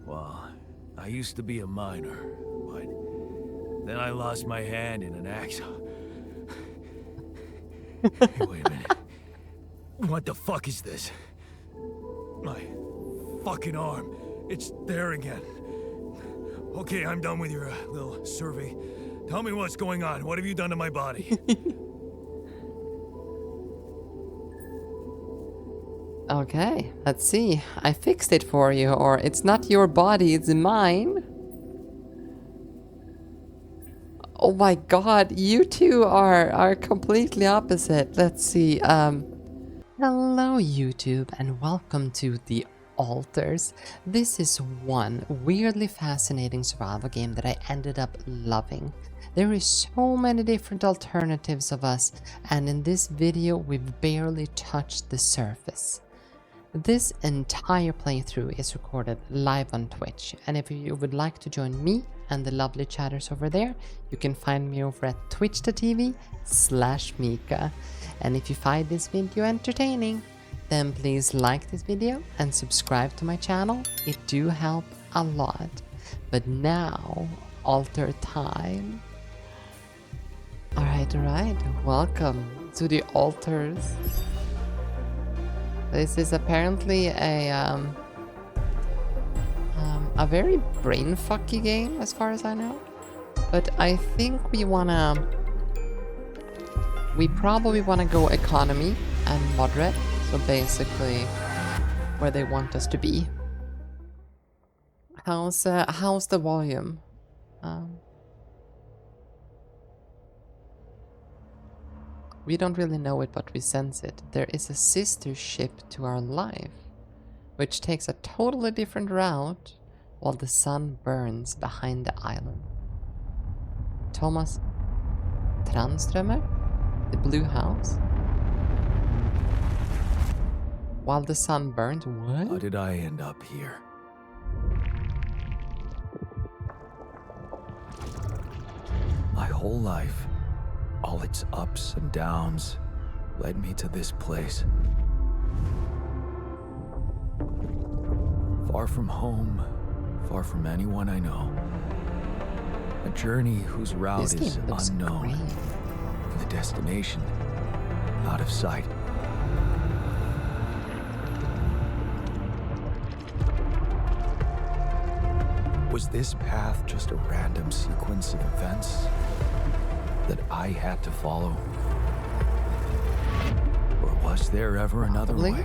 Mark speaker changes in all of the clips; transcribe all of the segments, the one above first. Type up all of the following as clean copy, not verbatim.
Speaker 1: Well, I used to be a miner, but then I lost my hand in an accident. Hey, wait a minute. What the fuck is this? My fucking arm. It's there again. Okay, I'm done with your little survey. Tell me what's going on. What have you done to my body?
Speaker 2: Okay, let's see. I fixed it for you, or it's not your body, it's mine. Oh my god, you two are completely opposite. Let's see. Hello YouTube and welcome to The Altars. This is one weirdly fascinating survival game that I ended up loving. There is so many different alternatives of us, and in this video we've barely touched the surface. This entire playthrough is recorded live on Twitch, and if you would like to join me and the lovely chatters over there, you can find me over at twitch.tv/Miwca. And if you find this video entertaining, then please like this video and subscribe to my channel. It do help a lot. But now, altar time. Alright, welcome to the altars. This is apparently a very brain-fucky game, as far as I know. But I think we probably wanna go economy and moderate. So basically, where they want us to be. How's the volume? We don't really know it, but we sense it. There is a sister ship to our life, which takes a totally different route while the sun burns behind the island. Thomas Tranströmer? The blue house? While the sun burns? What?
Speaker 1: How did I end up here? My whole life, all its ups and downs, led me to this place. Far from home, far from anyone I know. A journey whose route is unknown. And the destination, out of sight. Was this path just a random sequence of events that I had to follow? Or was there ever another way?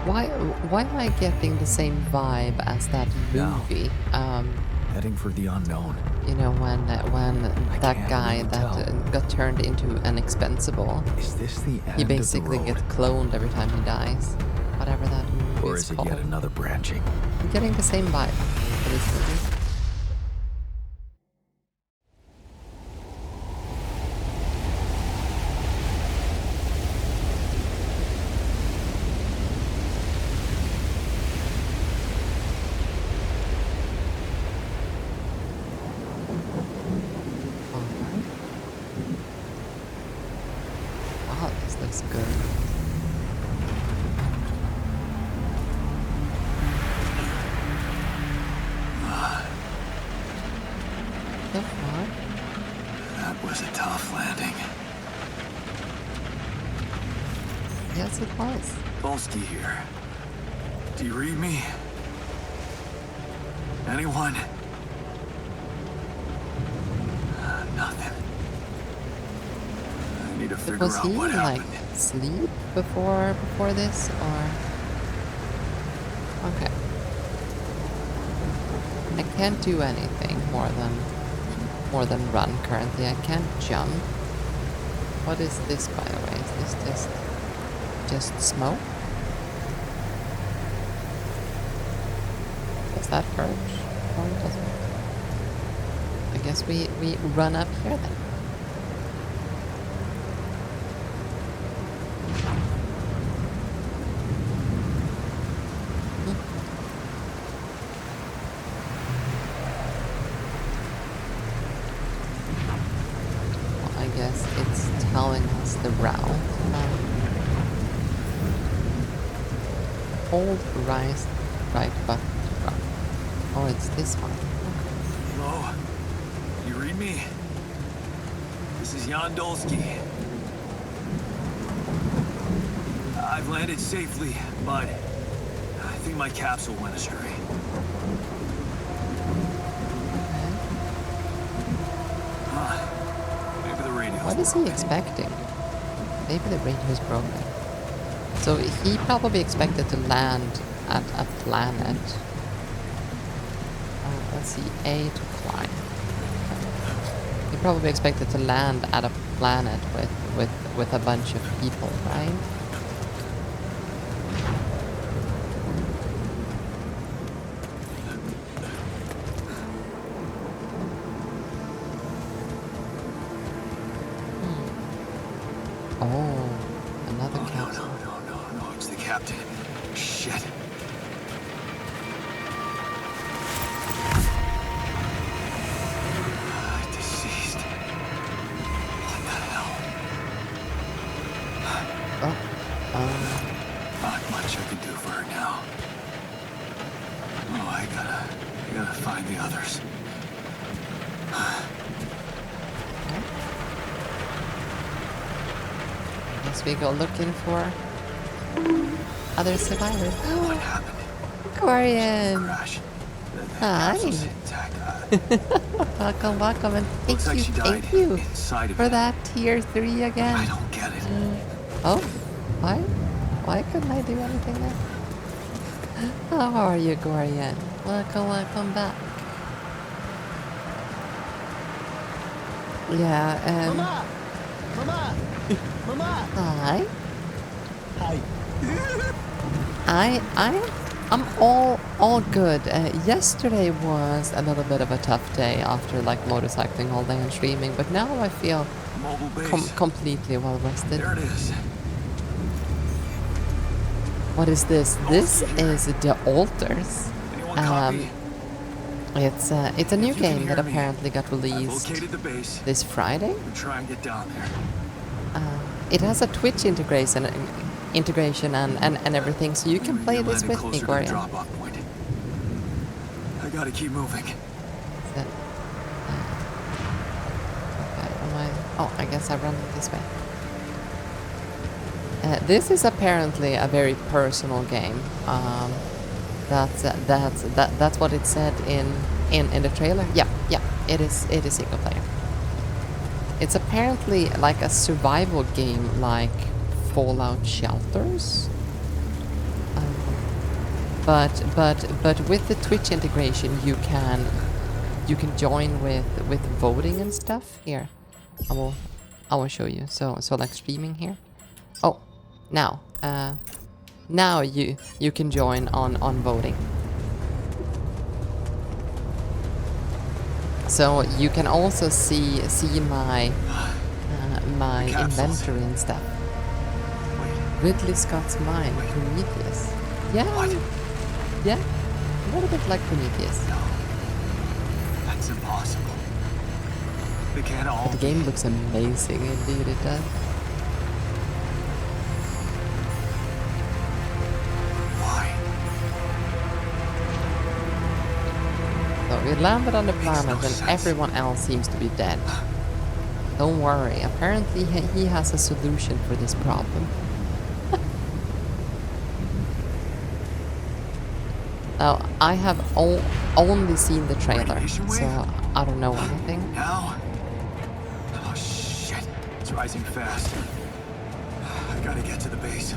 Speaker 2: Why am I getting the same vibe as that movie?
Speaker 1: Heading for the unknown.
Speaker 2: You know, when that guy that got turned into an expendable.
Speaker 1: Is this the end
Speaker 2: he basically
Speaker 1: of the road?
Speaker 2: gets cloned every time he dies. Whatever that movie
Speaker 1: Or is it
Speaker 2: called.
Speaker 1: yet another branching?
Speaker 2: I'm getting the same vibe for this movie. Wow, this looks good. The fuck?
Speaker 1: That was a tough landing.
Speaker 2: Yes, it was.
Speaker 1: Volsky here. Do you read me? Anyone? Nothing. I need to figure
Speaker 2: Was
Speaker 1: out
Speaker 2: he
Speaker 1: what
Speaker 2: like
Speaker 1: happened.
Speaker 2: asleep before this, or? Okay. I can't do anything more than run currently. I can't jump. What is this, by the way? Is this just smoke? Does that hurt? Or it doesn't? I guess we run up here then. Well, I guess it's telling us the route. Hold right button to run. Oh, it's this one.
Speaker 1: Hello? You read me? This is Jan Dolsky. I've landed safely, but I think my capsule went astray. Maybe the radio's
Speaker 2: What is he
Speaker 1: broken.
Speaker 2: expecting? Maybe the radio's broken. So he probably expected to land at a planet. Let's see, A to climb. He probably expected to land at a planet with a bunch of people, right? Oh, another capsule.
Speaker 1: No, it's the captain. Shit. Deceased. What the hell? Not much I can do for her now. Oh, I gotta find the others.
Speaker 2: Guess we go looking for other survivors.
Speaker 1: What happened?
Speaker 2: Corian!
Speaker 1: Crash. The
Speaker 2: Hi.
Speaker 1: capsule's intact.
Speaker 2: Welcome, welcome, and
Speaker 1: Looks like she died
Speaker 2: thank you
Speaker 1: inside of
Speaker 2: for
Speaker 1: it.
Speaker 2: that tier 3 again.
Speaker 1: I don't get it.
Speaker 2: Oh, why? Why couldn't I do anything there? How are you, Gorian? Welcome back. Yeah,
Speaker 3: Mama! Mama! Mama!
Speaker 2: Hi.
Speaker 3: Hi.
Speaker 2: I'm all good. Yesterday was a little bit of a tough day after like motorcycling all day and streaming, but now I feel
Speaker 1: Mobile base.
Speaker 2: completely well rested.
Speaker 1: There it is.
Speaker 2: What is this? This is the Altars.
Speaker 1: Anyone copy?
Speaker 2: It's a new
Speaker 1: If you can
Speaker 2: game that
Speaker 1: hear me,
Speaker 2: apparently got
Speaker 1: I've
Speaker 2: released
Speaker 1: located the base.
Speaker 2: this Friday.
Speaker 1: We'll try and get down there.
Speaker 2: It has a Twitch integration and everything, so you can
Speaker 1: Maybe
Speaker 2: play
Speaker 1: you're
Speaker 2: this
Speaker 1: landing
Speaker 2: with
Speaker 1: closer
Speaker 2: me,
Speaker 1: to the
Speaker 2: Gorian.
Speaker 1: drop-off point. I gotta keep moving.
Speaker 2: So, okay, I guess I run this way. This is apparently a very personal game. That's what it said in the trailer. Yeah, it is single player. It's apparently like a survival game, like Fallout Shelters. But with the Twitch integration, you can join with voting and stuff. Here, I will show you. So like streaming here. Oh, now you can join on voting. So you can also see my my inventory and stuff. Ridley Scott's Mine, Prometheus. Yeah,
Speaker 1: What?
Speaker 2: yeah, a little bit like Prometheus.
Speaker 1: No. That's impossible. They can't all
Speaker 2: But the game looks amazing, indeed it does.
Speaker 1: Why?
Speaker 2: So we landed on the
Speaker 1: Makes
Speaker 2: planet
Speaker 1: no
Speaker 2: and
Speaker 1: sense.
Speaker 2: everyone else seems to be dead. Don't worry, apparently he has a solution for this problem. Now, I have only seen the trailer,
Speaker 1: Radiation wave?
Speaker 2: so I don't know anything.
Speaker 1: Now? Oh shit. It's rising fast. I gotta get to the base.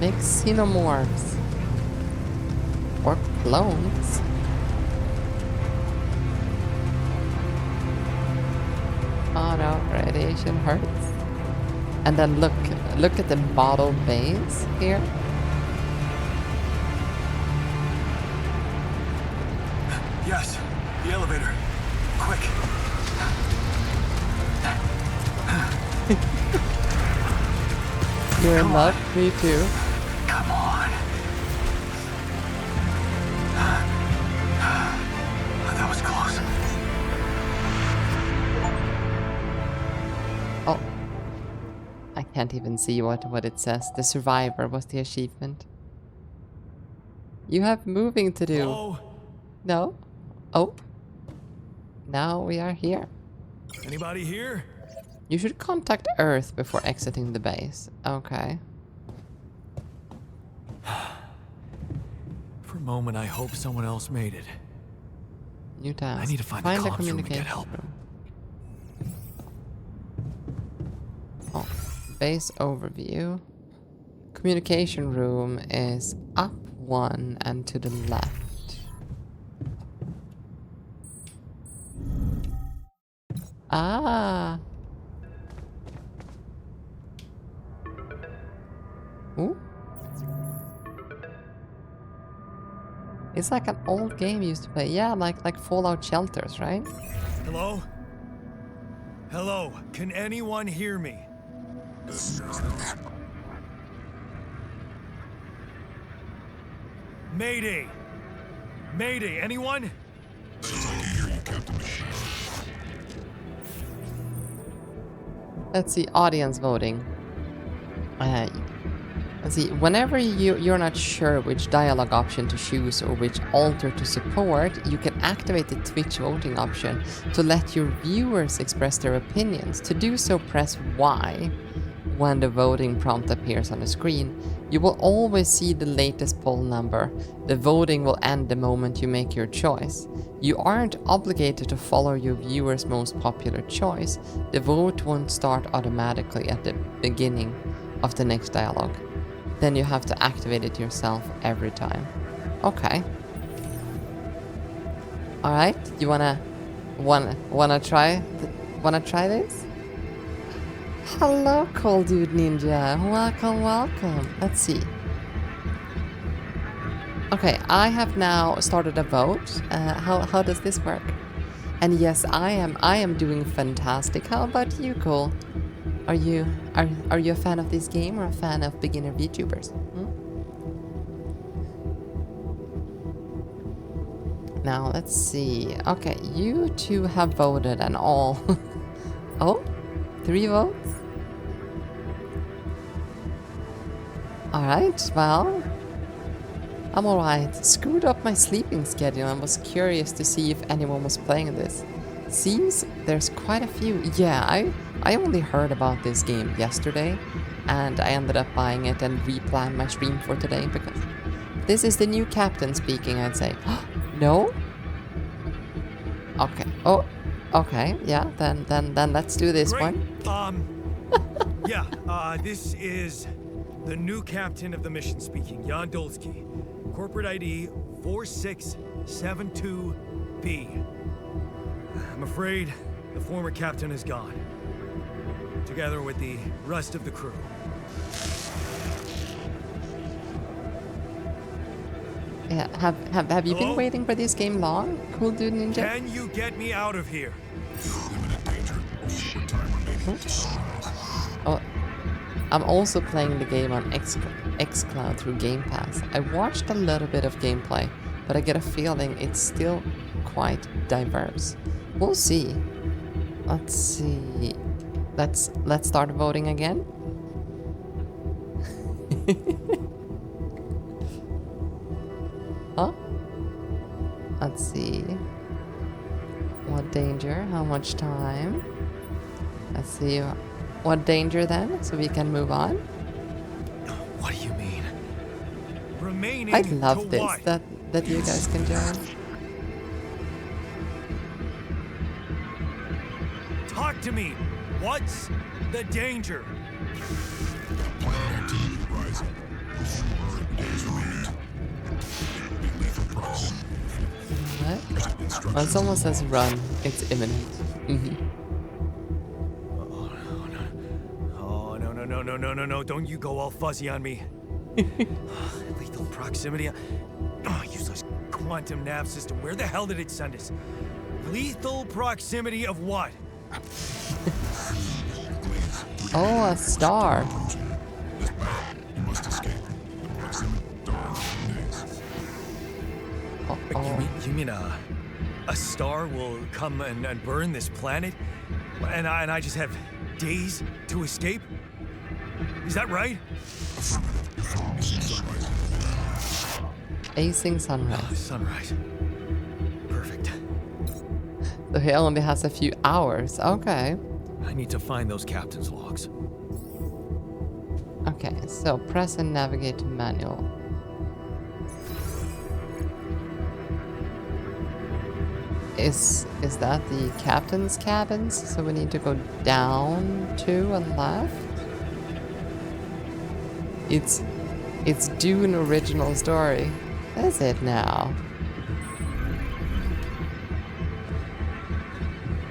Speaker 2: Big xenomorphs. Or clones. Oh no, radiation hurts. And then look at the bottle base here.
Speaker 1: Yes, the elevator. Quick.
Speaker 2: You're in
Speaker 1: Come
Speaker 2: love?
Speaker 1: on.
Speaker 2: Me too.
Speaker 1: Come on. That was close.
Speaker 2: Oh. I can't can't even see what it says. The survivor was the achievement. You have moving to do.
Speaker 1: Hello?
Speaker 2: No? Oh. Now we are here.
Speaker 1: Anybody here?
Speaker 2: You should contact Earth before exiting the base. Okay.
Speaker 1: For a moment, I hope someone else made it.
Speaker 2: New task.
Speaker 1: I need to find the
Speaker 2: a
Speaker 1: comms room and
Speaker 2: communication
Speaker 1: get help.
Speaker 2: room. Oh, base overview. Communication room is up one and to the left. Ah. Ooh. It's like an old game you used to play. Yeah, like Fallout Shelters, right?
Speaker 1: Hello? Hello? Can anyone hear me? Mayday! Mayday, anyone?
Speaker 2: Let's see, audience voting. Let's see, whenever you're not sure which dialogue option to choose or which alter to support, you can activate the Twitch voting option to let your viewers express their opinions. To do so, press Y when the voting prompt appears on the screen. You will always see the latest poll number. The voting will end the moment you make your choice. You aren't obligated to follow your viewer's most popular choice. The vote won't start automatically at the beginning of the next dialogue. Then you have to activate it yourself every time. Okay. All right. You wanna try this? Hello, Cold Dude Ninja. Welcome, welcome. Let's see. Okay, I have now started a vote. How does this work? And yes, I am doing fantastic. How about you, Cole? Are you a fan of this game or a fan of beginner VTubers? Now let's see. Okay, you two have voted and all. Oh, 3 votes. All right. Well, I'm all right. Screwed up my sleeping schedule and was curious to see if anyone was playing this. Seems there's quite a few. Yeah, I only heard about this game yesterday, and I ended up buying it and replanned my stream for today because this is the new captain speaking, I'd say. No? Okay. Oh, okay. Yeah, then let's do this
Speaker 1: Great.
Speaker 2: one.
Speaker 1: Yeah, this is the new captain of the mission speaking, Jan Dolsky. Corporate ID 4672B. I'm afraid the former captain is gone, together with the rest of the crew.
Speaker 2: Yeah, have you been waiting for this game long, Cool Dude Ninja?
Speaker 1: Can you get me out of here?
Speaker 2: Oh, I'm also playing the game on xCloud through Game Pass. I watched a little bit of gameplay, but I get a feeling it's still quite diverse. We'll see. Let's see. Let's start voting again. Huh? Let's see. What danger? How much time? Let's see. What danger then? So we can move on.
Speaker 1: What do you mean? Remaining
Speaker 2: I love
Speaker 1: to
Speaker 2: this
Speaker 1: what?
Speaker 2: that you guys can join.
Speaker 1: Talk to me. What's the danger?
Speaker 2: What? When someone says run, it's imminent.
Speaker 1: Oh, no. Don't you go all fuzzy on me. Lethal proximity. Oh, useless quantum nav system. Where the hell did it send us? Lethal proximity of what?
Speaker 2: Oh, a star.
Speaker 1: You mean a star will come and burn this planet? And I just have days to escape? Is that right?
Speaker 2: Acing sunrise.
Speaker 1: Sunrise. Perfect.
Speaker 2: So he only has a few hours. Okay.
Speaker 1: I need to find those captain's logs.
Speaker 2: Okay, so press and navigate to manual. Is that the captain's cabins? So we need to go down to and left? It's Dune original story. Is it now?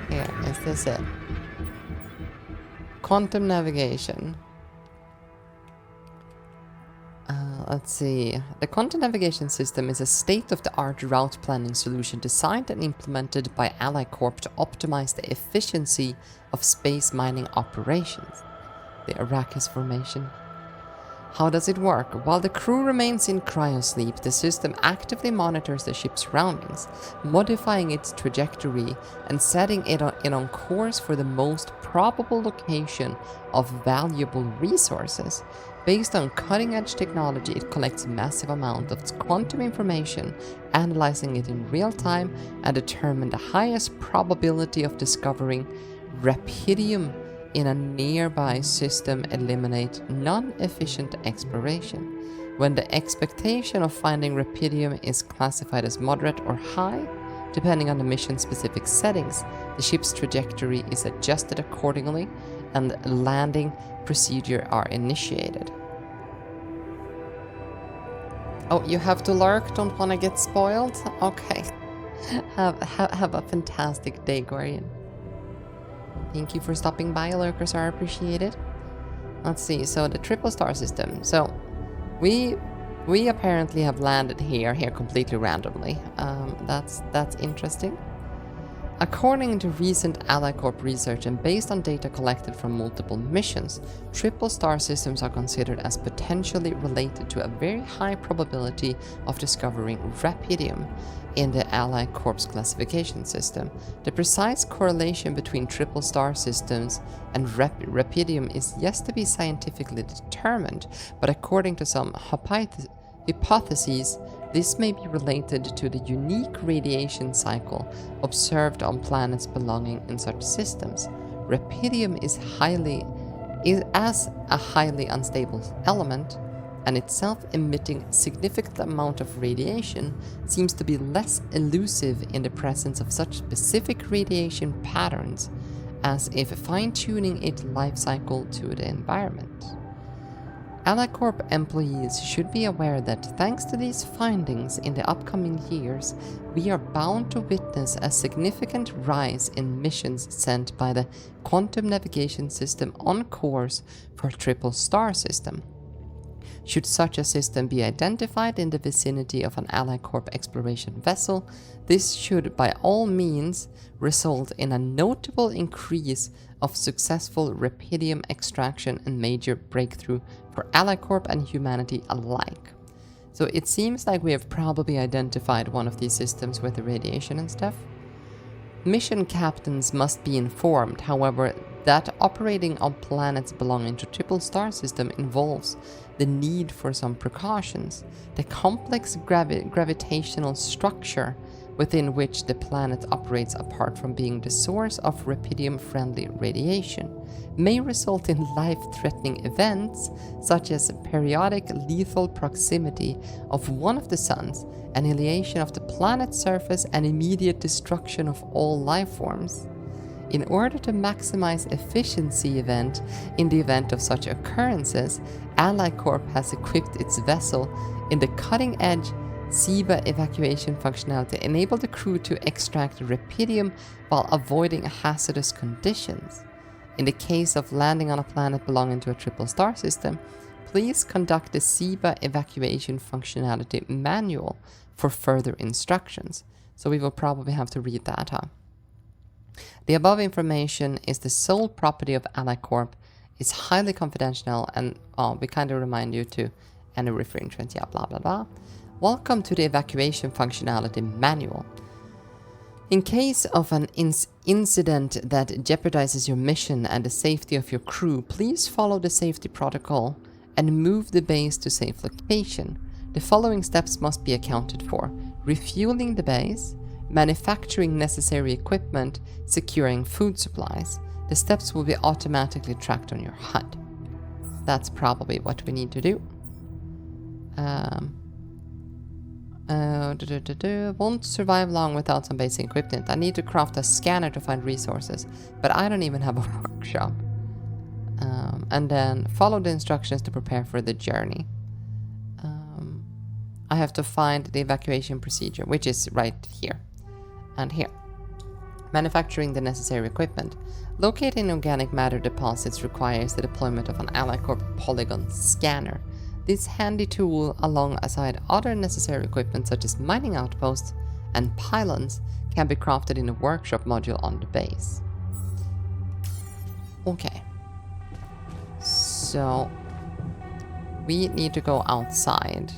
Speaker 2: Here, is this it? Quantum navigation. Let's see. The quantum navigation system is a state-of-the-art route planning solution designed and implemented by Ally Corp to optimize the efficiency of space mining operations. The Arrakis formation. How does it work? While the crew remains in cryosleep, the system actively monitors the ship's surroundings, modifying its trajectory and setting it on course for the most probable location of valuable resources. Based on cutting-edge technology, it collects a massive amount of quantum information, analyzing it in real time and determine the highest probability of discovering rapidium in a nearby system, eliminate non-efficient exploration. When the expectation of finding rapidium is classified as moderate or high, depending on the mission-specific settings, the ship's trajectory is adjusted accordingly and landing procedure are initiated. Oh, you have to lurk? Don't want to get spoiled? Okay. Have a fantastic day, Gorian. Thank you for stopping by, lurkers are appreciated. Let's see, so the triple star system. So we apparently have landed here completely randomly. That's interesting. According to recent Ally Corp research and based on data collected from multiple missions, triple star systems are considered as potentially related to a very high probability of discovering rapidium in the Ally Corp's classification system. The precise correlation between triple star systems and rapidium is yet to be scientifically determined, but according to some hypotheses, this may be related to the unique radiation cycle observed on planets belonging in such systems. Rapidium is as a highly unstable element, and itself emitting significant amount of radiation, seems to be less elusive in the presence of such specific radiation patterns as if fine-tuning its life cycle to the environment. Ally Corp employees should be aware that thanks to these findings in the upcoming years, we are bound to witness a significant rise in missions sent by the quantum navigation system on course for a triple star system. Should such a system be identified in the vicinity of an Ally Corp exploration vessel, this should by all means result in a notable increase of successful rapidium extraction and major breakthrough for Ally Corp and humanity alike. So it seems like we have probably identified one of these systems with the radiation and stuff. Mission captains must be informed, however, that operating on planets belonging to triple star system involves the need for some precautions. The complex gravitational structure within which the planet operates, apart from being the source of rapidium-friendly radiation, may result in life-threatening events such as periodic lethal proximity of one of the suns, annihilation of the planet's surface, and immediate destruction of all life forms. In order to maximize efficiency in the event of such occurrences, Ally Corp has equipped its vessel in the cutting-edge SIBA evacuation functionality, enable the crew to extract rapidium while avoiding hazardous conditions. In the case of landing on a planet belonging to a triple star system, please conduct the SIBA evacuation functionality manual for further instructions. So we will probably have to read that, huh? The above information is the sole property of Ally Corp, is highly confidential, and we kind of remind you to any infringements, yeah, blah blah blah. Welcome to the evacuation functionality manual. In case of an incident that jeopardizes your mission and the safety of your crew, please follow the safety protocol and move the base to safe location. The following steps must be accounted for: refueling the base, manufacturing necessary equipment, securing food supplies. The steps will be automatically tracked on your HUD. That's probably what we need to do. Won't survive long without some basic equipment. I need to craft a scanner to find resources, but I don't even have a workshop. And then follow the instructions to prepare for the journey. I have to find the evacuation procedure, which is right here and here. Manufacturing the necessary equipment. Locating organic matter deposits requires the deployment of an AliCorp polygon scanner. This handy tool, alongside other necessary equipment such as mining outposts and pylons, can be crafted in a workshop module on the base. Okay. So we need to go outside.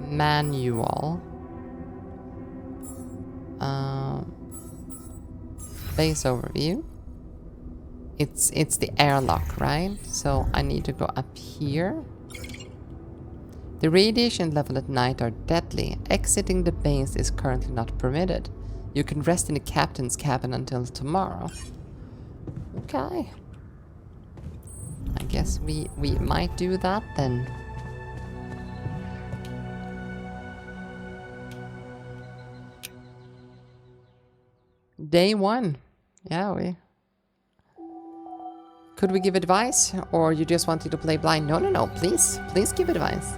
Speaker 2: Manual. Base overview. It's the airlock, right? So I need to go up here. The radiation level at night are deadly. Exiting the base is currently not permitted. You can rest in the captain's cabin until tomorrow. Okay. I guess we might do that then. Day 1. Yeah, Could we give advice? Or you just wanted to play blind? No, please. Please give advice.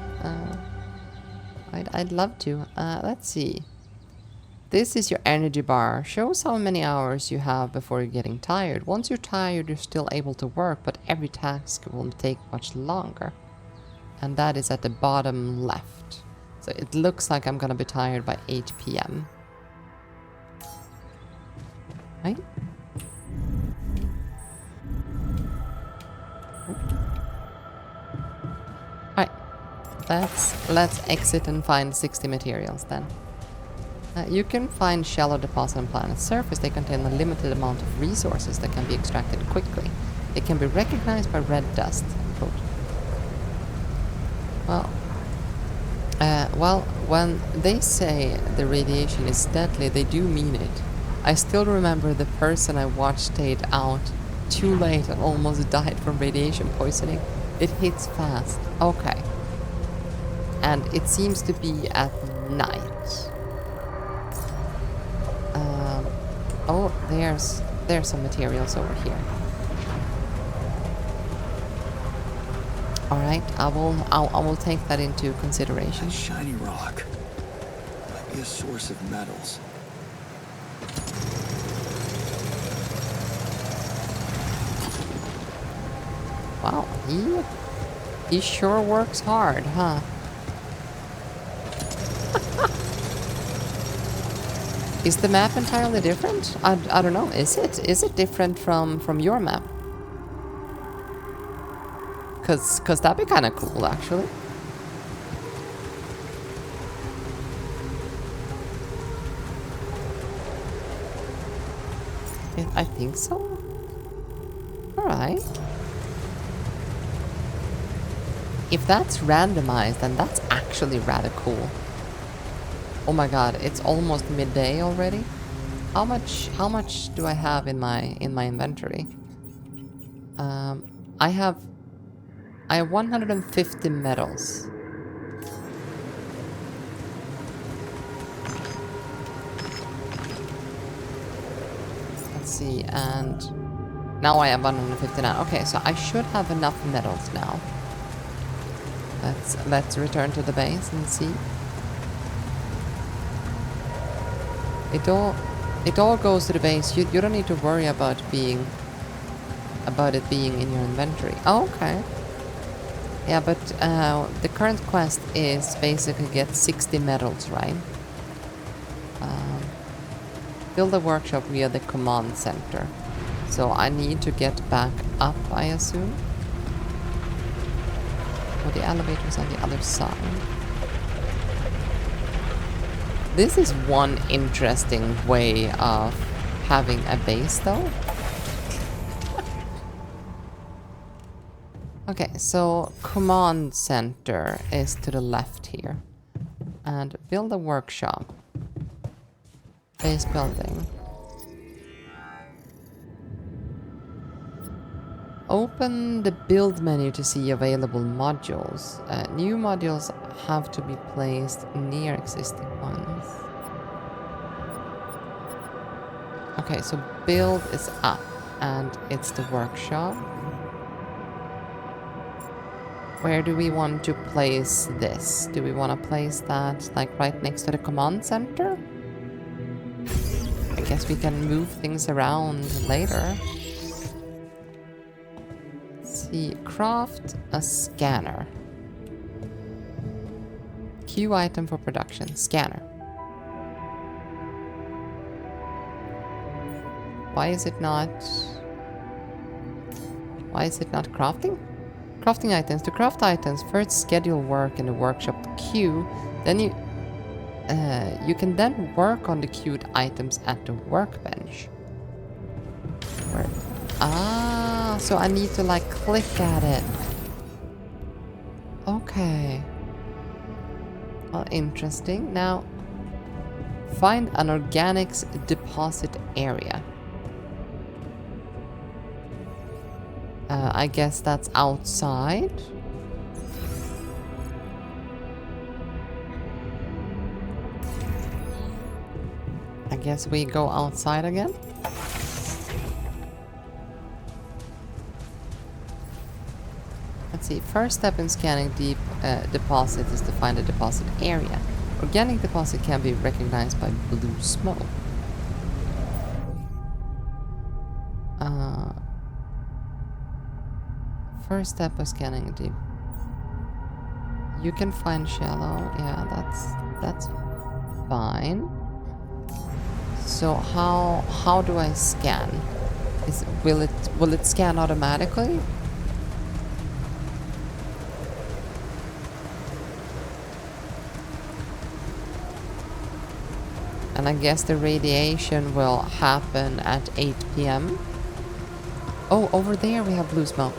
Speaker 2: I'd love to. Let's see. This is your energy bar. Shows how many hours you have before you're getting tired. Once you're tired, you're still able to work, but every task will take much longer. And that is at the bottom left. So it looks like I'm gonna be tired by 8 p.m. Right? Alright. Let's exit and find 60 materials then. You can find shallow deposits on planet's surface. They contain a limited amount of resources that can be extracted quickly. They can be recognized by red dust. Quote. Well, when they say the radiation is deadly, they do mean it. I still remember the person I watched stayed out too late and almost died from radiation poisoning. It hits fast. Okay. And it seems to be at night. Oh, there's some materials over here. All right, I will take that into consideration.
Speaker 1: That shiny rock might be a source of metals.
Speaker 2: Wow, he sure works hard, huh? Is the map entirely different? I don't know. Is it? Is it different from your map? Cause that'd be kind of cool, actually. I think so. All right. If that's randomized, then that's actually rather cool. Oh my god, it's almost midday already. How much do I have in my inventory? I have 150 metals. Let's see, and now I have 159. Okay, so I should have enough metals now. Let's return to the base and see. It all goes to the base. You don't need to worry about it being in your inventory. Oh, okay. Yeah, but the current quest is basically get 60 metals, right? Build a workshop via the command center. So I need to get back up, I assume. Or the elevator's on the other side. This is one interesting way of having a base, though. Okay, so command center is to the left here. And build a workshop. Base building. Open the build menu to see available modules. New modules have to be placed near existing ones. Okay, so build is up and it's the workshop. Where do we want to place this? Do we want to place that like right next to the command center? I guess we can move things around later. Let's see, craft a scanner. Q item for production, scanner. Why is it not crafting? Crafting items. To craft items, first schedule work in the workshop queue, then you can then work on the queued items at the workbench. So I need to like click at it. Okay. Well, interesting. Now, find an organics deposit area. I guess that's outside. I guess we go outside again. Let's see. First step in scanning deep deposit is to find a deposit area. Organic deposit can be recognized by blue smoke. First step of scanning deep. You can find shallow. Yeah, that's fine. So how do I scan? Will it scan automatically? And I guess the radiation will happen at 8 p.m. Oh, over there we have blue smoke.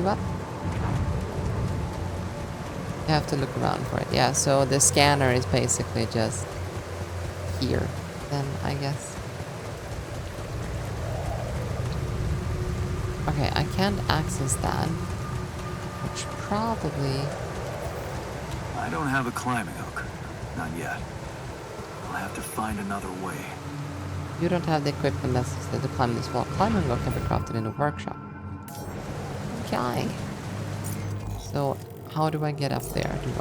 Speaker 2: Up. You have to look around for it. Yeah, so the scanner is basically just here then, I guess. Okay, I can't access that, which probably...
Speaker 1: I don't have a climbing hook. Not yet. I'll have to find another way.
Speaker 2: You don't have the equipment necessary to climb this wall. Climbing hook can be crafted in a workshop. Okay. So how do I get up there? Do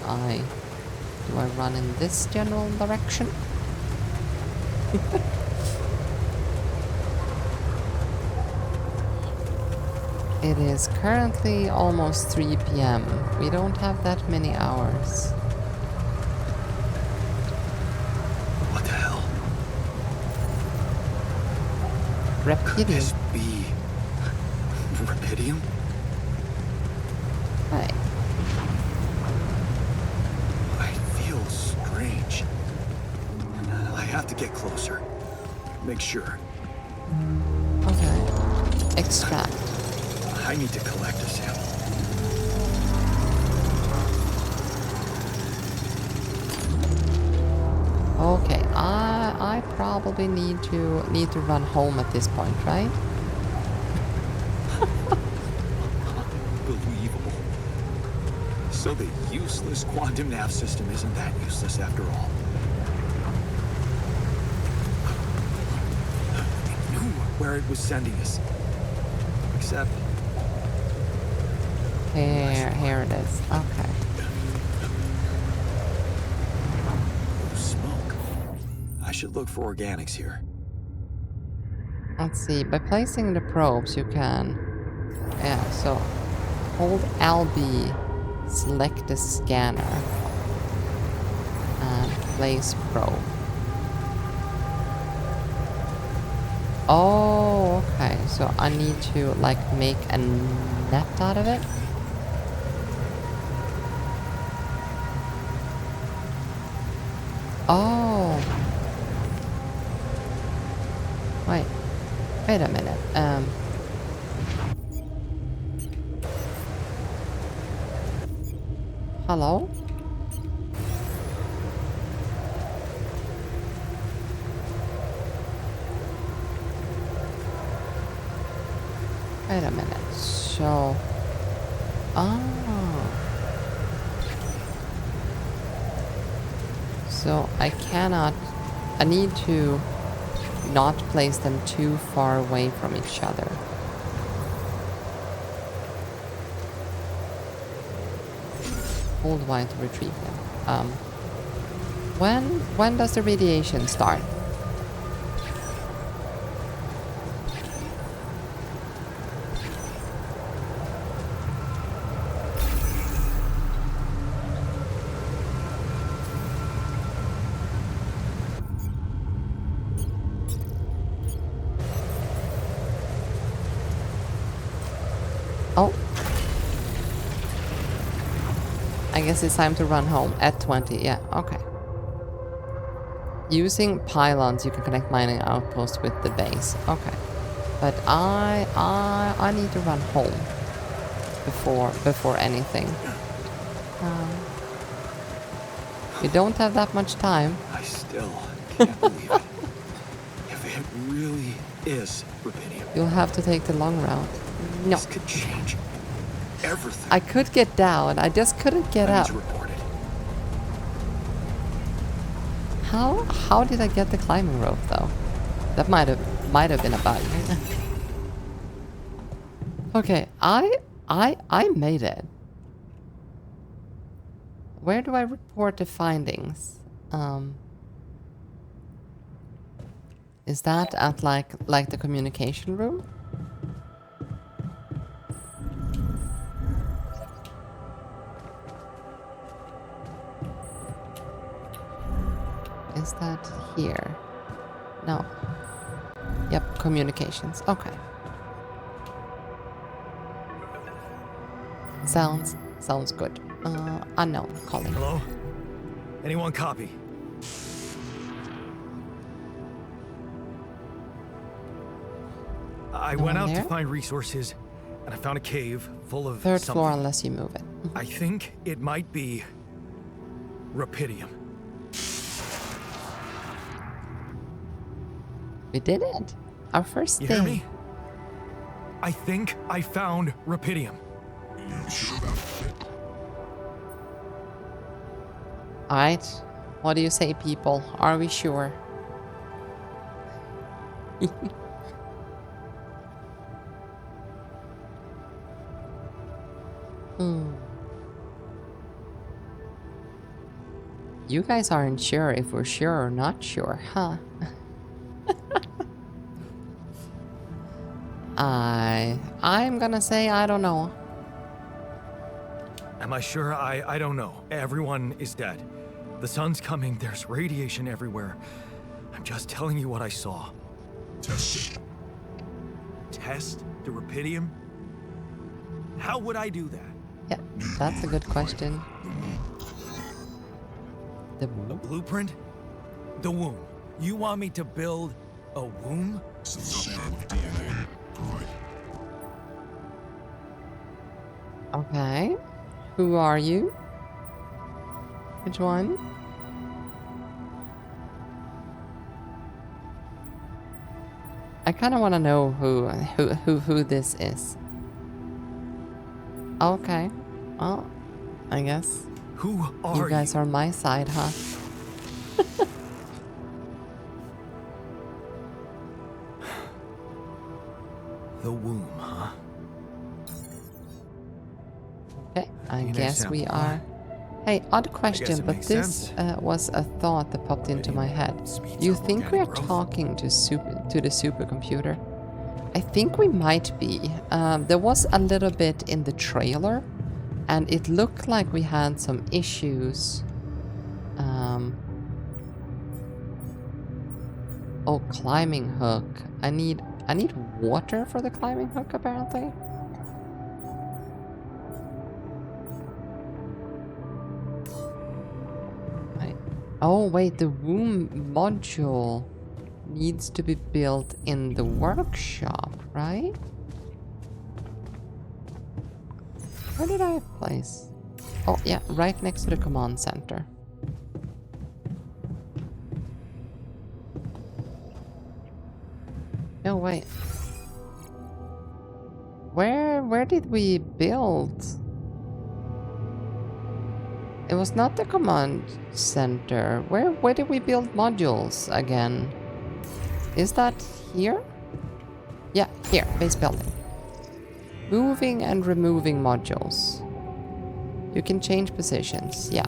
Speaker 2: I run in this general direction? It is currently almost 3 p.m. We don't have that many hours.
Speaker 1: What the hell?
Speaker 2: Rapidium.
Speaker 1: This be Rapidium?
Speaker 2: Hi.
Speaker 1: I feel strange. I have to get closer. Make sure.
Speaker 2: Okay. Extract.
Speaker 1: I need to collect a sample.
Speaker 2: Okay, I probably need to run home at this point, right?
Speaker 1: Unbelievable. So the useless quantum nav system isn't that useless after all. It knew where it was sending us. Except...
Speaker 2: Here it is. Okay.
Speaker 1: Smoke. I should look for organics here.
Speaker 2: Let's see. By placing the probes, you can... Yeah, so... Hold LB, select the scanner, and place probe. Oh, okay. So So I need to like make a net out of it. Oh. Wait a minute. Hello? Wait a minute. So... Oh. So I cannot... I need to not place them too far away from each other. Hold Y to retrieve them. When does the radiation start? Oh. I guess it's time to run home at 20. Yeah, okay. Using pylons, you can connect mining outposts with the base. Okay. But I need to run home before anything. We don't have that much time.
Speaker 1: I still can't believe it. If it really is rubidium,
Speaker 2: You'll have to take the long route. No.
Speaker 1: this could change everything.
Speaker 2: I could get down. I just couldn't get
Speaker 1: I need
Speaker 2: up.
Speaker 1: to report it.
Speaker 2: How did I get the climbing rope though? That might have been a bug. Okay, I made it. Where do I report the findings? Is that at like the communication room? Is that here? No. Yep, communications. Okay. Sounds good. Unknown calling.
Speaker 1: Hello? Anyone copy? I
Speaker 2: No
Speaker 1: went
Speaker 2: one
Speaker 1: out
Speaker 2: there?
Speaker 1: to find resources, and I found a cave full of
Speaker 2: Third
Speaker 1: something.
Speaker 2: floor unless you move it.
Speaker 1: I think it might be rubidium.
Speaker 2: We did it. Our first
Speaker 1: You
Speaker 2: day.
Speaker 1: hear me? I think I found rubidium.
Speaker 2: Alright. What do you say, people? Are we sure? You guys aren't sure if we're sure or not sure, huh? I'm gonna say I don't know.
Speaker 1: Am I sure? I don't know. Everyone is dead. The sun's coming. There's radiation everywhere. I'm just telling you what I saw.
Speaker 4: Test it.
Speaker 1: Test the rubidium? How would I do that?
Speaker 2: Yeah, that's a good question. The
Speaker 1: A
Speaker 2: womb?
Speaker 1: blueprint? The womb. You want me to build a womb?
Speaker 4: Sample of DNA. Provide.
Speaker 2: Okay. Who are you? Which one? I kind of want to know who this is. Okay. Well, I guess
Speaker 1: Who are
Speaker 2: you guys are on my side, huh?
Speaker 1: The womb, huh?
Speaker 2: Okay, I
Speaker 1: DNA
Speaker 2: guess we
Speaker 1: sample, huh?
Speaker 2: are. Hey, odd question,
Speaker 1: it
Speaker 2: but
Speaker 1: makes
Speaker 2: this
Speaker 1: sense.
Speaker 2: was a thought that popped into my head.
Speaker 1: Speeds
Speaker 2: Do you
Speaker 1: up
Speaker 2: think we are
Speaker 1: organic growth.
Speaker 2: talking to the supercomputer? I think we might be. There was a little bit in the trailer, and it looked like we had some issues. Oh, climbing hook. I need water for the climbing hook, apparently. Right. Oh, wait, the womb module needs to be built in the workshop, right? Where did I place? Oh, yeah, right next to the command center. No, wait. Where did we build? It was not the command center. Where did we build modules again? Is that here? Yeah, here, base building. Moving and removing modules. You can change positions. Yeah.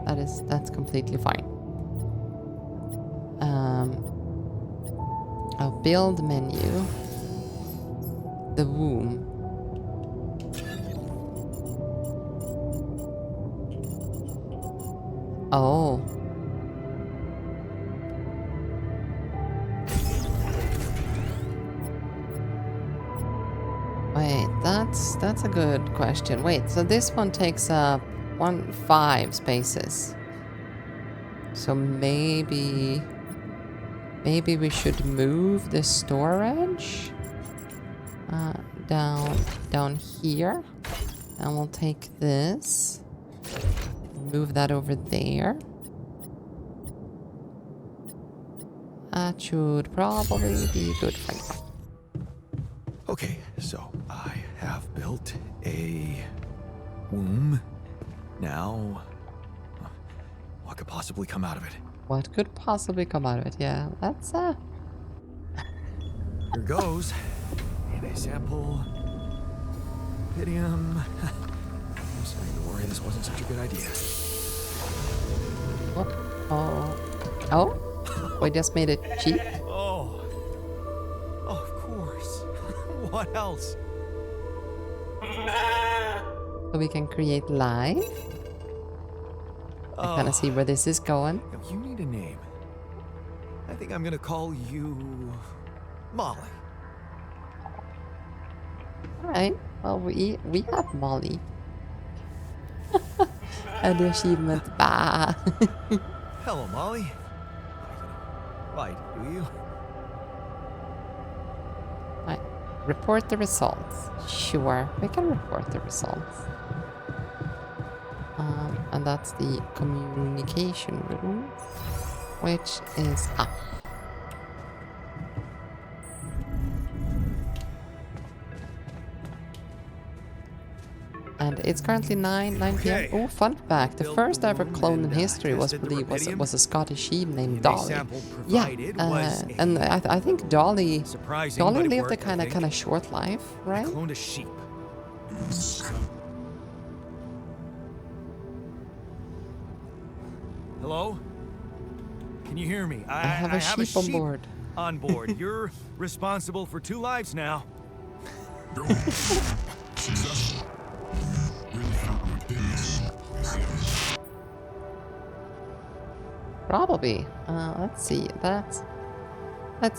Speaker 2: That's completely fine. I'll build menu. The womb. Oh. Wait, that's a good question. Wait, so this one takes up 5 spaces. So maybe we should move the storage down here, and we'll take this, move that over there. That should probably be good for now.
Speaker 1: Okay, so I have built a womb. Now, what could possibly come out of it?
Speaker 2: What could possibly come out of it? Yeah, that's
Speaker 1: Here goes. And a sample. Pydium. I'm starting to worry this wasn't such a good idea.
Speaker 2: Oh, we just made it cheap.
Speaker 1: Oh, of course. What else?
Speaker 2: So we can create live. I kind of see where this is going.
Speaker 1: Now, you need a name. I think I'm gonna call you Molly.
Speaker 2: All right. Well, we have Molly. And the achievement. Bah.
Speaker 1: Hello, Molly. Right, do you?
Speaker 2: Right. Report the results. Sure, we can report the results. And that's the communication room, which is up. And it's currently 9 p.m.
Speaker 1: Okay.
Speaker 2: Oh, fun fact. The first ever clone in history was a Scottish sheep named Dolly. Yeah, and I think Dolly lived a kind of short life, right?
Speaker 1: I cloned a sheep. Hello? Can you hear me?
Speaker 2: I have a sheep on board.
Speaker 1: On board. You're responsible for 2 lives now.
Speaker 4: Successful. Really happy with this.
Speaker 2: Probably. Let's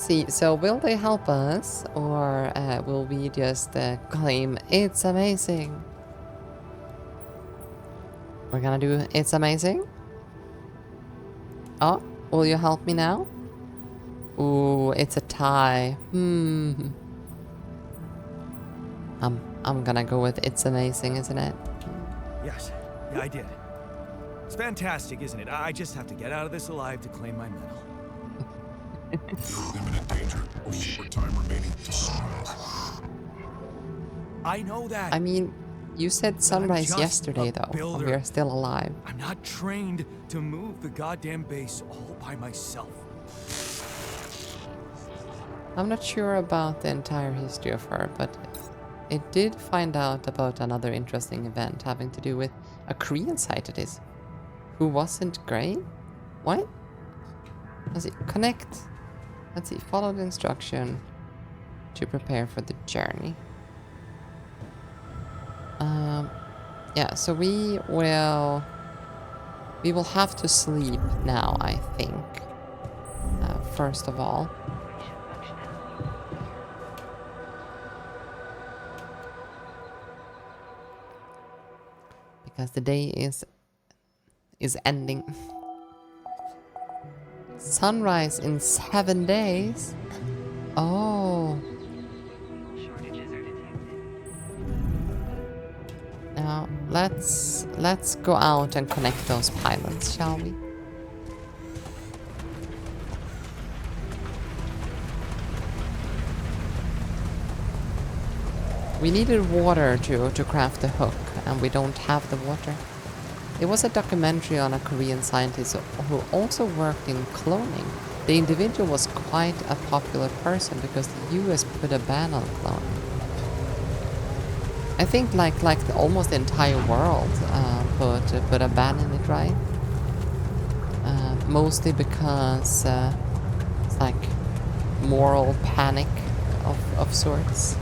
Speaker 2: see. So will they help us, or will we just claim it's amazing? We're gonna do it's amazing. Oh, will you help me now? Ooh, it's a tie. I'm gonna go with it's amazing, isn't it?
Speaker 1: Yes. Yeah, I did. It's fantastic, isn't it? I just have to get out of this alive to claim my medal.
Speaker 4: Imminent danger. Short time remaining to sunrise.
Speaker 1: I know that.
Speaker 2: I mean, you said sunrise
Speaker 1: just
Speaker 2: yesterday,
Speaker 1: a
Speaker 2: though.
Speaker 1: builder.
Speaker 2: We're still alive.
Speaker 1: I'm not trained to move the goddamn base all by myself.
Speaker 2: I'm not sure about the entire history of her, but it did find out about another interesting event having to do with a Korean site it is. Who wasn't great? What? Let's see. Connect. Let's see. Follow the instruction to prepare for the journey. Yeah, so we will have to sleep now, I think. first of all. Because the day is ending. Sunrise in 7 days? Oh. Now, let's go out and connect those pylons, shall we? We needed water to craft the hook, and we don't have the water. There was a documentary on a Korean scientist who also worked in cloning. The individual was quite a popular person because the US put a ban on cloning. I think almost the entire world put a ban in it, right? Mostly because it's like moral panic of sorts.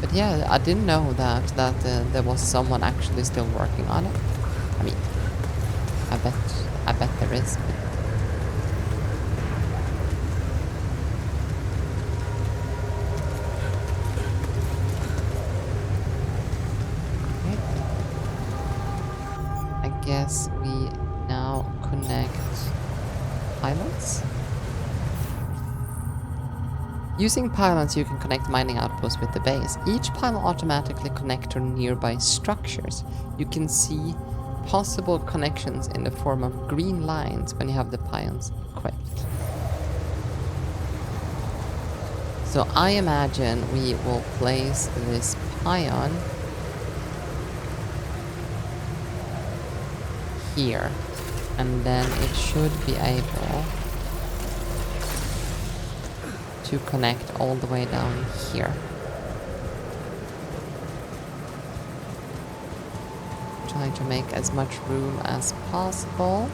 Speaker 2: But yeah, I didn't know that there was someone actually still working on it. I mean, I bet there is. I guess we now connect pylons. Using pylons, you can connect mining outposts with the base. Each pylon automatically connects to nearby structures. You can see possible connections in the form of green lines when you have the pylons equipped. So I imagine we will place this pylon here, and then it should be able to connect all the way down here. Trying to make as much room as possible.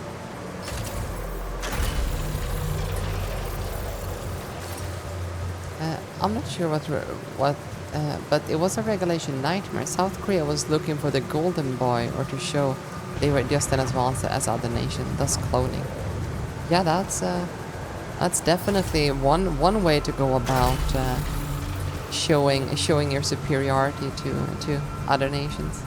Speaker 2: I'm not sure but it was a regulation nightmare. South Korea was looking for the golden boy, or to show they were just as advanced as other nations, thus cloning. Yeah, that's definitely one way to go about showing your superiority to other nations.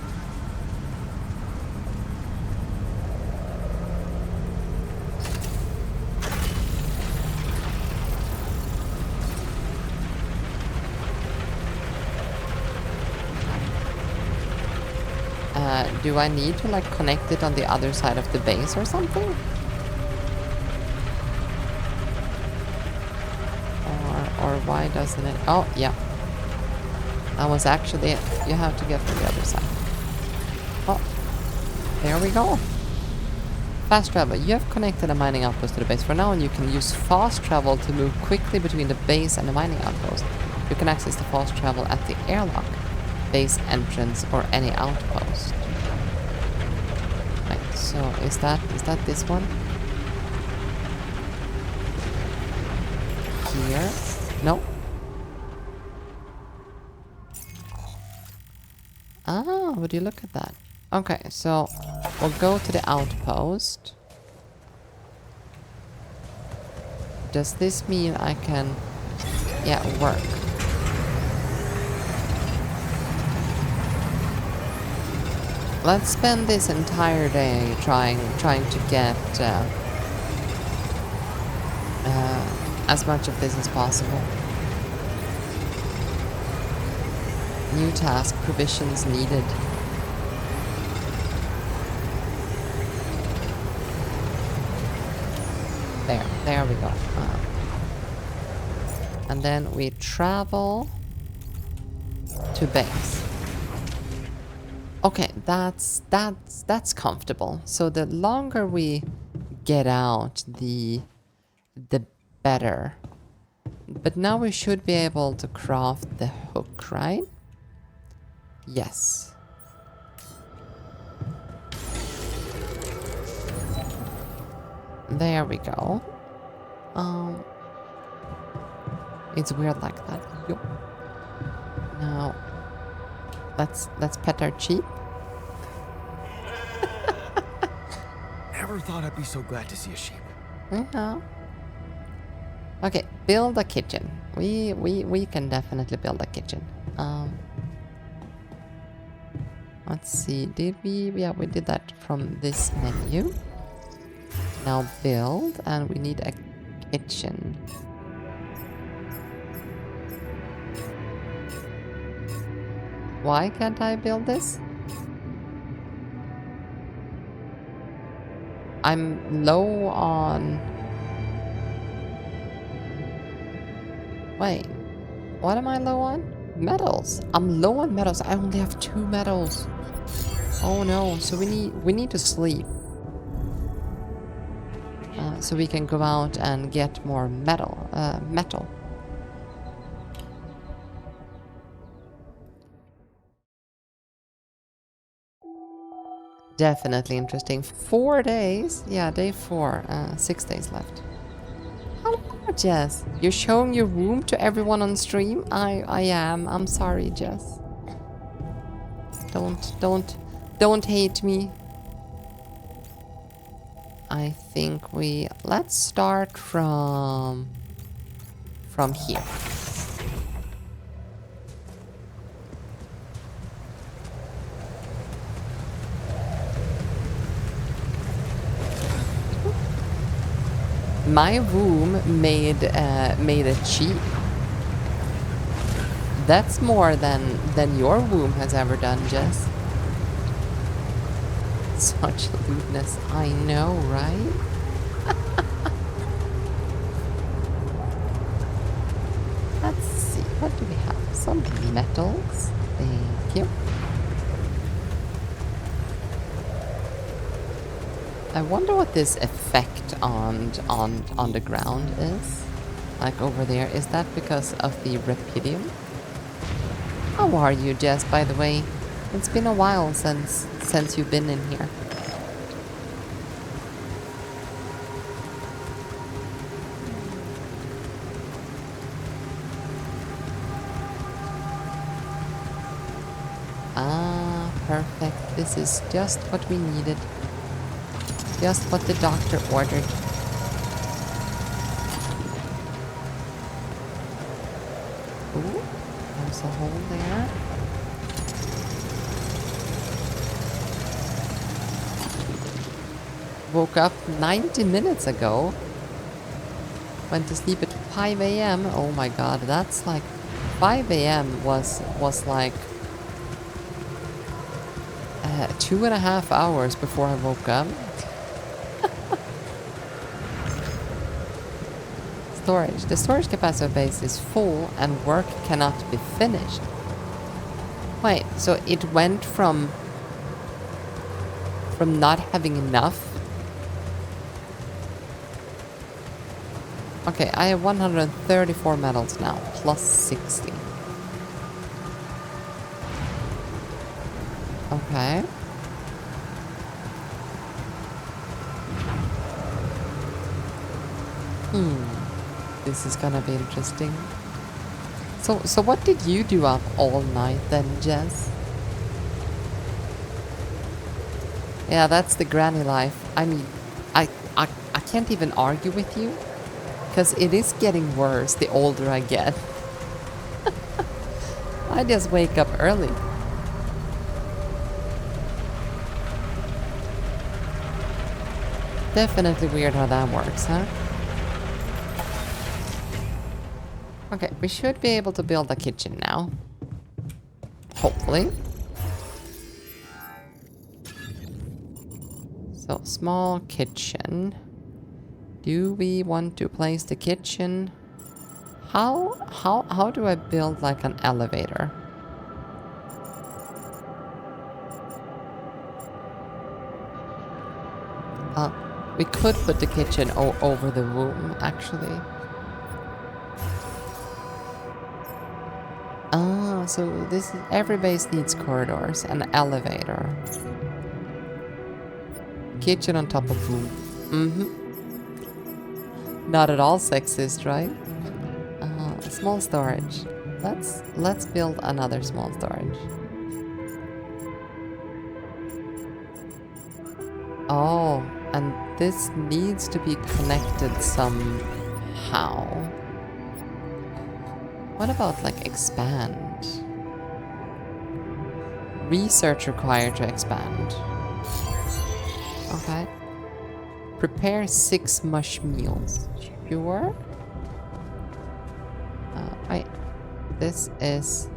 Speaker 2: Do I need to like connect it on the other side of the base or something? Or why doesn't it? Oh, yeah. That was actually it. You have to get from the other side. Oh, there we go. Fast travel. You have connected a mining outpost to the base. From now on, you can use fast travel to move quickly between the base and the mining outpost. You can access the fast travel at the airlock, base entrance, or any outpost. Right, so is that this one? Here? No. Ah, would you look at that? Okay, so we'll go to the outpost. Does this mean I can, yeah, work? Let's spend this entire day trying to get as much of this as possible. New task, provisions needed. There we go. And then we travel to base. Okay, that's comfortable. So the longer we get out, the better. But now we should be able to craft the hook, right? Yes. There we go. It's weird like that. Yup. Now, let's pet our sheep.
Speaker 1: Never Never thought I'd be so glad to see a sheep.
Speaker 2: Yeah. Okay, build a kitchen. We can definitely build a kitchen. Let's see. Did we? Yeah, we did that from this menu. Now build, and we need a kitchen. Why can't I build this? I'm low on... Wait, what am I low on? Metals. I'm low on metals. I only have 2 metals. Oh no, so we need to sleep. So we can go out and get more metal. Definitely interesting. 4 days? Yeah, day 4. 6 days left. Hello, Jess. You're showing your room to everyone on stream? I am. I'm sorry, Jess. Don't hate me. I think let's start from here. My room made it cheap. That's more than your womb has ever done, Jess. Such lewdness. I know, right? Let's see. What do we have? Some metals. Thank you. I wonder what this effect on the ground is. Like over there. Is that because of the Rapidium? How are you, Jess, by the way? It's been a while since you've been in here. Ah, perfect. This is just what we needed. Just what the doctor ordered. Ooh, there's a hole there. Woke up 90 minutes ago. Went to sleep at 5 a.m. Oh my god, that's like 5 a.m. was like 2.5 hours before I woke up. Storage. The storage capacitor base is full and work cannot be finished. Wait, so it went from not having enough. Okay, I have 134 metals now, plus 60. Okay. This is gonna be interesting. So what did you do up all night then, Jess? Yeah, that's the granny life. I mean, I can't even argue with you. Because it is getting worse the older I get. I just wake up early. Definitely weird how that works, huh? Okay, we should be able to build a kitchen now. Hopefully. So, small kitchen. Do we want to place the kitchen? How do I build like an elevator? We could put the kitchen over the room, actually. Ah, so every base needs corridors, an elevator. Kitchen on top of room. Not at all sexist, right? Small storage. Let's build another small storage. Oh, And this needs to be connected somehow. What about like expand? Research required to expand. Okay. Prepare 6 mush meals. Sure. Wait. This is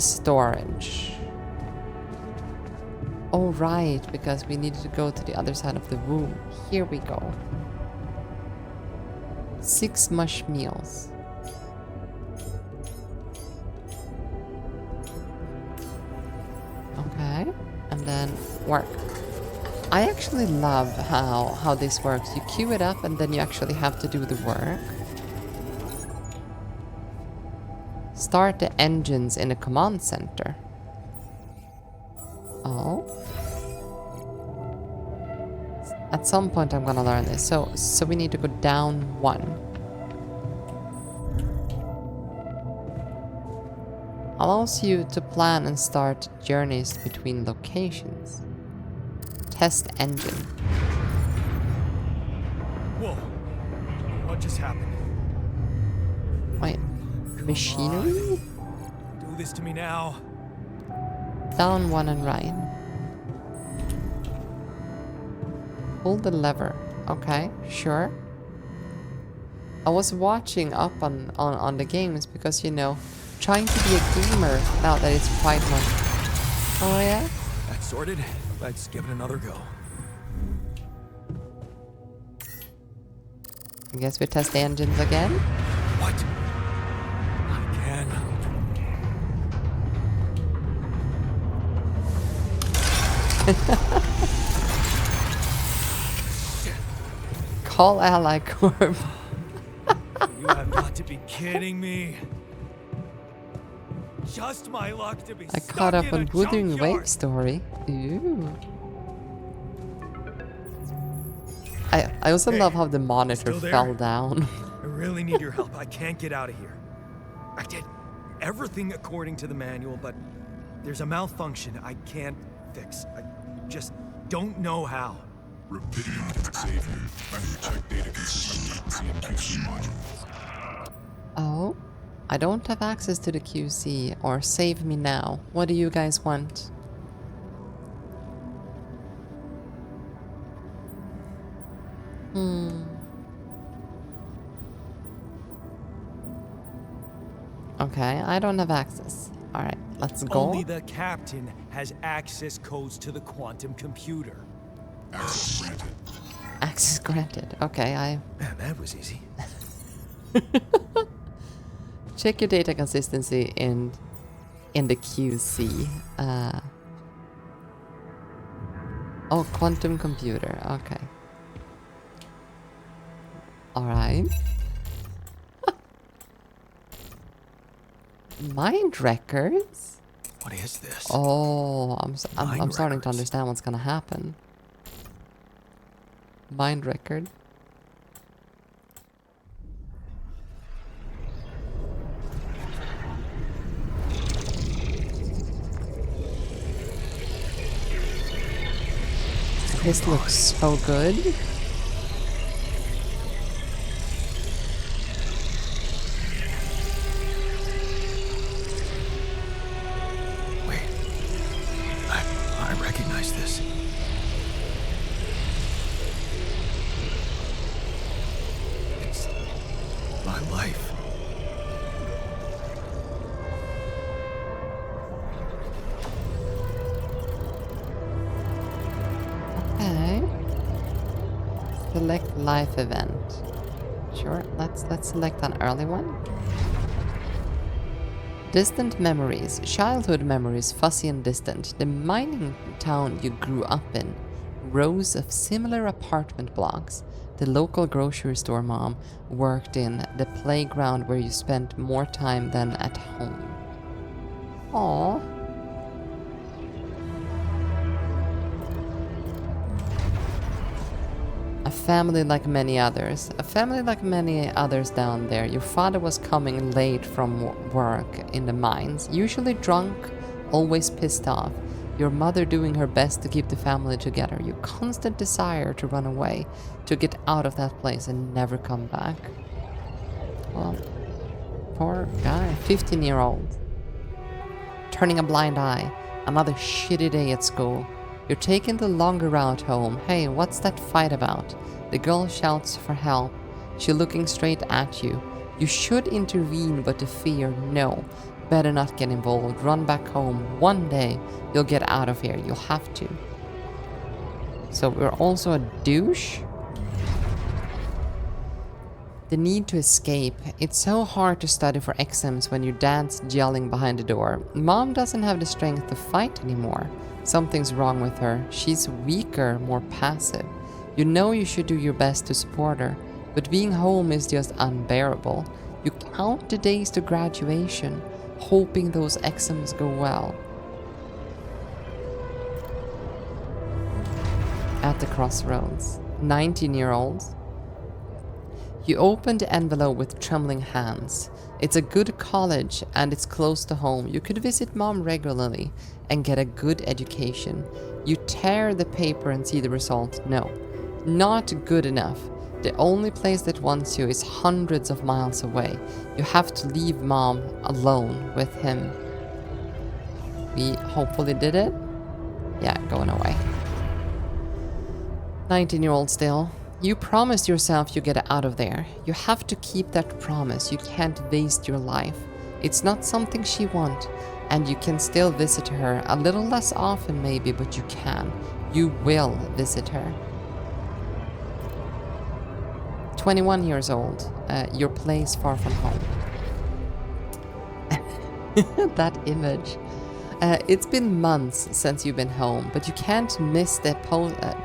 Speaker 2: storage. Oh right, because we needed to go to the other side of the room. Here we go. 6 mush meals. Okay, and then work. I actually love how this works. You queue it up and then you actually have to do the work. Start the engines in a command center. Oh. At some point I'm gonna learn this. So we need to go down 1. Allows you to plan and start journeys between locations. Test engine.
Speaker 1: Whoa. What just happened?
Speaker 2: Wait. Machinery?
Speaker 1: Do this to me now.
Speaker 2: Down 1 and right. Pull the lever. Okay, sure. I was watching up on the games because, you know, trying to be a gamer now that it's quite much. Oh yeah?
Speaker 1: That's sorted. Let's give it another go.
Speaker 2: I guess we test the engines again.
Speaker 1: What? Again?
Speaker 2: Call Ally Corp.
Speaker 1: You have got to be kidding me. Just my luck to be
Speaker 2: I
Speaker 1: stuck
Speaker 2: caught up
Speaker 1: in
Speaker 2: on
Speaker 1: a
Speaker 2: Wuthering
Speaker 1: junkyard.
Speaker 2: Waves story. Ooh. I also
Speaker 1: Hey,
Speaker 2: love how the monitor
Speaker 1: still there?
Speaker 2: fell down.
Speaker 1: I really need your help. I can't get out of here. I did everything according to the manual, but there's a malfunction I can't fix. I just don't know how.
Speaker 4: Repeating save you. Manual check data consistency and QC modules.
Speaker 2: Oh, I don't have access to the QC or save me now. What do you guys want? Okay, I don't have access. Alright, let's go.
Speaker 1: Only the captain has access codes to the quantum computer.
Speaker 4: Access granted.
Speaker 2: Access granted. Okay,
Speaker 1: Man, that was easy.
Speaker 2: check your data consistency in the QC. Oh, quantum computer. Okay. All right. Mind records.
Speaker 1: What is this?
Speaker 2: Oh, I'm
Speaker 1: Mind
Speaker 2: starting to
Speaker 1: records.
Speaker 2: understand what's gonna happen. Mind record. This looks so good.
Speaker 1: Wait. I recognize this. It's my life.
Speaker 2: Okay. Select life event. Sure, let's select an early one. Distant memories. Childhood memories, fuzzy and distant. The mining town you grew up in. Rows of similar apartment blocks. The local grocery store mom worked in. The playground where you spent more time than at home. Aww. A family like many others. A family like many others down there. Your father was coming late from work in the mines. Usually drunk, always pissed off. Your mother doing her best to keep the family together. Your constant desire to run away, to get out of that place and never come back. Well, poor guy, 15-year-old. Turning a blind eye. Another shitty day at school. You're taking the longer route home. Hey, what's that fight about? The girl shouts for help. She looking straight at you. You should intervene, but the fear, no. Better not get involved. Run back home. One day, you'll get out of here. You'll have to. So we're also a douche? The need to escape. It's so hard to study for exams when your dad's yelling behind the door. Mom doesn't have the strength to fight anymore. Something's wrong with her. She's weaker, more passive. You know you should do your best to support her, but being home is just unbearable. You count the days to graduation, hoping those exams go well. At the crossroads. 19-year-old. You open the envelope with trembling hands. It's a good college and it's close to home. You could visit mom regularly and get a good education. You tear the paper and see the result. No, not good enough. The only place that wants you is hundreds of miles away. You have to leave mom alone with him. We hopefully did it. Yeah, going away. 19-year-old still. You promised yourself you get out of there. You have to keep that promise. You can't waste your life. It's not something she wants, and you can still visit her. A little less often maybe, but you can. You will visit her. 21 years old. Your place far from home. That image. It's been months since you've been home, but you can't miss the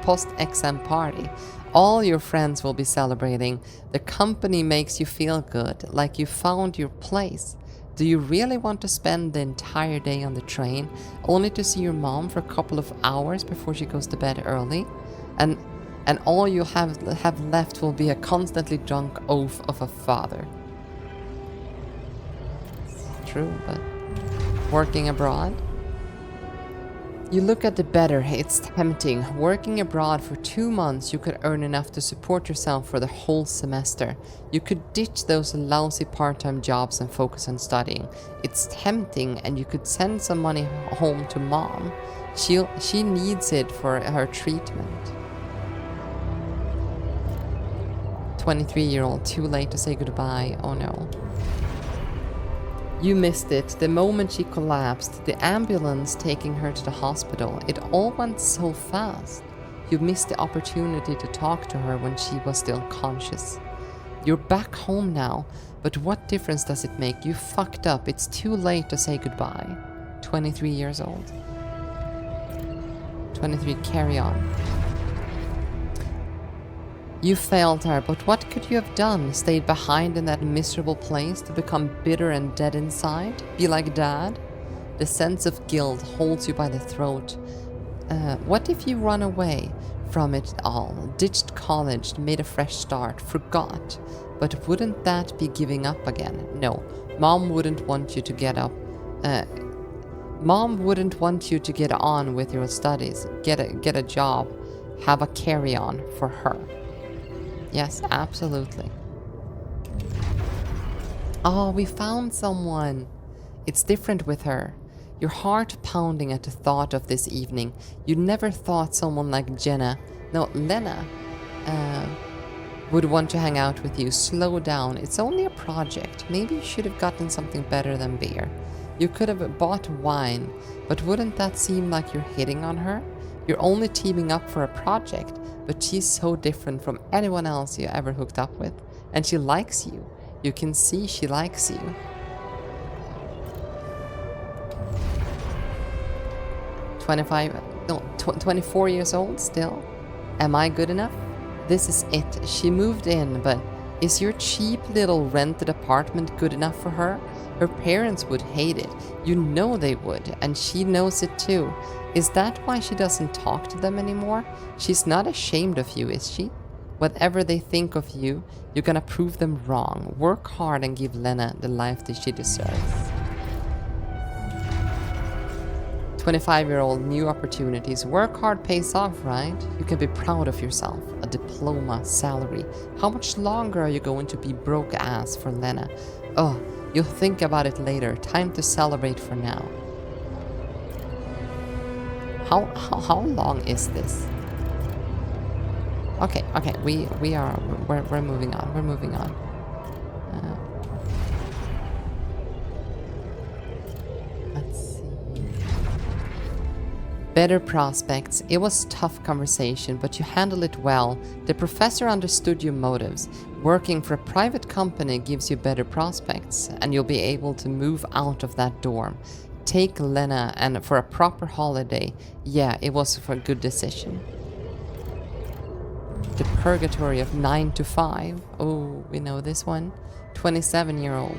Speaker 2: post-exam party. All your friends will be celebrating. The company makes you feel good, like you found your place. Do you really want to spend the entire day on the train, only to see your mom for a couple of hours before she goes to bed early? And all you have left will be a constantly drunk oath of a father. It's true, but working abroad? You look at the better, it's tempting. Working abroad for 2 months, you could earn enough to support yourself for the whole semester. You could ditch those lousy part-time jobs and focus on studying. It's tempting, and you could send some money home to mom. She needs it for her treatment. 23-year-old, too late to say goodbye. Oh no. You missed it. The moment she collapsed, the ambulance taking her to the hospital, it all went so fast. You missed the opportunity to talk to her when she was still conscious. You're back home now, but what difference does it make? You fucked up. It's too late to say goodbye. 23 years old. 23, carry on. You failed her, but what could you have done? Stayed behind in that miserable place to become bitter and dead inside? Be like dad? The sense of guilt holds you by the throat. What if you run away from it all, ditched college, made a fresh start, forgot? But wouldn't that be giving up again? No, mom wouldn't want you to get up. Mom wouldn't want you to get on with your studies, get a job, have a carry-on for her. Yes, absolutely. Oh, we found someone. It's different with her. Your heart pounding at the thought of this evening. You never thought someone like Lena, would want to hang out with you. Slow down. It's only a project. Maybe you should have gotten something better than beer. You could have bought wine, but wouldn't that seem like you're hitting on her? You're only teaming up for a project, but she's so different from anyone else you ever hooked up with. And she likes you. You can see she likes you. No, 24 years old still? Am I good enough? This is it. She moved in, but is your cheap little rented apartment good enough for her? Her parents would hate it. You know they would, and she knows it too. Is that why she doesn't talk to them anymore? She's not ashamed of you, is she? Whatever they think of you, you're gonna prove them wrong. Work hard and give Lena the life that she deserves. 25-year-old, new opportunities. Work hard pays off, right? You can be proud of yourself. A diploma, salary. How much longer are you going to be broke ass for Lena? Oh, you'll think about it later. Time to celebrate for now. How long is this? Okay, we're moving on. We're moving on. Let's see. Better prospects. It was tough conversation, but you handled it well. The professor understood your motives. Working for a private company gives you better prospects, and you'll be able to move out of that dorm. Take Lena and for a proper holiday. Yeah, it was for a good decision. The purgatory of 9 to 5. Oh, we know this one. 27-year-old.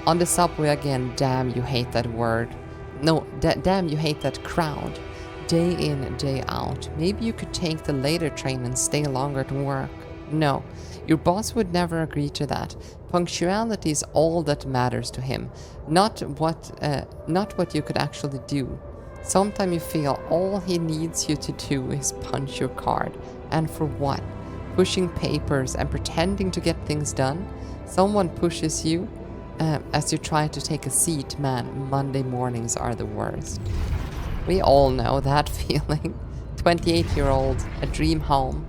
Speaker 2: On the subway again. Damn, you hate that word. No, damn, you hate that crowd. Day in, day out. Maybe you could take the later train and stay longer to work. No, your boss would never agree to that. Punctuality is all that matters to him, not what you could actually do. Sometimes you feel all he needs you to do is punch your card. And for what? Pushing papers and pretending to get things done? Someone pushes you as you try to take a seat. Man, Monday mornings are the worst. We all know that feeling. 28-year-old, a dream home.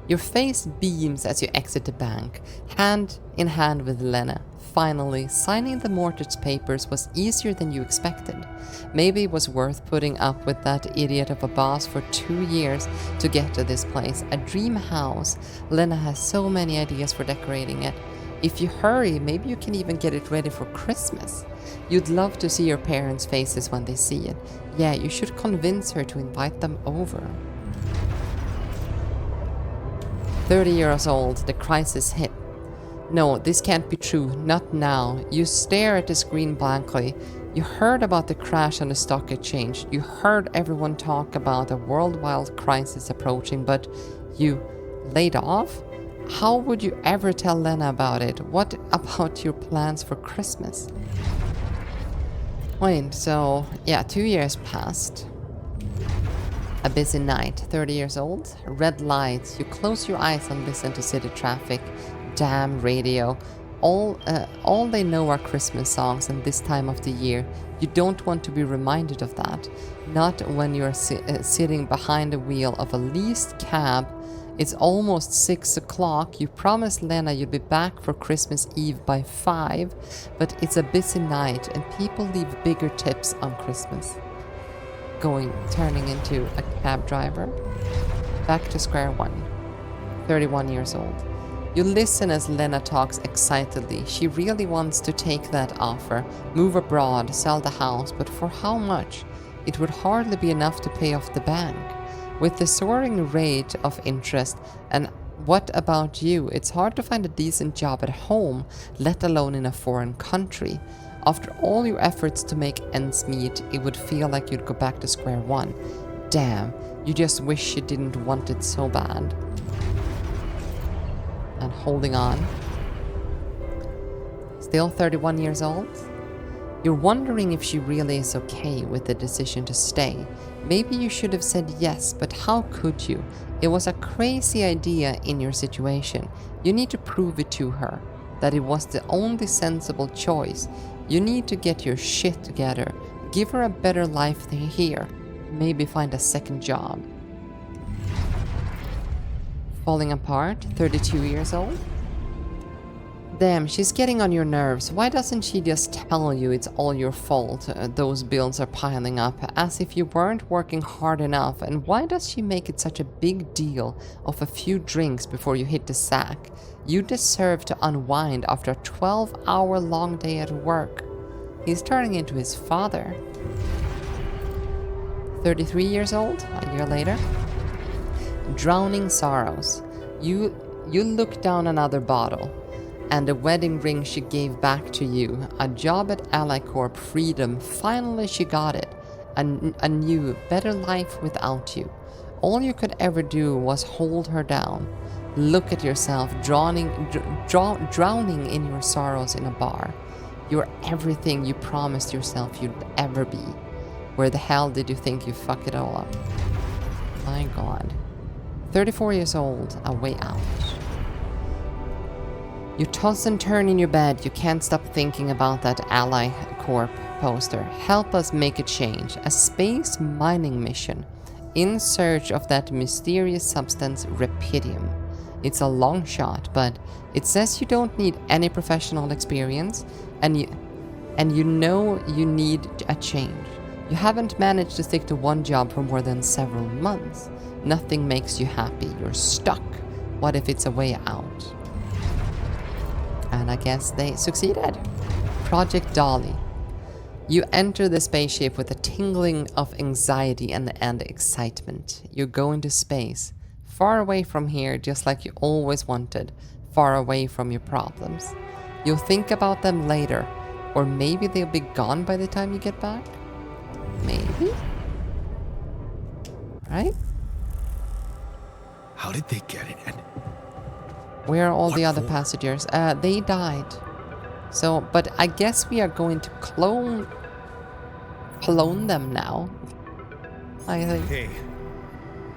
Speaker 2: Your face beams as you exit the bank, hand in hand with Lena. Finally, signing the mortgage papers was easier than you expected. Maybe it was worth putting up with that idiot of a boss for 2 years to get to this place. A dream house. Lena has so many ideas for decorating it. If you hurry, maybe you can even get it ready for Christmas. You'd love to see your parents' faces when they see it. Yeah, you should convince her to invite them over. 30 years old, the crisis hit. No, this can't be true, not now. You stare at the screen blankly. You heard about the crash on the stock exchange. You heard everyone talk about a worldwide crisis approaching, but you laid off? How would you ever tell Lena about it? What about your plans for Christmas? Wait, so yeah, 2 years passed. A busy night, 30 years old, red lights, you close your eyes and listen to city traffic, damn radio. All they know are Christmas songs and this time of the year. You don't want to be reminded of that. Not when you're sitting behind the wheel of a leased cab. It's almost 6 o'clock. You promised Lena you'd be back for Christmas Eve by 5, but it's a busy night and people leave bigger tips on Christmas. Turning into a cab driver. Back to square one. 31 years old. You listen as Lena talks excitedly. She really wants to take that offer, move abroad, sell the house, but for how much? It would hardly be enough to pay off the bank. With the soaring rate of interest, and what about you? It's hard to find a decent job at home, let alone in a foreign country. After all your efforts to make ends meet, it would feel like you'd go back to square one. Damn, you just wish you didn't want it so bad. And holding on. Still 31 years old? You're wondering if she really is okay with the decision to stay. Maybe you should have said yes, but how could you? It was a crazy idea in your situation. You need to prove it to her, that it was the only sensible choice. You need to get your shit together. Give her a better life than here. Maybe find a second job. Falling apart, 32 years old? Damn, she's getting on your nerves. Why doesn't she just tell you it's all your fault? Those bills are piling up, as if you weren't working hard enough. And why does she make it such a big deal of a few drinks before you hit the sack? You deserve to unwind after a 12-hour long day at work. He's turning into his father. 33 years old, a year later. Drowning sorrows. You look down another bottle. And the wedding ring she gave back to you. A job at Ally Corp, freedom. Finally she got it. A new, better life without you. All you could ever do was hold her down. Look at yourself drowning in your sorrows in a bar. You're everything you promised yourself you'd ever be. Where the hell did you think you fuck it all up? My god. 34 years old, a way out. You toss and turn in your bed, you can't stop thinking about that Ally Corp poster. Help us make a change. A space mining mission in search of that mysterious substance, Repidium. It's a long shot, but it says you don't need any professional experience, and you know you need a change. You haven't managed to stick to one job for more than several months. Nothing makes you happy. You're stuck. What if it's a way out? And I guess they succeeded. Project Dolly. You enter the spaceship with a tingling of anxiety and excitement. You go into space, far away from here, just like you always wanted, far away from your problems. You'll think about them later, or maybe they'll be gone by the time you get back. Maybe? Right?
Speaker 1: How did they get it? And
Speaker 2: Where are all
Speaker 1: What
Speaker 2: the other
Speaker 1: for?
Speaker 2: passengers? They died. So, but I guess we are going to clone them now. I think.
Speaker 1: hey,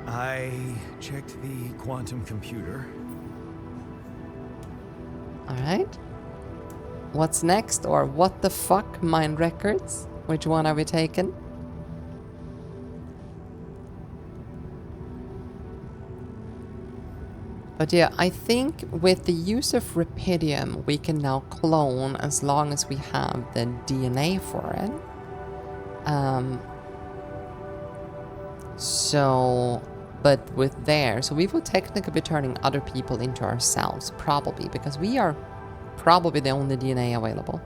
Speaker 1: I checked the quantum computer.
Speaker 2: Alright. What's next? Or what the fuck? Mind records? Which one are we taking? But yeah, I think with the use of Repidium, we can now clone as long as we have the DNA for it. But with theirs, so we will technically be turning other people into ourselves, probably, because we are probably the only DNA available.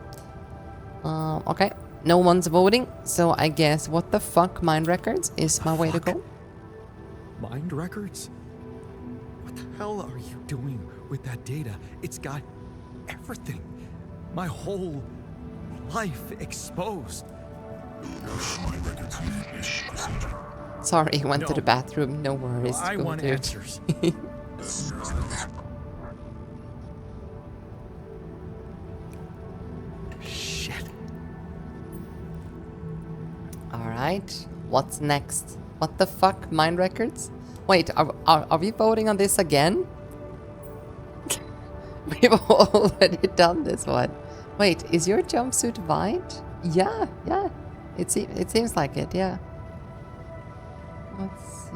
Speaker 2: Okay, no one's voting, so I guess what the fuck mind records is my way to go.
Speaker 1: Mind records? What the hell are you doing with that data? It's got everything. My whole life exposed.
Speaker 4: My records need this procedure.
Speaker 2: Sorry, he went to
Speaker 1: No.
Speaker 2: the bathroom. No worries.
Speaker 1: I
Speaker 2: go
Speaker 1: want
Speaker 2: through it.
Speaker 1: answers. Shit.
Speaker 2: Alright, what's next? What the fuck? Mind records? Wait, are we voting on this again? We've already done this one. Wait, is your jumpsuit white? Yeah. It seems like it, yeah. Let's see.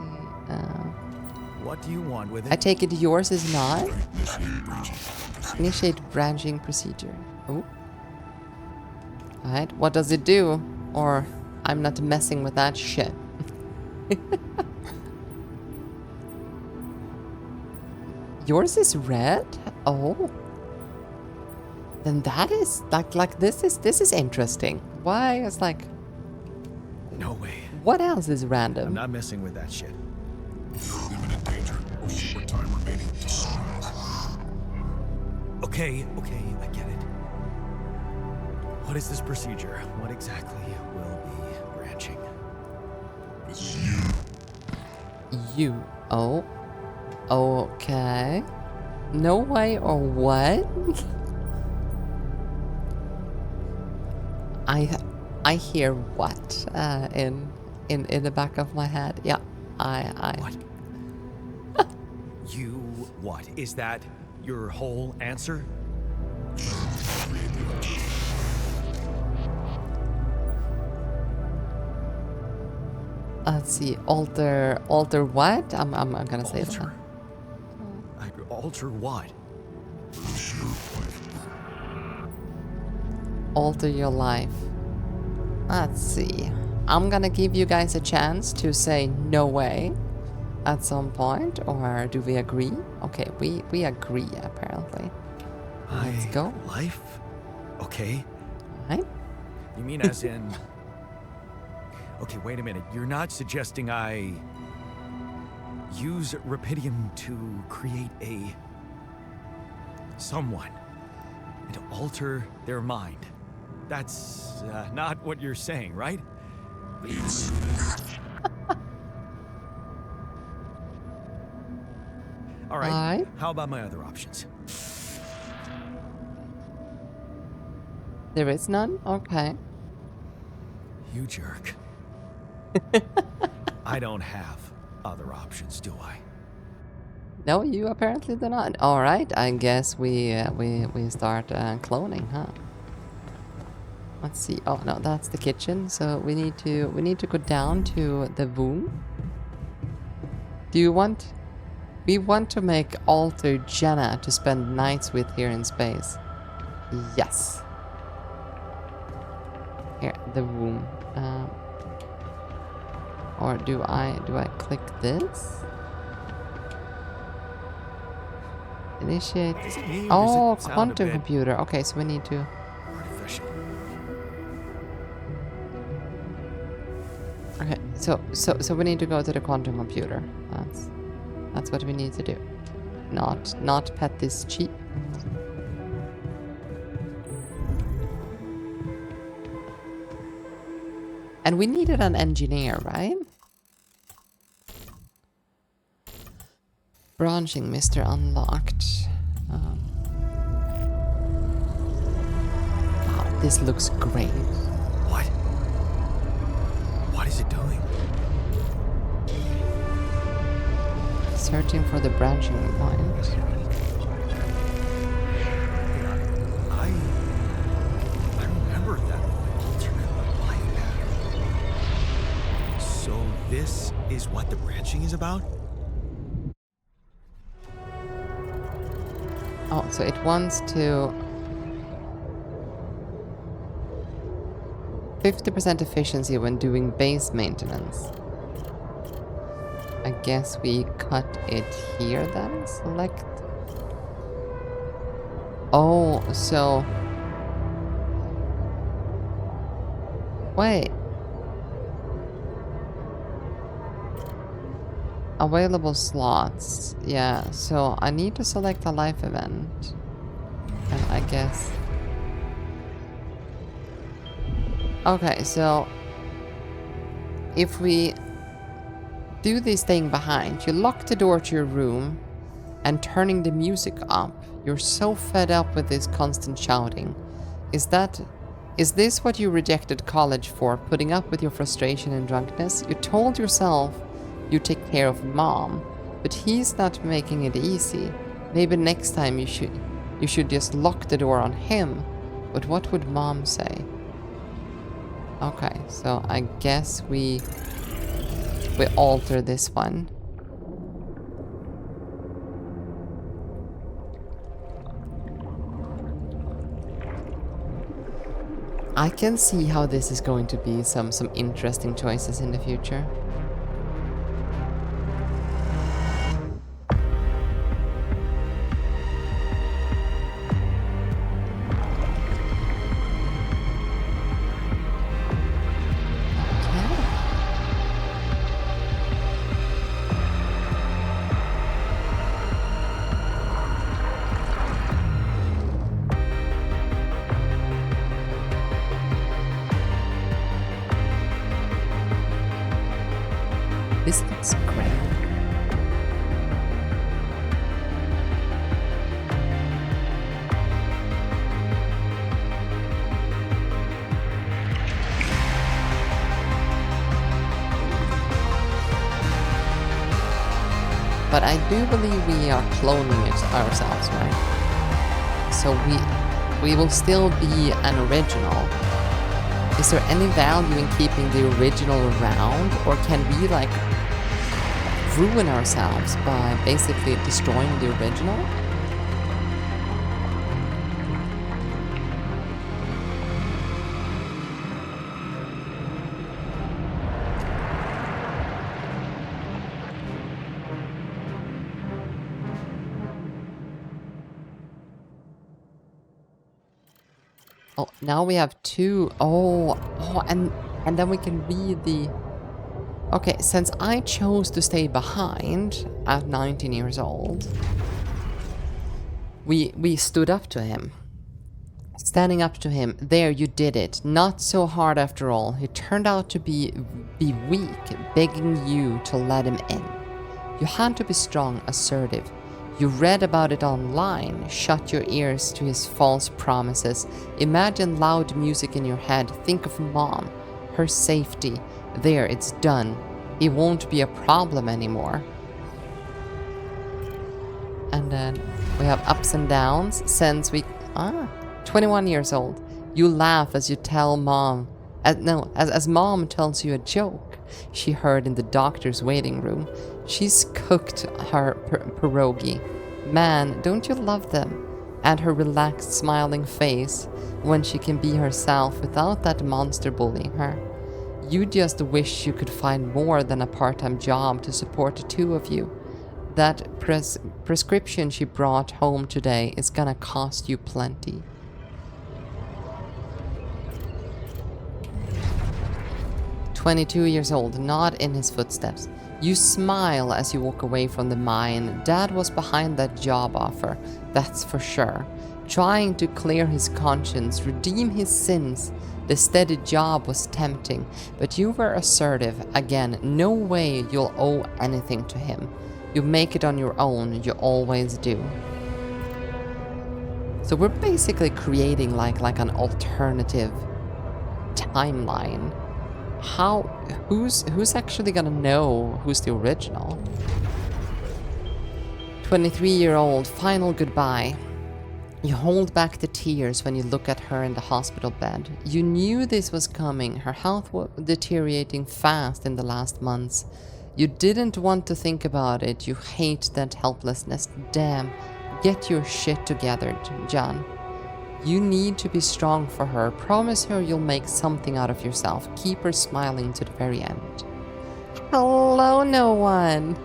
Speaker 1: What do you want with it?
Speaker 2: I take it yours is not?
Speaker 4: Initiate branching.
Speaker 2: Initiate branching procedure. Oh. Alright, what does it do? Or I'm not messing with that shit. Yours is red? Oh. Then that is like this is interesting. Why? It's like,
Speaker 1: No way.
Speaker 2: what else is
Speaker 1: I'm
Speaker 2: random?
Speaker 1: not messing with that shit.
Speaker 4: Imminent danger. Short time remaining to sunrise.
Speaker 1: Okay, I get it. What is this procedure? What exactly will be branching?
Speaker 4: This is you.
Speaker 2: You. Oh. Okay. No way or what? I hear what in the back of my head. Yeah. I
Speaker 1: What? You what? Is that your whole answer?
Speaker 2: let's see. Alter what? I'm gonna say that.
Speaker 1: Alter? Alter what?
Speaker 2: Alter your life. Let's see. I'm gonna give you guys a chance to say no way at some point, or do we agree? Okay, we agree apparently. Let's
Speaker 1: My
Speaker 2: go.
Speaker 1: life? Okay.
Speaker 2: Right?
Speaker 1: You mean as in... Okay, wait a minute. You're not suggesting I use Repidium to create someone and to alter their mind. That's not what you're saying, right? All right.
Speaker 2: Alright.
Speaker 1: How about my other options?
Speaker 2: There is none? Okay.
Speaker 1: You jerk. I don't have other options, do I?
Speaker 2: No, you apparently do not. All right, I guess we start cloning, huh? Let's see. Oh no, that's the kitchen. So we need to go down to the womb. Do you want? We want to make Alter Jenna to spend nights with here in space. Yes. Here, the womb. Or do I click this? Initiate.
Speaker 1: Is it me or
Speaker 2: Oh,
Speaker 1: does it sound a
Speaker 2: quantum
Speaker 1: bit
Speaker 2: computer. Okay, so we need to.
Speaker 1: artificial?
Speaker 2: Okay, so we need to go to the quantum computer. That's what we need to do. Not pet this cheap. And we needed an engineer, right? Branching Mr. Unlocked. Wow, this looks great.
Speaker 1: What? What is it doing?
Speaker 2: Searching for the branching point.
Speaker 1: I remember that alternate life path. So this is what the branching is about?
Speaker 2: Oh, so it wants to 50% efficiency when doing base maintenance. I guess we cut it here then. Select. Oh, so wait. Available slots. Yeah, so I need to select a life event. And I guess. Okay, so if we do this staying behind, you lock the door to your room and turning the music up. You're so fed up with this constant shouting. Is this what you rejected college for, putting up with your frustration and drunkenness? You told yourself you take care of mom, but he's not making it easy. Maybe next time you should just lock the door on him. But what would mom say? Okay, so I guess we alter this one. I can see how this is going to be some interesting choices in the future. This looks great. But I do believe we are cloning it ourselves, right? So we will still be an original. Is there any value in keeping the original around, or can we like ruin ourselves by basically destroying the original? Oh, now we have two. Oh, and then we can read the... Okay, since I chose to stay behind at 19 years old, we stood up to him. Standing up to him. There, you did it. Not so hard after all. He turned out to be weak, begging you to let him in. You had to be strong, assertive. You read about it online. Shut your ears to his false promises. Imagine loud music in your head. Think of mom, her safety, There, it's done. He won't be a problem anymore. And then we have ups and downs since we... 21 years old. You laugh as you tell mom... as mom tells you a joke she heard in the doctor's waiting room. She's cooked her pierogi. Man, don't you love them? And her relaxed, smiling face when she can be herself without that monster bullying her. You just wish you could find more than a part-time job to support the two of you. That prescription she brought home today is gonna cost you plenty. "22 years old, not in his footsteps. You smile as you walk away from the mine. Dad was behind that job offer, that's for sure. Trying to clear his conscience, redeem his sins. The steady job was tempting, but you were assertive. Again, no way you'll owe anything to him. You make it on your own, you always do." So we're basically creating like an alternative timeline. Who's actually gonna know who's the original? 23-year-old, final goodbye. You hold back the tears when you look at her in the hospital bed. You knew this was coming. Her health was deteriorating fast in the last months. You didn't want to think about it. You hate that helplessness. Damn. Get your shit together, John. You need to be strong for her. Promise her you'll make something out of yourself. Keep her smiling to the very end. Hello, no one.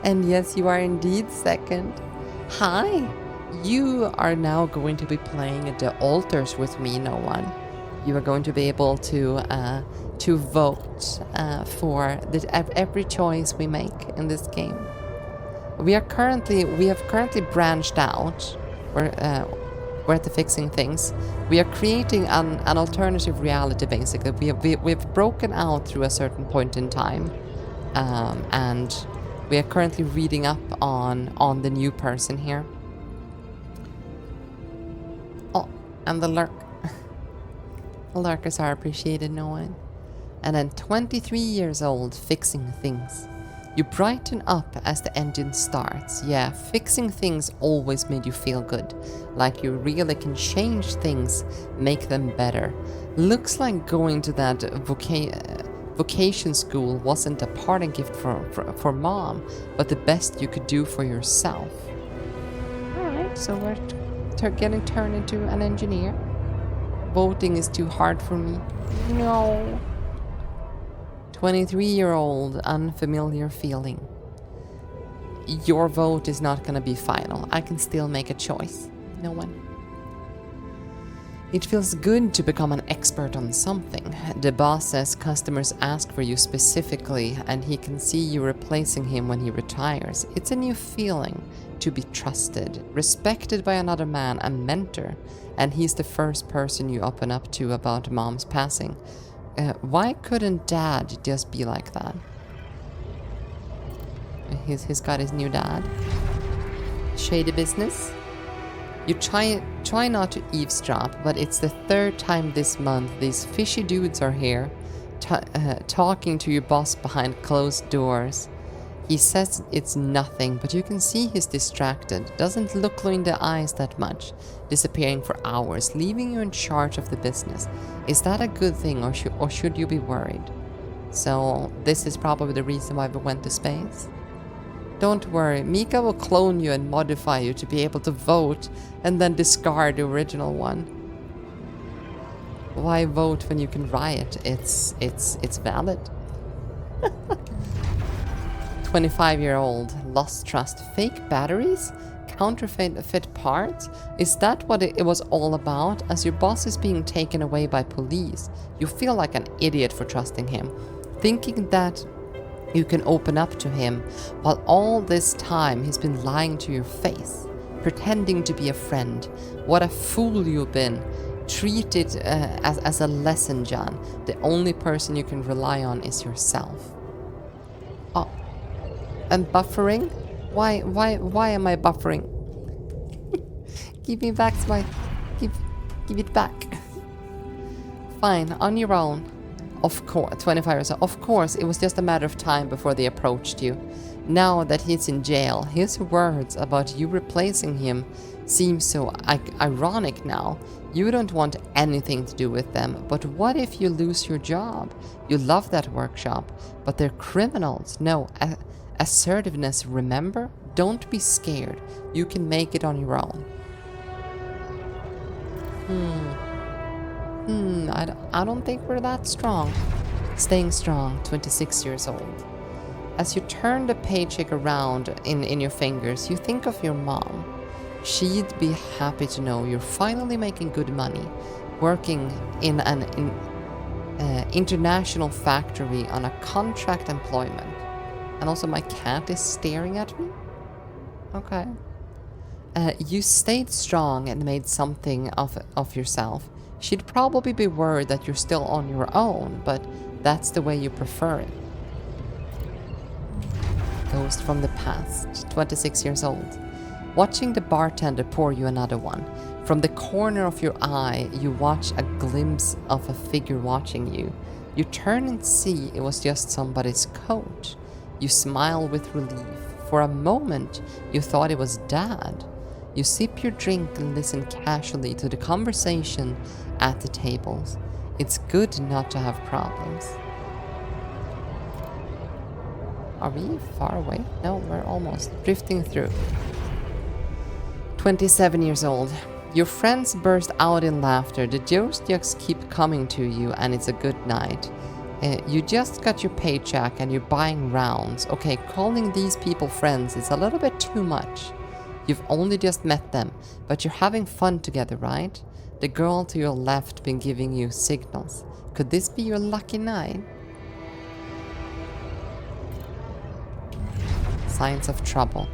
Speaker 2: And yes, you are indeed second. Hi. You are now going to be playing at the altars with me, no one. You are going to be able to vote for every choice we make in this game. We have currently branched out. We're at the fixing things. We are creating an alternative reality, basically. We've broken out through a certain point in time, and we are currently reading up on the new person here. Oh, and the lurkers are appreciated, no one. And then 23 years old, fixing things. You brighten up as the engine starts. Yeah, fixing things always made you feel good. Like you really can change things, make them better. Looks like going to that vocation school wasn't a parting gift for mom, but the best you could do for yourself. Alright, so we're getting turned into an engineer. Voting is too hard for me. No. 23-year-old, unfamiliar feeling. Your vote is not gonna be final. I can still make a choice. No one. It feels good to become an expert on something. The boss says customers ask for you specifically, and he can see you replacing him when he retires. It's a new feeling to be trusted, respected by another man, a mentor, and he's the first person you open up to about mom's passing. Why couldn't dad just be like that? He's got his new dad. Shady business. You try not to eavesdrop, but it's the third time this month these fishy dudes are here, talking to your boss behind closed doors. He says it's nothing, but you can see he's distracted, doesn't look in the eyes that much, disappearing for hours, leaving you in charge of the business. Is that a good thing, or should you be worried? So this is probably the reason why we went to space. Don't worry, Miwca will clone you and modify you to be able to vote and then discard the original one. Why vote when you can riot? It's valid. 25-year-old, lost trust, fake batteries, counterfeit parts? Is that what it was all about? As your boss is being taken away by police, you feel like an idiot for trusting him, thinking that you can open up to him, while all this time he's been lying to your face, pretending to be a friend. What a fool you've been. Treat it as a lesson, John. The only person you can rely on is yourself. Oh. And buffering? Why am I buffering? Give me back my... Give it back. Fine, on your own. Of course, 25 years old. Of course, it was just a matter of time before they approached you. Now that he's in jail, his words about you replacing him seem so ironic now. You don't want anything to do with them, but what if you lose your job? You love that workshop, but they're criminals. No, assertiveness, remember? Don't be scared. You can make it on your own. I don't think we're that strong. Staying strong, 26 years old. As you turn the paycheck around in your fingers, you think of your mom. She'd be happy to know you're finally making good money, working in an international factory on a contract employment. And also my cat is staring at me. Okay. You stayed strong and made something of yourself. She'd probably be worried that you're still on your own, but that's the way you prefer it. Ghost from the past, 26 years old. Watching the bartender pour you another one. From the corner of your eye, you watch a glimpse of a figure watching you. You turn and see it was just somebody's coat. You smile with relief. For a moment, you thought it was Dad. You sip your drink and listen casually to the conversation at the tables. It's good not to have problems. Are we far away? No, we're almost drifting through. 27 years old. Your friends burst out in laughter. The jokes just keep coming to you and it's a good night. You just got your paycheck and you're buying rounds. Okay, calling these people friends is a little bit too much. You've only just met them, but you're having fun together, right? The girl to your left been giving you signals. Could this be your lucky night? Signs of trouble.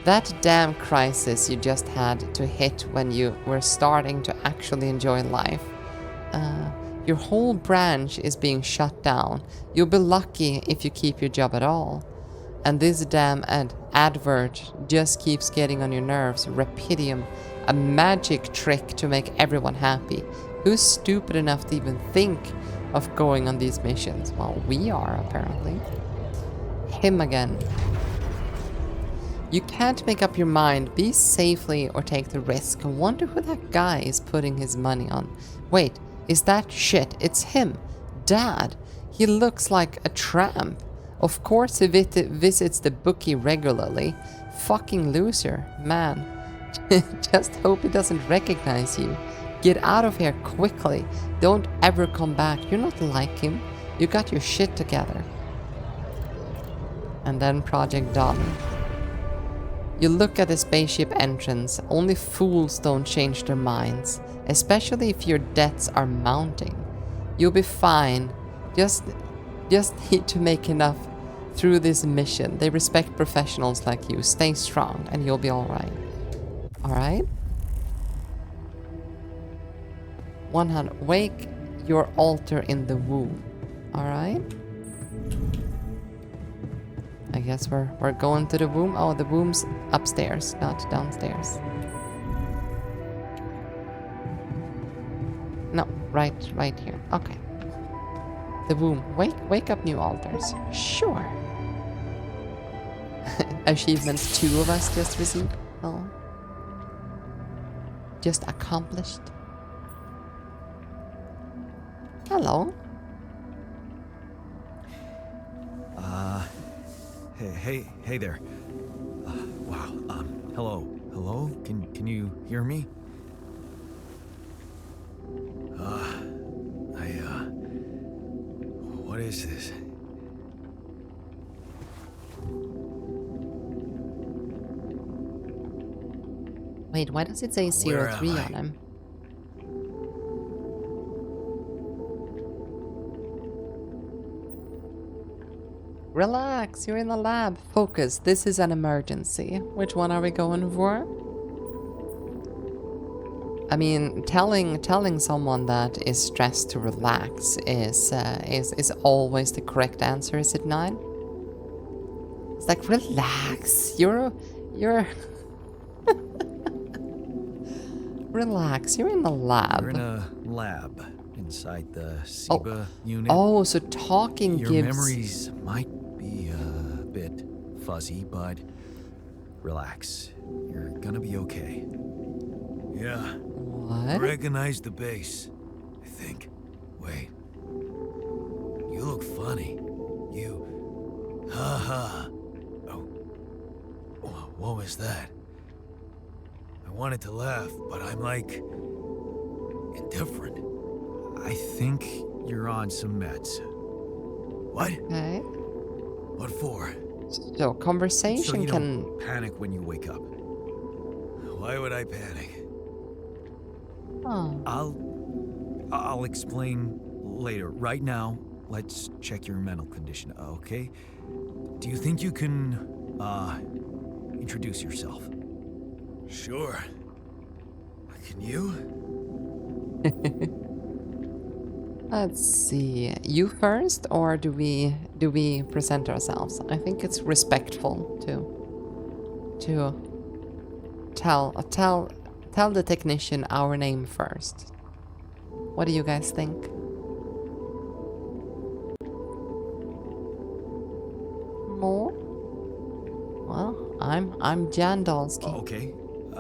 Speaker 2: That damn crisis you just had to hit when you were starting to actually enjoy life. Your whole branch is being shut down. You'll be lucky if you keep your job at all. And this damn advert just keeps getting on your nerves. Rapidium, a magic trick to make everyone happy. Who's stupid enough to even think of going on these missions? Well, we are, apparently. Him again. You can't make up your mind. Be safely or take the risk. I wonder who that guy is putting his money on. Wait, is that shit? It's him. Dad. He looks like a tramp. Of course he visits the bookie regularly. Fucking loser. Man. Just hope he doesn't recognize you. Get out of here quickly. Don't ever come back. You're not like him. You got your shit together. And then Project Dawn. You look at the spaceship entrance. Only fools don't change their minds. Especially if your debts are mounting. You'll be fine. Just need to make enough through this mission. They respect professionals like you. Stay strong and you'll be alright. Alright? 100. Wake your altar in the womb. Alright? I guess we're going to the womb. Oh, the womb's upstairs, not downstairs. No, right here. Okay. The womb. Wake up new altars. Sure. Achievements 2 of us just received. Oh. Just accomplished. Hello.
Speaker 1: Hey there. Wow. Hello? Can you hear me? What is this?
Speaker 2: Wait, why does it say 03 on him? Relax, you're in the lab. Focus, this is an emergency. Which one are we going for? I mean, telling someone that is stressed to relax is always the correct answer, is it not? It's like, relax. You're relax. You're in the lab.
Speaker 1: You're in a lab. inside the
Speaker 2: Oh.
Speaker 1: SIBA unit.
Speaker 2: Oh, so talking
Speaker 1: Your
Speaker 2: gives...
Speaker 1: memories might be a bit fuzzy, but relax. You're gonna be okay. Yeah, I
Speaker 2: What?
Speaker 1: recognize the base, I think. Wait. You look funny. You... Ha. Oh. What was that? I wanted to laugh, but I'm like... indifferent. I think you're on some meds. What?
Speaker 2: Okay.
Speaker 1: What for?
Speaker 2: So
Speaker 1: So
Speaker 2: conversation
Speaker 1: you
Speaker 2: can...
Speaker 1: don't panic when you wake up. Why would I panic?
Speaker 2: Oh.
Speaker 1: I'll explain later. Right now, let's check your mental condition, okay? Do you think you can, introduce yourself? Sure. Can you?
Speaker 2: Let's see. You first, or do we present ourselves? I think it's respectful to tell the technician our name first. What do you guys think? More? Well, I'm Jan Dolsky.
Speaker 1: Okay.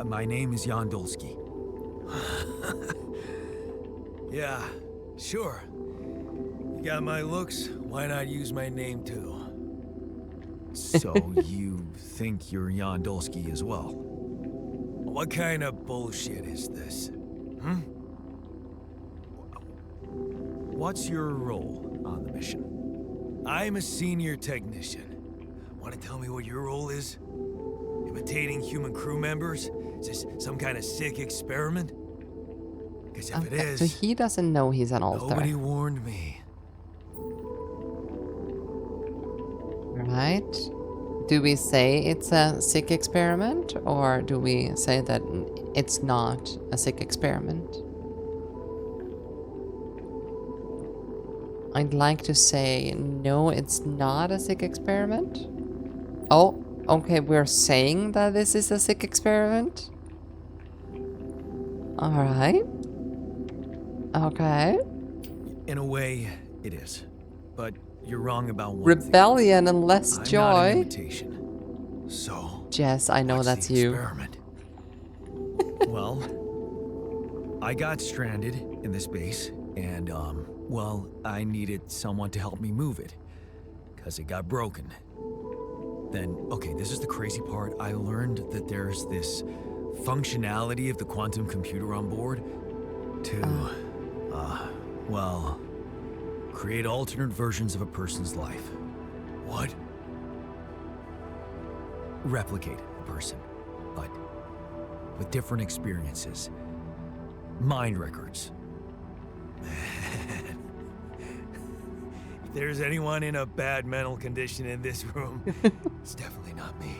Speaker 1: My name is Jan Dolsky. Yeah, sure. You got my looks, why not use my name too? So you think you're Jan Dolsky as well? What kind of bullshit is this? Hmm? What's your role on the mission? I'm a senior technician. Want to tell me what your role is? Imitating human crew members? Is this some kind of sick experiment? Because if it
Speaker 2: Okay,
Speaker 1: is,
Speaker 2: so he doesn't know he's an alter.
Speaker 1: nobody warned me.
Speaker 2: Right? Do we say it's a sick experiment, or do we say that it's not a sick experiment? I'd like to say no, it's not a sick experiment. Oh, okay, we're saying that this is a sick experiment. Alright. Okay.
Speaker 1: In a way, it is. But you're wrong about one thing.
Speaker 2: Rebellion and less
Speaker 1: I'm not an
Speaker 2: joy.
Speaker 1: imitation. So,
Speaker 2: Jess, I know
Speaker 1: what's
Speaker 2: that's
Speaker 1: the
Speaker 2: you.
Speaker 1: experiment? Well, I got stranded in this base, and, well, I needed someone to help me move it. Because it got broken. Then, okay, this is the crazy part. I learned that there's this functionality of the quantum computer on board to, well, create alternate versions of a person's life. What? Replicate a person, but with different experiences. Mind records. If there's anyone in a bad mental condition in this room, it's definitely not me.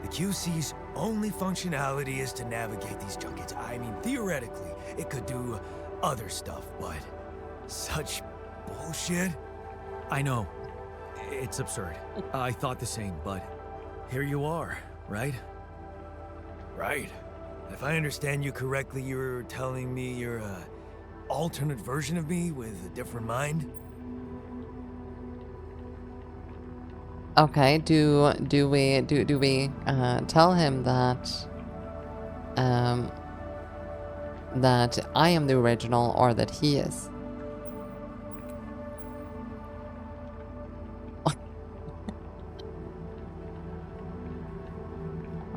Speaker 1: The QC's only functionality is to navigate these junkets. I mean, theoretically, it could do other stuff, but such bullshit? I know. It's absurd. I thought the same, but here you are, right? Right. If I understand you correctly, you're telling me you're a alternate version of me with a different mind?
Speaker 2: Okay, do we tell him that that I am the original, or that he is?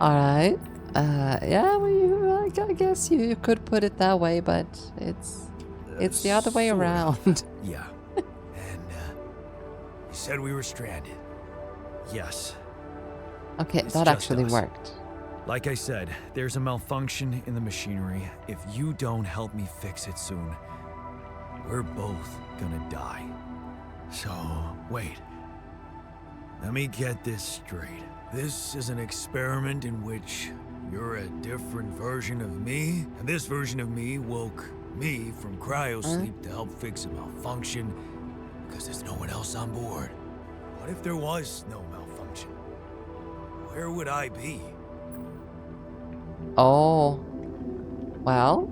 Speaker 2: All right. Yeah, well, I guess you could put it that way, but it's the other way
Speaker 1: Sort of.
Speaker 2: around.
Speaker 1: Yeah. And, you said we were stranded. Yes.
Speaker 2: Okay,
Speaker 1: It's
Speaker 2: that
Speaker 1: just
Speaker 2: actually
Speaker 1: us.
Speaker 2: worked.
Speaker 1: Like I said, there's a malfunction in the machinery. If you don't help me fix it soon, we're both gonna die. So, wait. Let me get this straight. This is an experiment in which you're a different version of me, and this version of me woke me from cryosleep to help fix a malfunction because there's no one else on board. What if there was no malfunction? Where would I be?
Speaker 2: Oh. Well,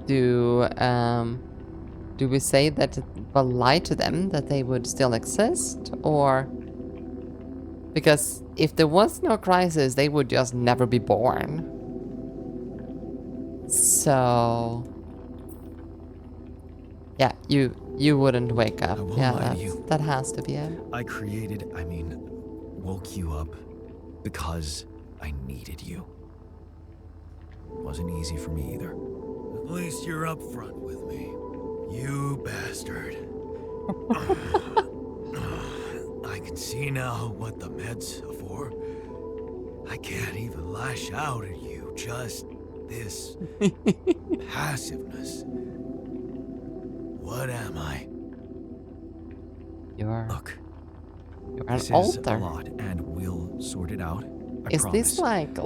Speaker 2: do we say that it will lie to them that they would still exist, or because if there was no crisis, they would just never be born. So yeah, you wouldn't wake up.
Speaker 1: I won't
Speaker 2: Yeah,
Speaker 1: lie to you.
Speaker 2: that has to be it.
Speaker 1: Woke you up because I needed you. Wasn't easy for me either. At least you're up front with me. You bastard. I can see now what the meds are for. I can't even lash out at you. Just this passiveness. What am I?
Speaker 2: You're
Speaker 1: Look,
Speaker 2: an
Speaker 1: this is a
Speaker 2: altar.
Speaker 1: lot, and we'll sort it out. I
Speaker 2: Is
Speaker 1: promise.
Speaker 2: this like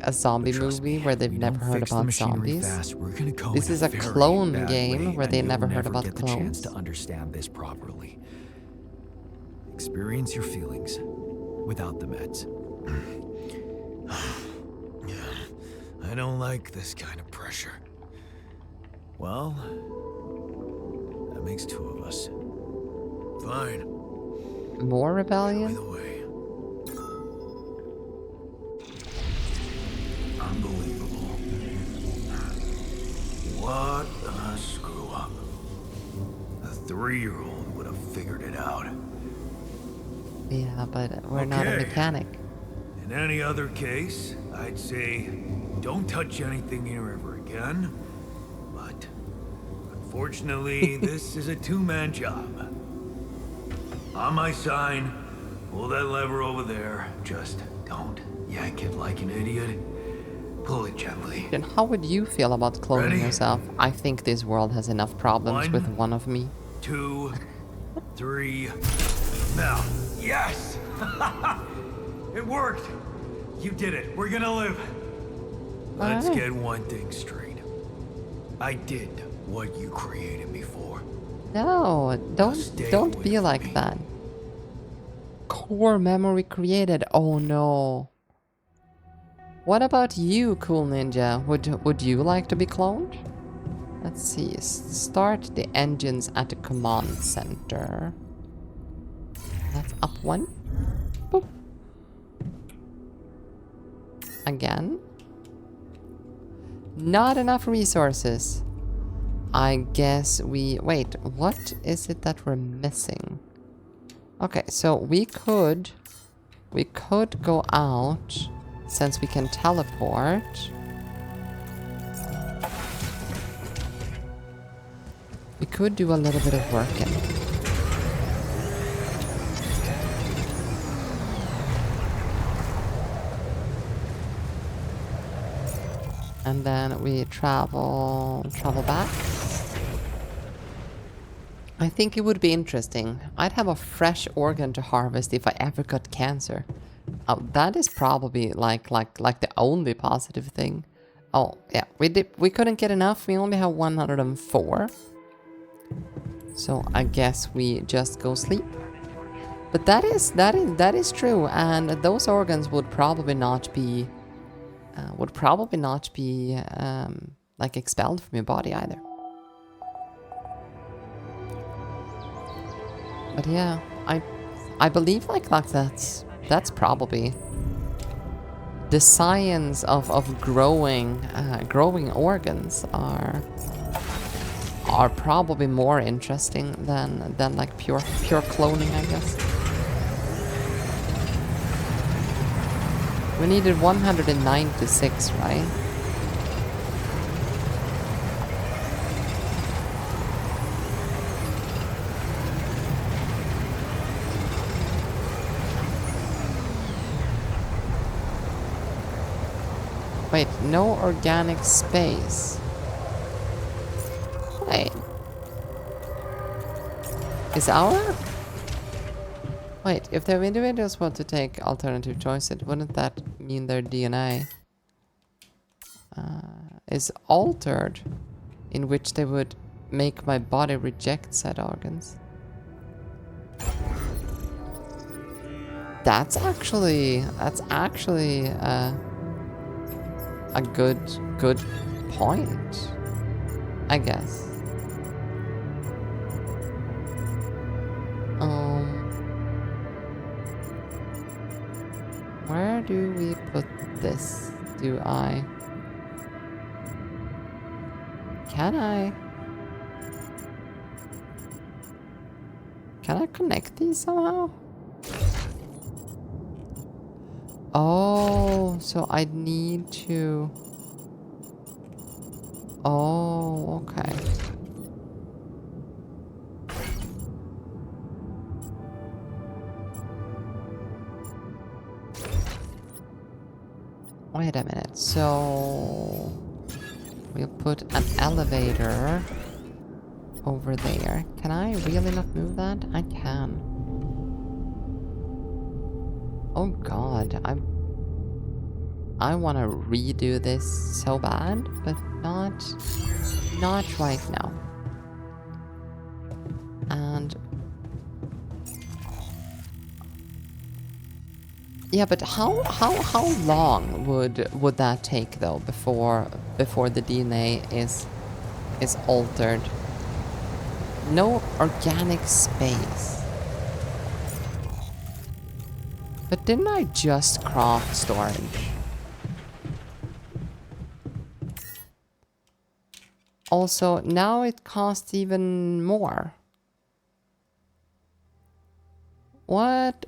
Speaker 2: a zombie
Speaker 1: But trust
Speaker 2: movie
Speaker 1: me,
Speaker 2: where they've
Speaker 1: we
Speaker 2: never
Speaker 1: don't
Speaker 2: heard
Speaker 1: fix the
Speaker 2: about
Speaker 1: machinery
Speaker 2: zombies?
Speaker 1: fast. We're gonna go
Speaker 2: This
Speaker 1: in
Speaker 2: is
Speaker 1: a
Speaker 2: a
Speaker 1: very
Speaker 2: clone
Speaker 1: bad
Speaker 2: game
Speaker 1: way,
Speaker 2: where they
Speaker 1: and
Speaker 2: never
Speaker 1: you'll
Speaker 2: heard about
Speaker 1: get the chance
Speaker 2: clones.
Speaker 1: to understand this properly. Experience your feelings without the meds. I don't like this kind of pressure. Well, that makes two of us. Fine.
Speaker 2: More
Speaker 1: Show me
Speaker 2: rebellion?
Speaker 1: the way. Unbelievable. What a screw up. A 3-year-old would have figured it out.
Speaker 2: Yeah, but we're not a
Speaker 1: Okay.
Speaker 2: mechanic.
Speaker 1: In any other case, I'd say don't touch anything here ever again. But unfortunately, this is a two-man job. On my sign, pull that lever over there. Just don't yank it like an idiot. Pull it gently.
Speaker 2: Then how would you feel about cloning
Speaker 1: Ready?
Speaker 2: yourself? I think this world has enough problems with
Speaker 1: One.
Speaker 2: one of me.
Speaker 1: 2, 3. Now, yes! It worked! You did it. We're gonna live. Let's
Speaker 2: Alright.
Speaker 1: get one thing straight. I did what you created me for.
Speaker 2: No,
Speaker 1: stay
Speaker 2: don't
Speaker 1: away
Speaker 2: be
Speaker 1: from
Speaker 2: like
Speaker 1: me.
Speaker 2: that. Core memory created. Oh no. What about you, cool ninja? Would you like to be cloned? Let's see. Start the engines at the command center. That's up one. Boop. Again. Not enough resources. I guess we... Wait, what is it that we're missing? Okay, so we could go out since we can teleport. We could do a little bit of working. And then we travel back. I think it would be interesting. I'd have a fresh organ to harvest if I ever got cancer. Oh, that is probably like the only positive thing. Oh, yeah, we couldn't get enough. We only have 104. So I guess we just go sleep. But that is true, and those organs would probably not be like expelled from your body either. But yeah, I believe like that's probably the science of growing organs are probably more interesting than like pure cloning, I guess. We needed 196, right? Wait, no organic space. Wait. Is our... Wait, if the individuals want to take alternative choices, wouldn't that mean their DNA is altered, in which they would make my body reject said organs? That's actually a good point. I guess. Where do we put this? Do I... Can I? Can I connect these somehow? Oh, so I need to... Oh, okay. Wait a minute, so... We'll put an elevator over there. Can I really not move that? I can. Oh god, I want to redo this so bad, but not right now. And yeah, but how long would that take though before the DNA is altered? No organic space. But didn't I just craft storage? Also, now it costs even more. What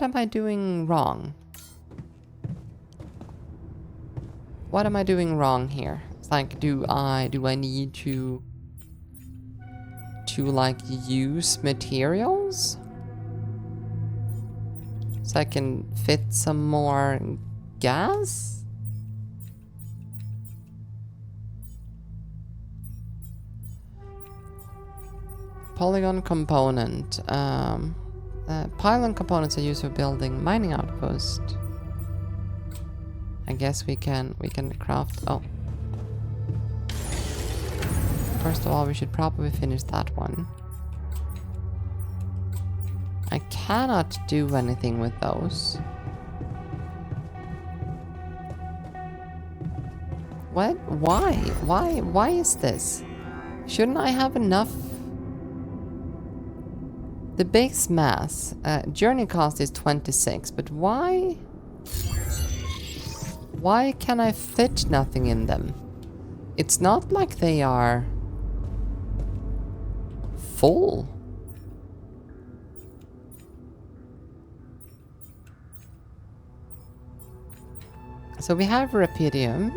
Speaker 2: am I doing wrong? What am I doing wrong here? It's like, do I need to like use materials? So I can fit some more gas? Polygon component. Pylon components are used for building mining outpost. I guess we can craft... Oh. First of all, we should probably finish that one. I cannot do anything with those. What? Why? Why is this? Shouldn't I have enough? The base mass, journey cost is 26, but why? Why can I fit nothing in them? It's not like they are full. So we have rubidium.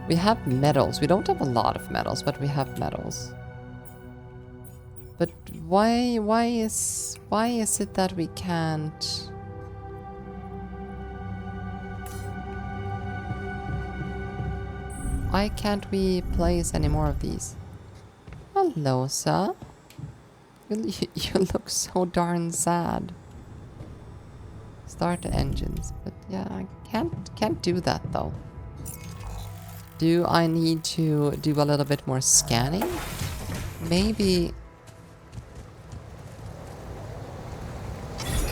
Speaker 2: We have metals. We don't have a lot of metals, but we have metals. But why is it that we can't? Why can't we place any more of these? Hello, sir. You look so darn sad. Start the engines, but yeah, I can't do that though. Do I need to do a little bit more scanning? Maybe.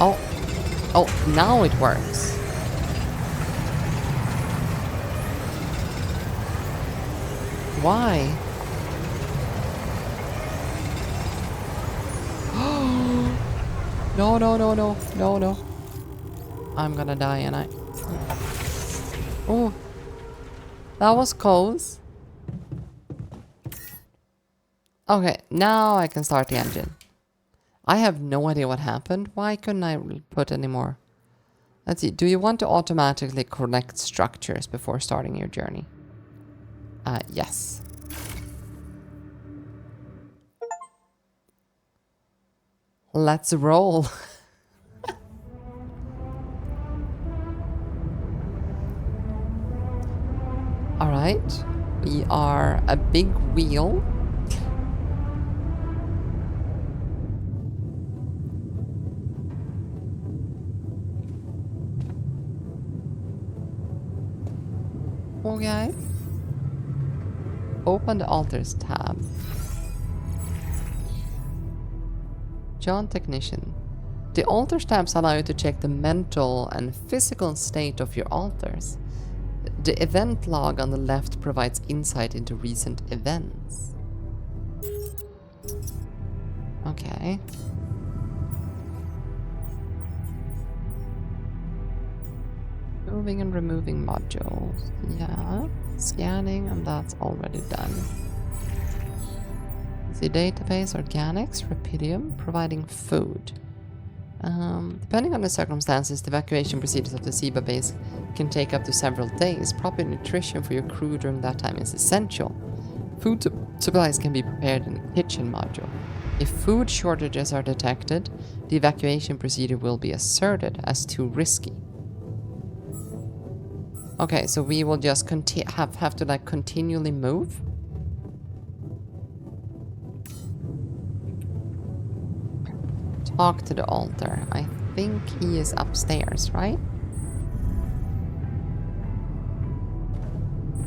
Speaker 2: Oh, now it works. Why? No. I'm gonna die, and I... Oh, that was close. Okay, now I can start the engine. I have no idea what happened. Why couldn't I put any more? Let's see. Do you want to automatically connect structures before starting your journey? Yes. Let's roll. All right. We are a big wheel. Okay. Open the altars tab. John Technician. The altars tabs allow you to check the mental and physical state of your altars. The event log on the left provides insight into recent events. Okay. Moving and removing modules. Yeah. Scanning, and that's already done. The database, organics, rapidium, providing food. Depending on the circumstances, the evacuation procedures of the SIBA base can take up to several days. Proper nutrition for your crew during that time is essential. Food supplies can be prepared in the kitchen module. If food shortages are detected, the evacuation procedure will be asserted as too risky. Okay, so we will just have to like continually move. Talk to the altar. I think he is upstairs, right?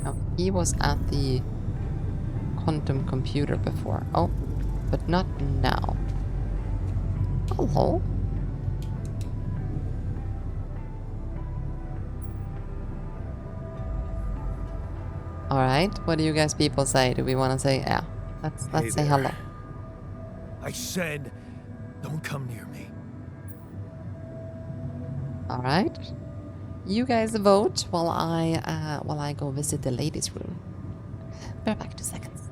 Speaker 2: No, he was at the quantum computer before. Oh, but not now. Hello? Alright, what do you guys people say? Do we want to say, yeah, let's
Speaker 1: Hey
Speaker 2: say
Speaker 1: there.
Speaker 2: hello.
Speaker 1: I said, don't come near me.
Speaker 2: Alright. You guys vote while I go visit the ladies' room. Be back in 2 seconds.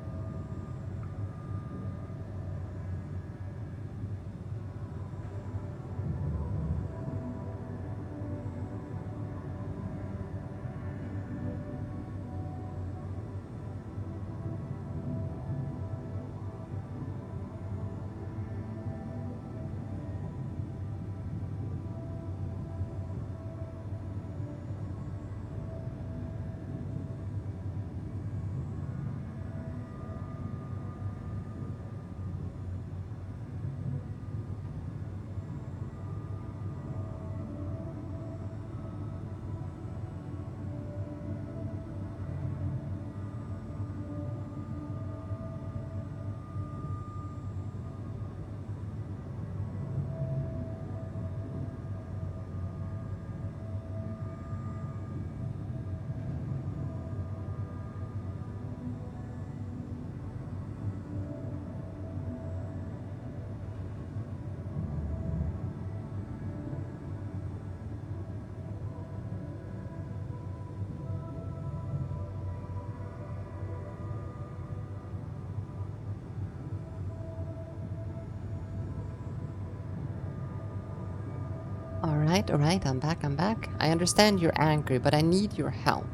Speaker 2: Alright, I'm back. I understand you're angry, but I need your help.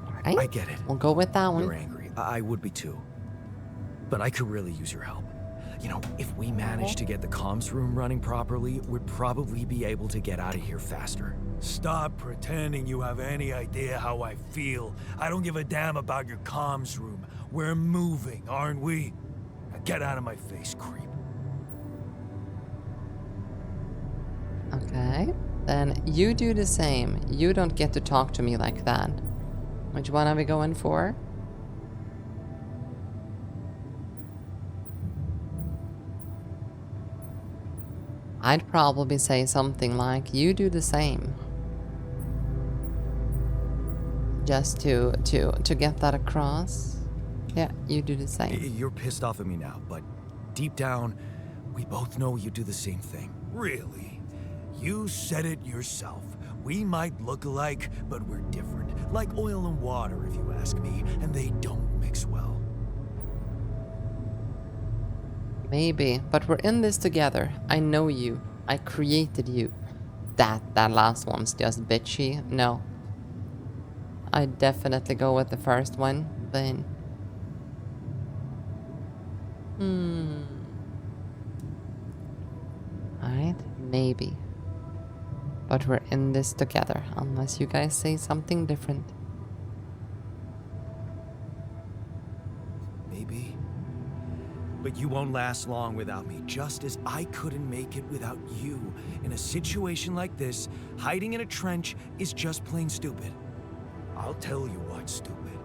Speaker 2: Alright?
Speaker 1: I get it.
Speaker 2: We'll go with that one.
Speaker 1: You're angry. I would be too. But I could really use your help. You know, if we manage to get the comms room running properly, we'd probably be able to get out of here faster. Stop pretending you have any idea how I feel. I don't give a damn about your comms room. We're moving, aren't we? Now get out of my face, creep.
Speaker 2: Okay. Then you do the same. You don't get to talk to me like that. Which one are we going for? I'd probably say something like, you do the same. Just to get that across. Yeah, you do the same.
Speaker 1: You're pissed off at me now, but deep down, we both know you do the same thing. Really? You said it yourself. We might look alike, but we're different. Like oil and water, if you ask me, and they don't mix well.
Speaker 2: Maybe, but we're in this together. I know you. I created you. That last one's just bitchy. No. I'd definitely go with the first one, but... Alright, maybe. But we're in this together, unless you guys say something different.
Speaker 1: Maybe. But you won't last long without me, just as I couldn't make it without you. In a situation like this, hiding in a trench is just plain stupid. I'll tell you what's stupid.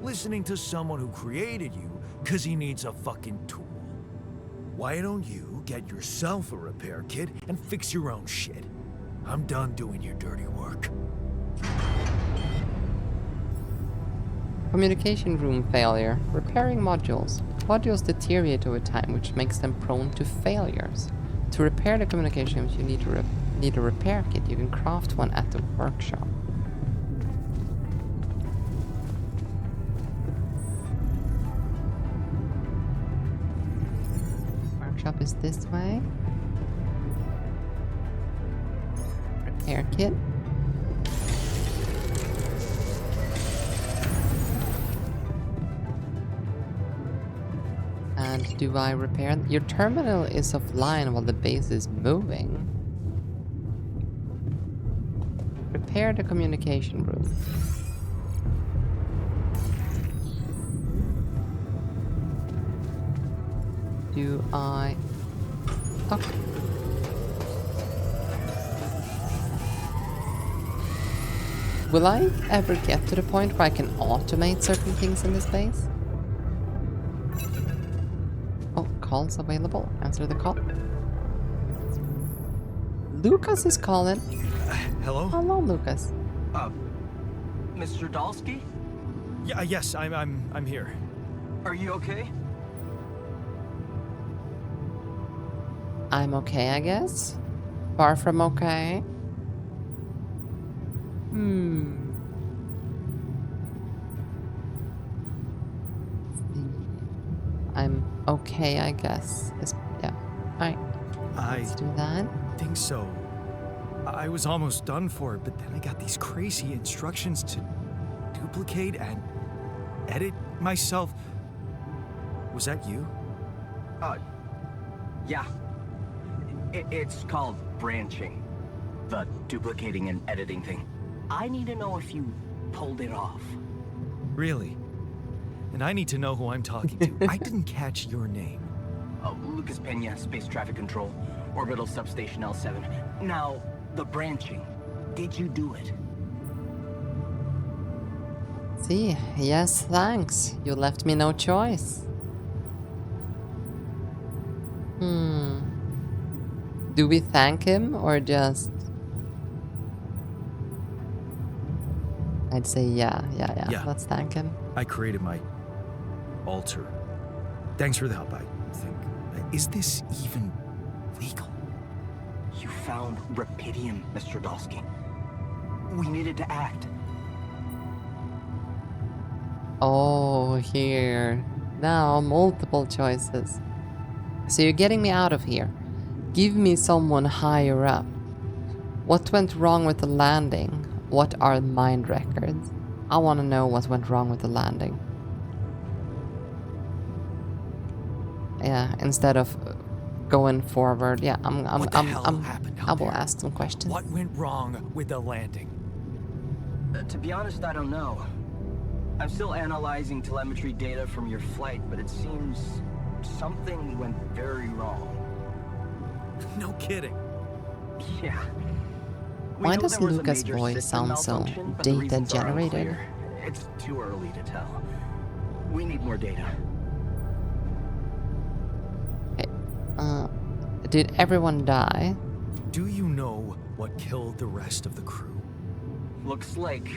Speaker 1: Listening to someone who created you because he needs a fucking tool. Why don't you get yourself a repair kit and fix your own shit? I'm done doing your dirty work.
Speaker 2: Communication room failure. Repairing modules. Modules deteriorate over time, which makes them prone to failures. To repair the communication rooms, you need a repair kit. You can craft one at the workshop. Workshop is this way. Repair kit. And do I repair? Your terminal is offline while the base is moving. Repair the communication room. Do I... Okay. Will I ever get to the point where I can automate certain things in this base? Oh, calls available. Answer the call. Lucas is calling.
Speaker 1: Hello?
Speaker 2: Hello, Lucas.
Speaker 3: Mr. Dalsky?
Speaker 1: Yeah, yes, I'm here.
Speaker 3: Are you okay?
Speaker 2: I'm okay, I guess. Far from okay. I'm okay, I guess. Yeah. Alright. Let's do that.
Speaker 1: Think so. I was almost done for it, but then I got these crazy instructions to duplicate and edit myself. Was that you?
Speaker 3: Yeah. It's called branching. The duplicating and editing thing. I need to know if you pulled it off.
Speaker 1: Really? And I need to know who I'm talking to. I didn't catch your name.
Speaker 3: Lucas Pena, Space Traffic Control, Orbital Substation L7. Now, the branching. Did you do it?
Speaker 2: See, yes, thanks. You left me no choice. Do we thank him or just... I'd say yeah.
Speaker 1: Yeah.
Speaker 2: Let's thank him.
Speaker 1: I created my altar. Thanks for the help, I think. Is this even legal?
Speaker 3: You found Rapidium, Mr. Dalsky. We needed to act.
Speaker 2: Oh, here. Now, multiple choices. So you're getting me out of here. Give me someone higher up. What went wrong with the landing? What are mind records? I want to know what went wrong with the landing. Yeah, instead of going forward. Yeah,
Speaker 1: What the hell happened out
Speaker 2: I will
Speaker 1: there?
Speaker 2: ask some questions.
Speaker 1: What went wrong with the landing?
Speaker 3: To be honest, I don't know. I'm still analyzing telemetry data from your flight, but it seems something went very wrong.
Speaker 1: No kidding.
Speaker 3: Yeah. We
Speaker 2: Why
Speaker 3: know
Speaker 2: does
Speaker 3: there was a
Speaker 2: Lucas'
Speaker 3: major
Speaker 2: voice
Speaker 3: system
Speaker 2: sound so
Speaker 3: malfunction, but the reasons are
Speaker 2: data-generated?
Speaker 3: unclear. It's too early to tell. We need more data.
Speaker 2: Did everyone die?
Speaker 1: Do you know what killed the rest of the crew?
Speaker 3: Looks like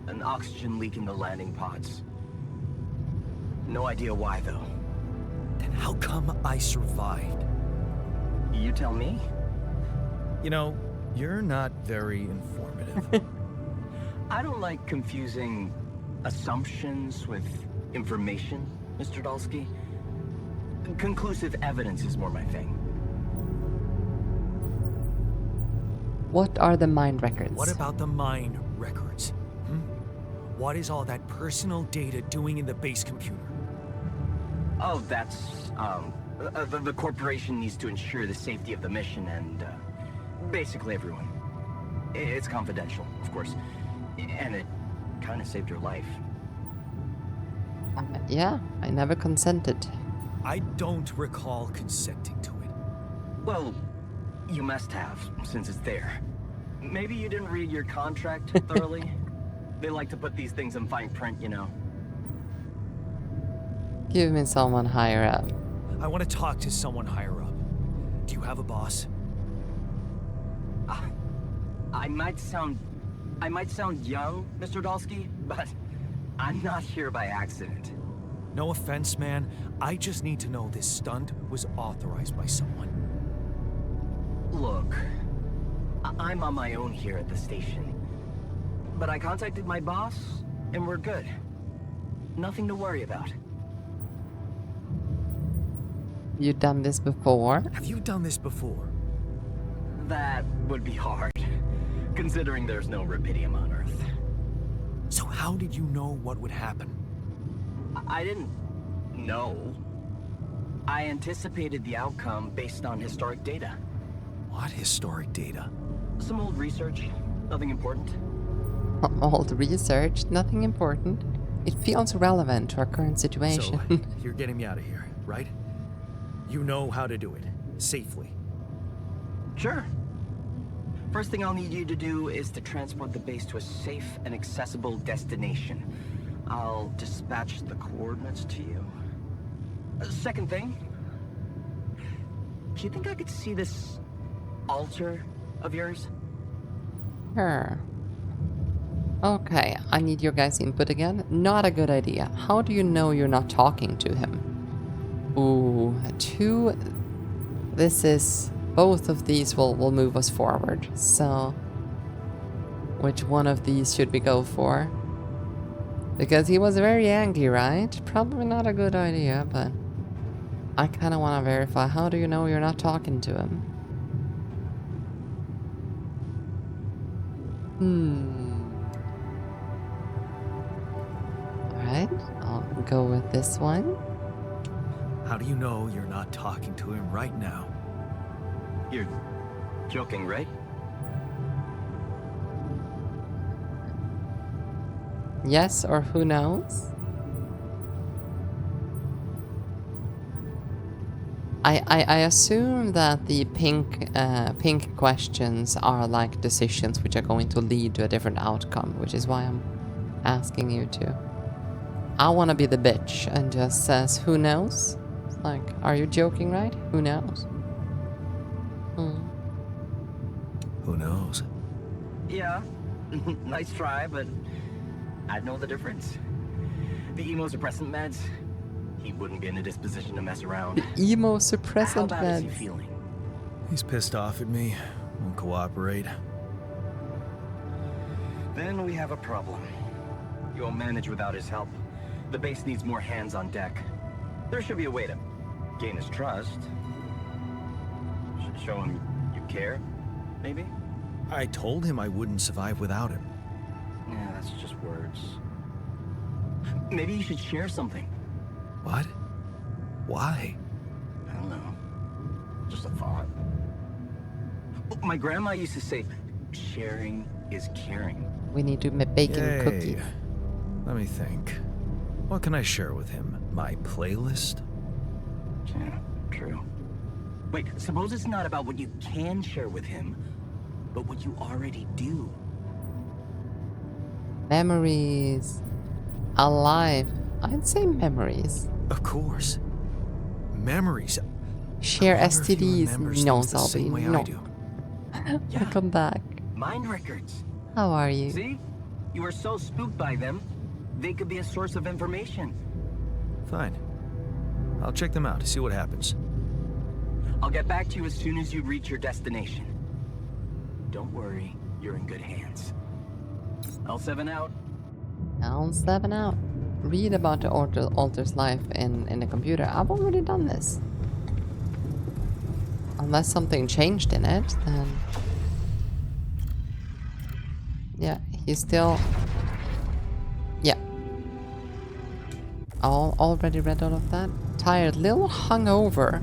Speaker 3: an oxygen leak in the landing pods. No idea why, though.
Speaker 1: Then how come I survived?
Speaker 3: You tell me?
Speaker 1: You know, you're not very informative.
Speaker 3: I don't like confusing assumptions with information, Mr. Dalsky. Conclusive evidence is more my thing.
Speaker 2: What are the mind records?
Speaker 1: What about the mind records? What is all that personal data doing in the base computer?
Speaker 3: Oh, that's, the corporation needs to ensure the safety of the mission and, basically everyone. It's confidential, of course. And it kind of saved your life.
Speaker 2: Yeah, I never consented.
Speaker 1: I don't recall consenting to it.
Speaker 3: Well, you must have, since it's there. Maybe you didn't read your contract thoroughly? They like to put these things in fine print, you know.
Speaker 2: Give me someone higher up.
Speaker 1: I want to talk to someone higher up. Do you have a boss?
Speaker 3: I might sound young, Mr. Dalsky, but I'm not here by accident.
Speaker 1: No offense, man. I just need to know this stunt was authorized by someone.
Speaker 3: Look, I'm on my own here at the station. But I contacted my boss, and we're good. Nothing to worry about.
Speaker 2: You done this before?
Speaker 1: Have you done this before?
Speaker 3: That would be hard, considering there's no rubidium on Earth.
Speaker 1: So how did you know what would happen?
Speaker 3: I didn't know. I anticipated the outcome based on historic data.
Speaker 1: What historic data?
Speaker 3: Some old research, nothing important.
Speaker 2: Old research, nothing important. It feels relevant to our current situation.
Speaker 1: So, you're getting me out of here, right? You know how to do it, safely.
Speaker 3: Sure. First thing I'll need you to do is to transport the base to a safe and accessible destination. I'll dispatch the coordinates to you. Second thing, do you think I could see this altar of yours?
Speaker 2: Sure. Okay, I need your guys' input again. Not a good idea. How do you know you're not talking to him? Ooh, two. This is... Both of these will move us forward. So, which one of these should we go for? Because he was very angry, right? Probably not a good idea, but... I kind of want to verify. How do you know you're not talking to him? Alright, I'll go with this one.
Speaker 1: How do you know you're not talking to him right now?
Speaker 3: You're joking, right?
Speaker 2: Yes, or who knows? I assume that the pink questions are like decisions which are going to lead to a different outcome, which is why I'm asking you to. I want to be the bitch and just says, who knows? It's like, are you joking, right? Who knows?
Speaker 1: Who knows?
Speaker 3: Yeah. Nice try, but I'd know the difference. The immunosuppressant meds, he wouldn't be in a disposition to mess around.
Speaker 2: Emo
Speaker 3: How
Speaker 2: suppressant
Speaker 3: bad is he
Speaker 2: meds.
Speaker 3: feeling?
Speaker 1: He's pissed off at me. Won't cooperate.
Speaker 3: Then we have a problem. You won't manage without his help. The base needs more hands on deck. There should be a way to gain his trust. Show him you care, maybe?
Speaker 1: I told him I wouldn't survive without him.
Speaker 3: Yeah, that's just words. Maybe you should share something.
Speaker 1: What? Why?
Speaker 3: I don't know. Just a thought. My grandma used to say, sharing is caring.
Speaker 2: We need to make baking
Speaker 1: Yay.
Speaker 2: cookies.
Speaker 1: Let me think. What can I share with him? My playlist?
Speaker 3: Yeah, true. Wait, suppose it's not about what you can share with him, but what you already do.
Speaker 2: Memories. Alive. I'd say memories.
Speaker 1: Of course. Memories.
Speaker 2: Share
Speaker 1: I wonder if he
Speaker 2: STDs.
Speaker 1: remembers
Speaker 2: No,
Speaker 1: things the
Speaker 2: Salvi.
Speaker 1: same way
Speaker 2: No.
Speaker 1: I do.
Speaker 2: Welcome back.
Speaker 3: Mind records.
Speaker 2: How are you?
Speaker 3: See? You were so spooked by them, they could be a source of information.
Speaker 1: Fine. I'll check them out to see what happens.
Speaker 3: I'll get back to you as soon as you reach your destination. Don't worry, you're in good hands. L7 out.
Speaker 2: L7 out. Read about the Alter's life in the computer. I've already done this. Unless something changed in it, then... Yeah, he's still... Yeah. Already read all of that. Tired, little hungover.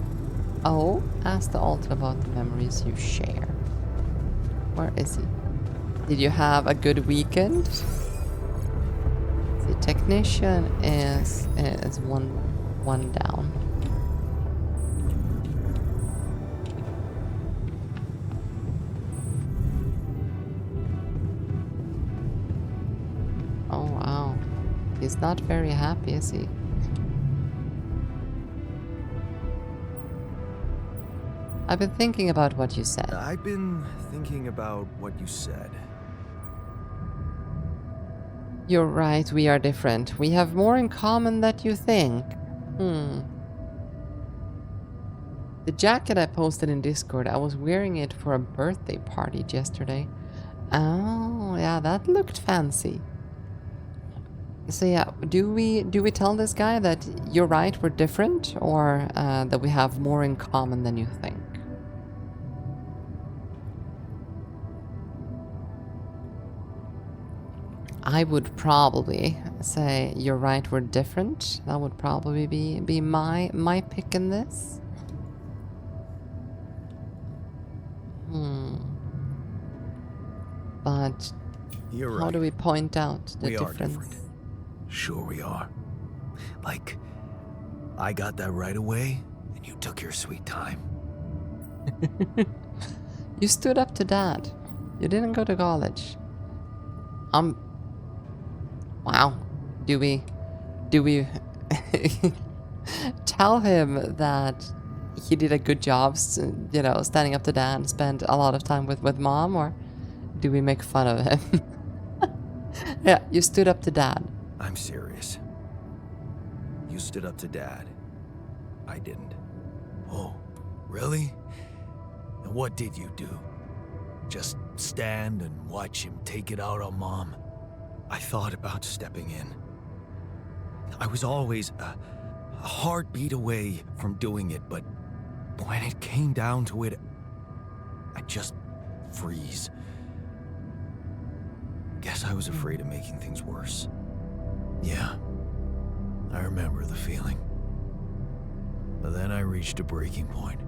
Speaker 2: Oh, ask the Alter about the memories you share. Where is he? Did you have a good weekend? The technician is one down. Oh wow. He's not very happy, is he? I've been thinking about what you said.
Speaker 1: I've been thinking about what you said.
Speaker 2: You're right, we are different. We have more in common than you think. The jacket I posted in Discord, I was wearing it for a birthday party yesterday. Oh, yeah, that looked fancy. So yeah, do we tell this guy that you're right, we're different, or that we have more in common than you think? I would probably say you're right, we're different. That would probably be my pick in this. But
Speaker 1: You're
Speaker 2: how
Speaker 1: right.
Speaker 2: do we point out the
Speaker 1: We are
Speaker 2: difference?
Speaker 1: different. Sure we are. Like, I got that right away, and you took your sweet time.
Speaker 2: You stood up to Dad. You didn't go to college. Wow. Do we tell him that he did a good job, you know, standing up to Dad and spent a lot of time with Mom, or do we make fun of him? Yeah, you stood up to Dad.
Speaker 1: I'm serious. You stood up to Dad. I didn't. Oh, really? And what did you do? Just stand and watch him take it out on Mom? I thought about stepping in. I was always a heartbeat away from doing it, but when it came down to it, I just freeze. Guess I was afraid of making things worse. Yeah, I remember the feeling. But then I reached a breaking point.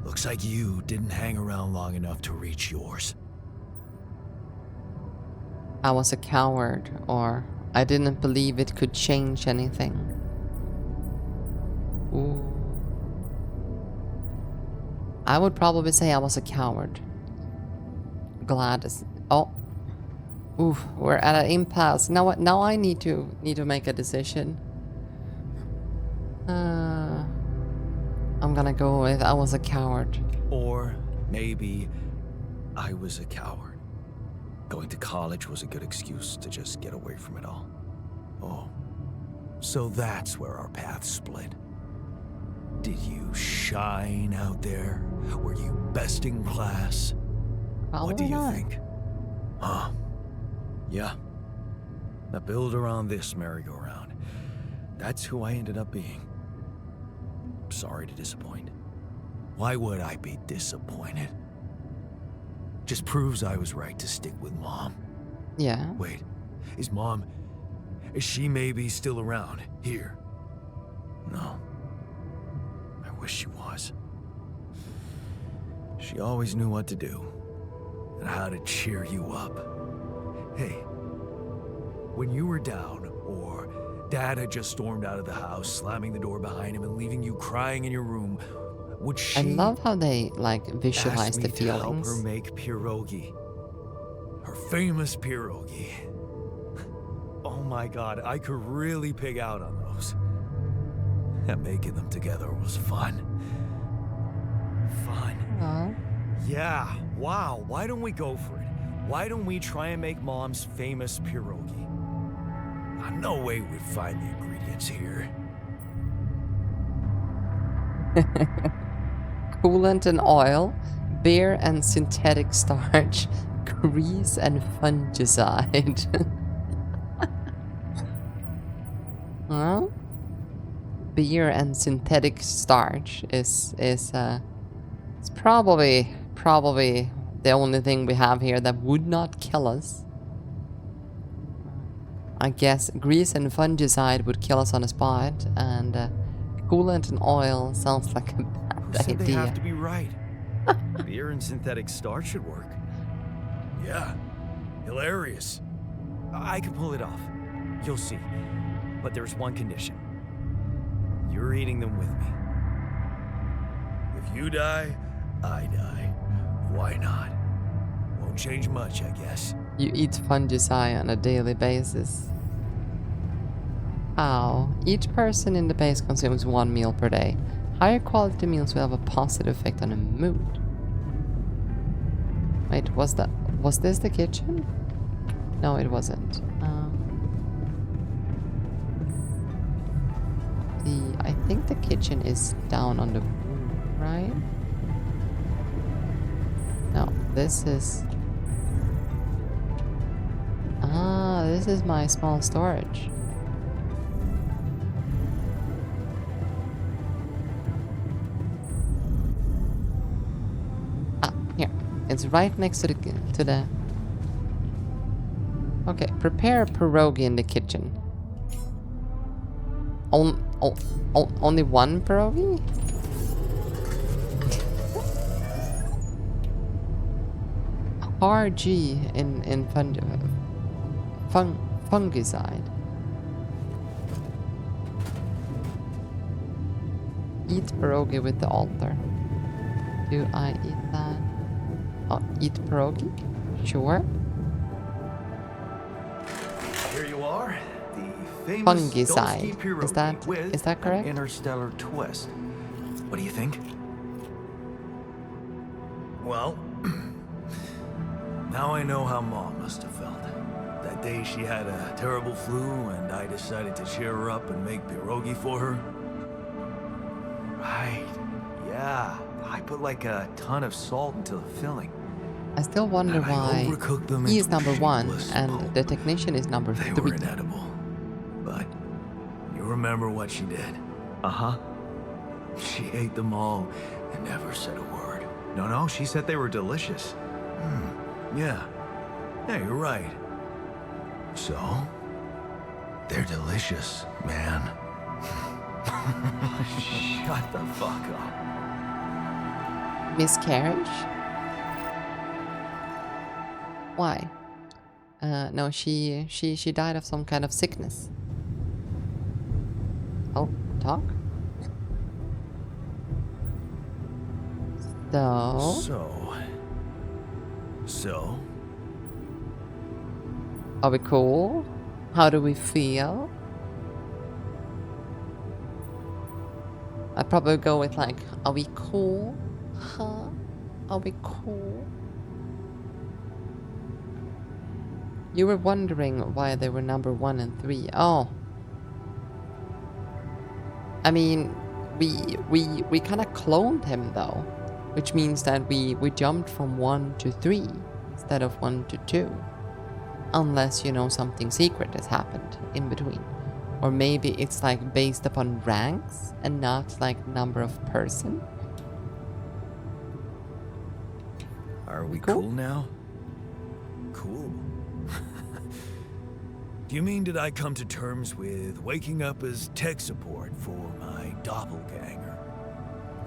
Speaker 1: Looks like you didn't hang around long enough to reach yours.
Speaker 2: I was a coward, or I didn't believe it could change anything. Ooh. I would probably say I was a coward. Glad as... Oh. Ooh, we're at an impasse. Now what? Now I need to make a decision. I'm gonna go with I was a coward.
Speaker 1: Or maybe I was a coward. Going to college was a good excuse to just get away from it all. Oh, so that's where our paths split. Did you shine out there? Were you best in class?
Speaker 2: Probably
Speaker 1: What do you
Speaker 2: not.
Speaker 1: think? Huh? Yeah. Now build around this merry-go-round. That's who I ended up being. Sorry to disappoint. Why would I be disappointed? Just proves I was right to stick with Mom.
Speaker 2: Yeah.
Speaker 1: Wait, is she maybe still around here? No. I wish she was. She always knew what to do and how to cheer you up. Hey, when you were down or Dad had just stormed out of the house, slamming the door behind him and leaving you crying in your room, would she
Speaker 2: I love how they like
Speaker 1: ask
Speaker 2: visualize
Speaker 1: me
Speaker 2: the
Speaker 1: to help her
Speaker 2: feelings.
Speaker 1: make pierogi? Her famous pierogi. Oh my god, I could really pig out on those. And making them together was fun. Fun.
Speaker 2: Aw.
Speaker 1: Yeah, wow, why don't we go for it? Why don't we try and make Mom's famous pierogi? No way we'd find the ingredients here.
Speaker 2: Coolant and oil, beer and synthetic starch, grease and fungicide. Well, beer and synthetic starch is it's probably the only thing we have here that would not kill us. I guess grease and fungicide would kill us on the spot, and coolant and oil sounds like a bad
Speaker 1: Said they have
Speaker 2: idea.
Speaker 1: to be right. Beer and synthetic starch should work. Yeah, hilarious. I can pull it off. You'll see. But there's one condition. You're eating them with me. If you die, I die. Why not? Won't change much, I guess.
Speaker 2: You eat fungicide on a daily basis. How? Each person in the base consumes 1 meal per day. Higher quality meals will have a positive effect on the mood. Wait, was this the kitchen? No, it wasn't. I think the kitchen is down on the roof, right? No, this is... Ah, this is my small storage. Ah, here. It's right next to the... Okay, prepare a pierogi in the kitchen. Only one pierogi? RG in fungicide. Eat pierogi with the altar. Do I eat that? Oh, eat pierogi? Sure.
Speaker 5: Here you are, the famous
Speaker 2: Fungicide.
Speaker 5: Dolsky pierogi
Speaker 2: Is that
Speaker 5: with
Speaker 2: correct?
Speaker 5: an interstellar twist. What do you think?
Speaker 1: Well, now I know how Mom must have felt. That day she had a terrible flu and I decided to cheer her up and make pierogi for her.
Speaker 5: Right. Yeah. I put like a ton of salt into the filling.
Speaker 2: I still wonder
Speaker 1: And I
Speaker 2: why
Speaker 1: overcooked them
Speaker 2: he is
Speaker 1: into a
Speaker 2: number 1
Speaker 1: shapeless
Speaker 2: and
Speaker 1: pulp.
Speaker 2: the technician is number
Speaker 1: They
Speaker 2: 3.
Speaker 1: were inedible. But you remember what she did?
Speaker 5: Uh-huh.
Speaker 1: She ate them all and never said a word.
Speaker 5: No, she said they were delicious.
Speaker 1: Yeah. Yeah, you're right. So, they're delicious, man.
Speaker 5: Shut the fuck up.
Speaker 2: Miscarriage? Why? No, she died of some kind of sickness. Oh, talk?
Speaker 1: So,
Speaker 2: Are we cool? How do we feel? I'd probably go with like, are we cool? Huh? Are we cool? You were wondering why they were number 1 and 3. Oh. I mean, we kind of cloned him though, which means that we jumped from 1 to 3 instead of 1 to 2. Unless, you know, something secret has happened in between. Or maybe it's like based upon ranks and not like number of person.
Speaker 1: are we
Speaker 2: Cool.
Speaker 1: cool now? Cool. Do you mean did I come to terms with waking up as tech support for my doppelganger?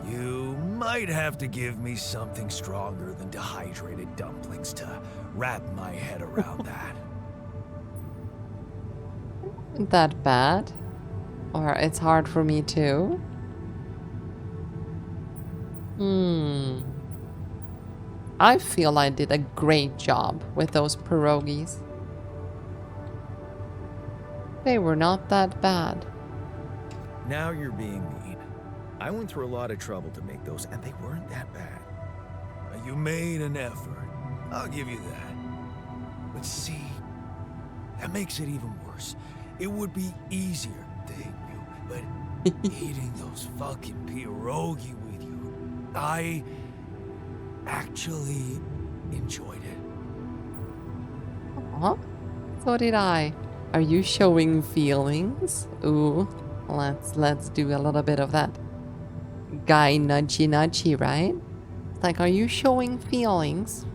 Speaker 1: You might have to give me something stronger than dehydrated dumplings to wrap my head around that.
Speaker 2: Isn't that bad? Or it's hard for me too? I feel I did a great job with those pierogies. They were not that bad.
Speaker 1: Now you're being mean. I went through a lot of trouble to make those, and they weren't that bad. You made an effort. I'll give you that. But see, that makes it even worse. It would be easier, thank you, but eating those fucking pierogi with you, I actually enjoyed it.
Speaker 2: Huh? So did I. Are you showing feelings? Ooh, let's do a little bit of that. Guy nudgy nudgy, right? It's like, are you showing feelings?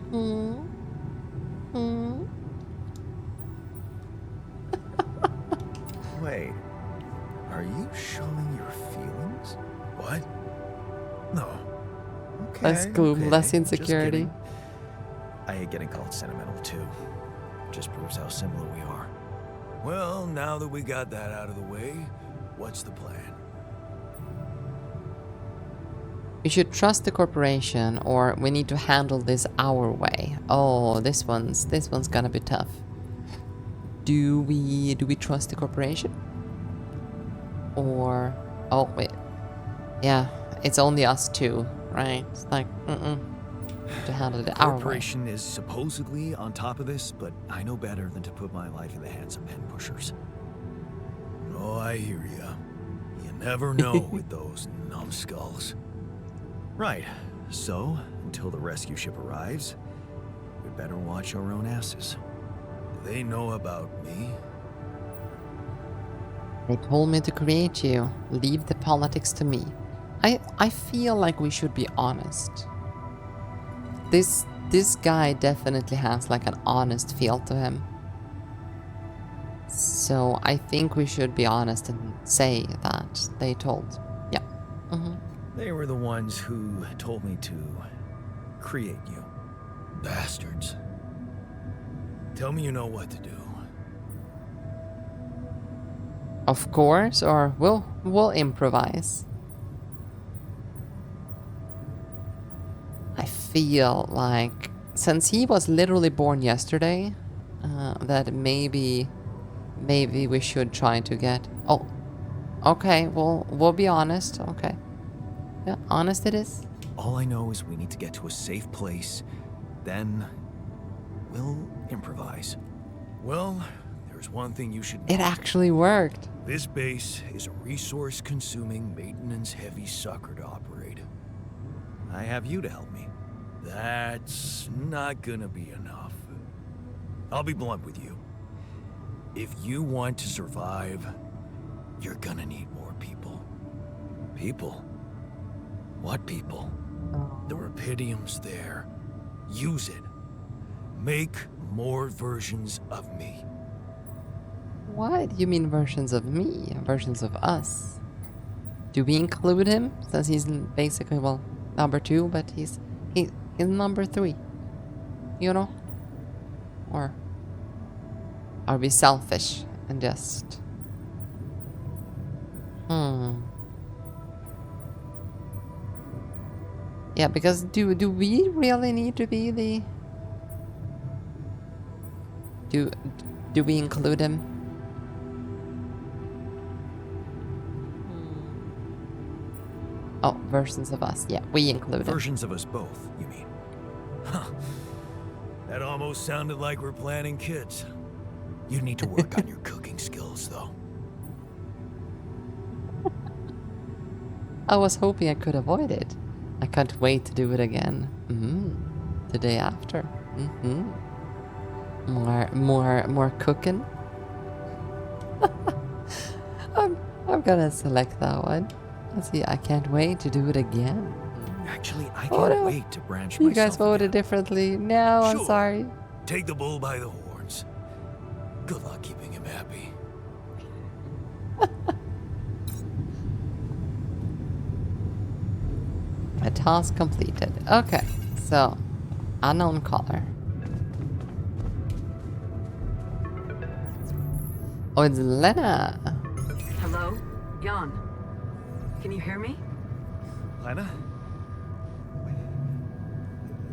Speaker 5: Wait. Are you showing your feelings?
Speaker 1: What? No.
Speaker 5: Okay.
Speaker 2: Less gloom,
Speaker 5: okay,
Speaker 2: less
Speaker 5: just
Speaker 2: insecurity.
Speaker 5: kidding. I hate getting called sentimental too. Just proves how similar we are.
Speaker 1: Well, now that we got that out of the way, what's the plan?
Speaker 2: We should trust the corporation, or we need to handle this our way. Oh, this one's gonna be tough. Do we trust the corporation? Or oh wait, yeah, it's only us two, right? It's like to handle it
Speaker 5: The
Speaker 2: our way.
Speaker 5: corporation is supposedly on top of this, but I know better than to put my life in the hands of pen pushers.
Speaker 1: Oh, I hear ya. You never know with those numbskulls.
Speaker 5: Right. So, until the rescue ship arrives, we'd better watch our own asses.
Speaker 1: Do they know about me?
Speaker 2: They told me to create you. Leave the politics to me. I feel like we should be honest. This guy definitely has like an honest feel to him. So I think we should be honest and say that they told. Yeah.
Speaker 5: They were the ones who told me to create you.
Speaker 1: Bastards. Tell me you know what to do.
Speaker 2: Of course, or we'll improvise. I feel like since he was literally born yesterday, that maybe we should try to get. Oh, okay. We'll be honest. Okay, yeah, honest it is.
Speaker 5: All I know is we need to get to a safe place, then we'll improvise.
Speaker 1: Well, there's one thing you should know.
Speaker 2: It actually worked.
Speaker 1: This base is a resource-consuming, maintenance-heavy sucker to operate.
Speaker 5: I have you to help me.
Speaker 1: That's not gonna be enough. I'll be blunt with you. If you want to survive, you're gonna need more people.
Speaker 5: People? What people?
Speaker 1: The Rapidium's there. Use it. Make more versions of me.
Speaker 2: What? You mean versions of me? Versions of us? Do we include him? Since he's basically, well, number 2, but he's number 3. You know? Or are we selfish and just... Yeah, because do we really need to be the... Do we include him? Oh, versions of us. Yeah, we include him.
Speaker 5: Versions of us both, you mean?
Speaker 1: Huh. That almost sounded like we're planning kids.
Speaker 5: You need to work on your cooking skills, though.
Speaker 2: I was hoping I could avoid it. I can't wait to do it again. The day after. More cooking. I'm gonna select that one. Let's see. I can't wait to do it again.
Speaker 5: Actually, I
Speaker 2: Oh,
Speaker 5: can't
Speaker 2: no.
Speaker 5: wait to branch
Speaker 2: You
Speaker 5: myself
Speaker 2: guys voted
Speaker 5: again.
Speaker 2: differently. No, I'm
Speaker 1: Sure.
Speaker 2: sorry.
Speaker 1: Take the bull by the horns. Good luck keeping him happy.
Speaker 2: A task completed. Okay, so unknown caller. Oh, it's Lena.
Speaker 6: Hello? Jan. Can you hear me?
Speaker 5: Lena?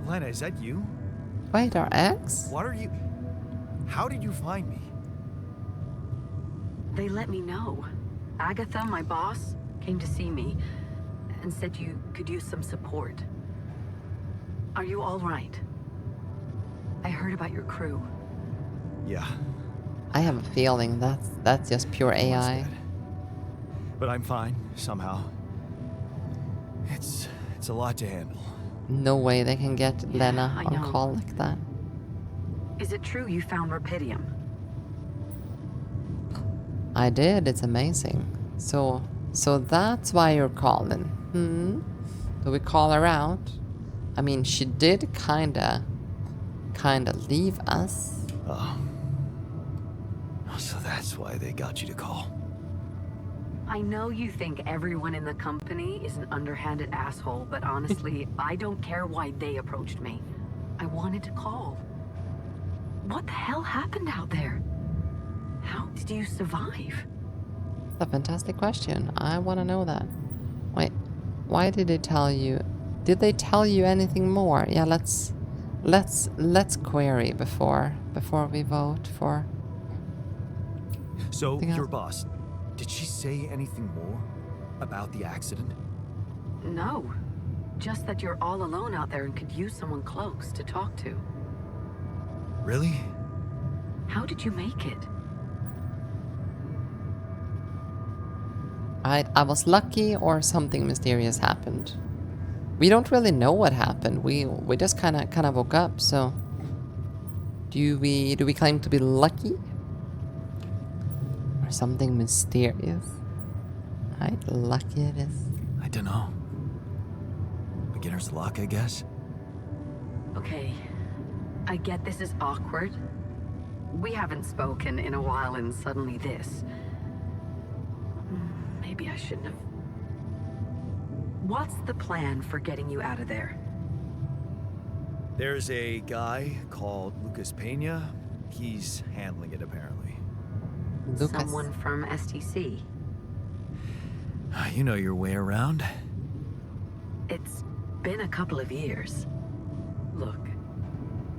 Speaker 5: Lena, is that you?
Speaker 2: Wait, our ex?
Speaker 5: What are you... How did you find me?
Speaker 6: They let me know. Agatha, my boss, came to see me and said you could use some support. Are you all right? I heard about your crew.
Speaker 5: Yeah.
Speaker 2: I have a feeling that's just pure
Speaker 5: everyone's
Speaker 2: AI.
Speaker 5: dead. But I'm fine, somehow. It's a lot to handle.
Speaker 2: No way they can get
Speaker 6: Yeah,
Speaker 2: Lena
Speaker 6: I
Speaker 2: on
Speaker 6: know.
Speaker 2: call like that.
Speaker 6: Is it true you found Rapidium?
Speaker 2: I did. It's amazing. So that's why you're calling. Do we call her out? I mean, she did kinda leave us.
Speaker 5: Oh. So that's why they got you to call.
Speaker 6: I know you think everyone in the company is an underhanded asshole, but honestly, I don't care why they approached me. I wanted to call. What the hell happened out there? How did you survive?
Speaker 2: That's a fantastic question. I want to know that. Wait, why did they tell you? Did they tell you anything more? Yeah, let's query before we vote for.
Speaker 5: So,
Speaker 2: Anything
Speaker 5: your
Speaker 2: else?
Speaker 5: boss, did she say anything more about the accident?
Speaker 6: No. just that you're all alone out there and could use someone close to talk to.
Speaker 5: Really?
Speaker 6: How did you make it?
Speaker 2: I was lucky or something mysterious happened. We don't really know what happened. We just kind of woke up. So do we claim to be lucky or something mysterious? Right, lucky it is.
Speaker 5: I don't know. Beginner's luck, I guess.
Speaker 6: Okay, I get this is awkward. We haven't spoken in a while and suddenly this. Maybe I shouldn't have. What's the plan for getting you out of there?
Speaker 5: There's a guy called Lucas Pena. He's handling it, apparently.
Speaker 2: Lucas.
Speaker 6: Someone from STC.
Speaker 5: You know your way around.
Speaker 6: It's been a couple of years. Look,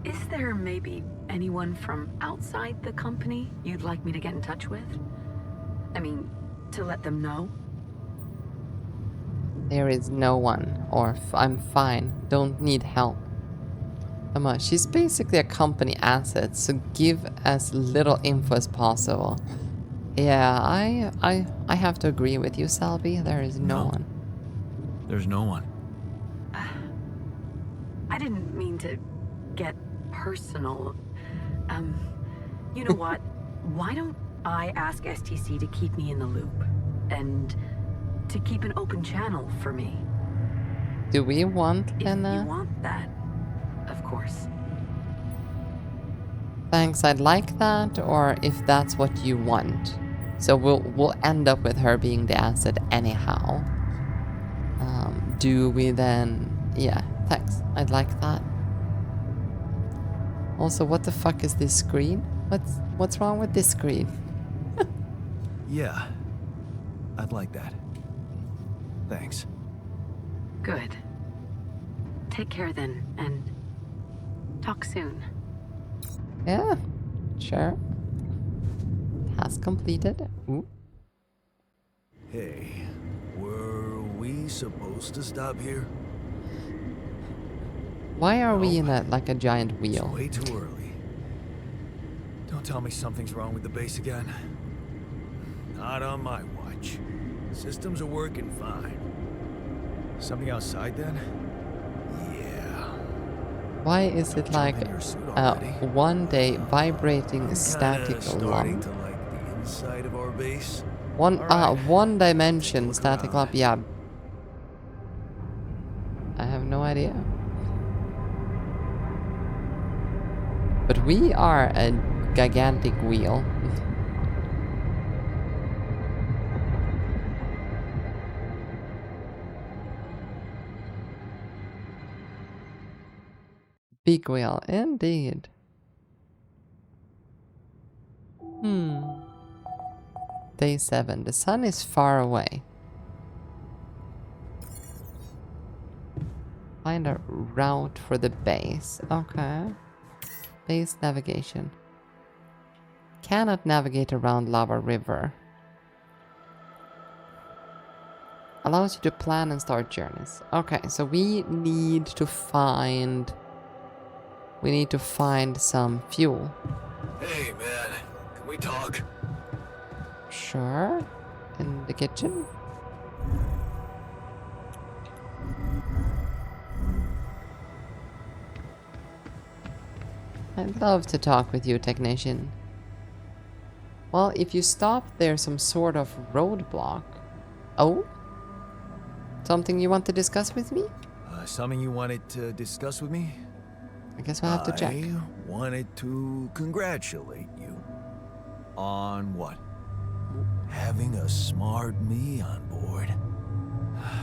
Speaker 6: is there maybe anyone from outside the company you'd like me to get in touch with? I mean, to let them know?
Speaker 2: There is no one, or I'm fine, don't need help. Emma, she's basically a company asset, so give as little info as possible. Yeah, I have to agree with you, Selby. There is no one.
Speaker 5: There's no one.
Speaker 6: I didn't mean to get personal. You know what? Why don't I ask STC to keep me in the loop? And to keep an open channel for me?
Speaker 2: Do we want
Speaker 6: If
Speaker 2: Lena?
Speaker 6: you want that, of course.
Speaker 2: Thanks, I'd like that, or if that's what you want. So we'll end up with her being the asset anyhow. Do we then? Yeah, thanks. I'd like that. Also, what the fuck is this screen? What's wrong with this screen?
Speaker 5: Yeah, I'd like that. Thanks.
Speaker 6: Good. Take care then, and talk soon.
Speaker 2: Yeah, sure. Task completed. Ooh.
Speaker 5: Hey, were we supposed to stop here?
Speaker 2: Why are we in like a giant
Speaker 5: It's
Speaker 2: wheel?
Speaker 5: way too early. Don't tell me something's wrong with the base again. Not on my watch. Systems are working fine. Something outside then? Yeah.
Speaker 2: Why is it like
Speaker 5: in your suit already.
Speaker 2: one day vibrating
Speaker 5: I'm
Speaker 2: static
Speaker 5: kinda starting
Speaker 2: lump?
Speaker 5: to like the inside of our base.
Speaker 2: One
Speaker 5: Alright.
Speaker 2: dimension
Speaker 5: Look
Speaker 2: static
Speaker 5: around.
Speaker 2: lump, yeah. I have no idea. But we are a gigantic wheel. Big wheel, indeed. Day 7. The sun is far away. Find a route for the base. Okay. Base navigation. Cannot navigate around Lava River. Allows you to plan and start journeys. Okay, so we need to find... We need to find some fuel.
Speaker 5: Hey man, can we talk?
Speaker 2: Sure. In the kitchen. I'd love to talk with you, technician. Well, if you stop, there's some sort of roadblock. Oh? Something you want to discuss with me?
Speaker 5: Something you wanted to discuss with me?
Speaker 2: I guess we'll have to check.
Speaker 5: I wanted to congratulate you. On what? Having a smart me on board.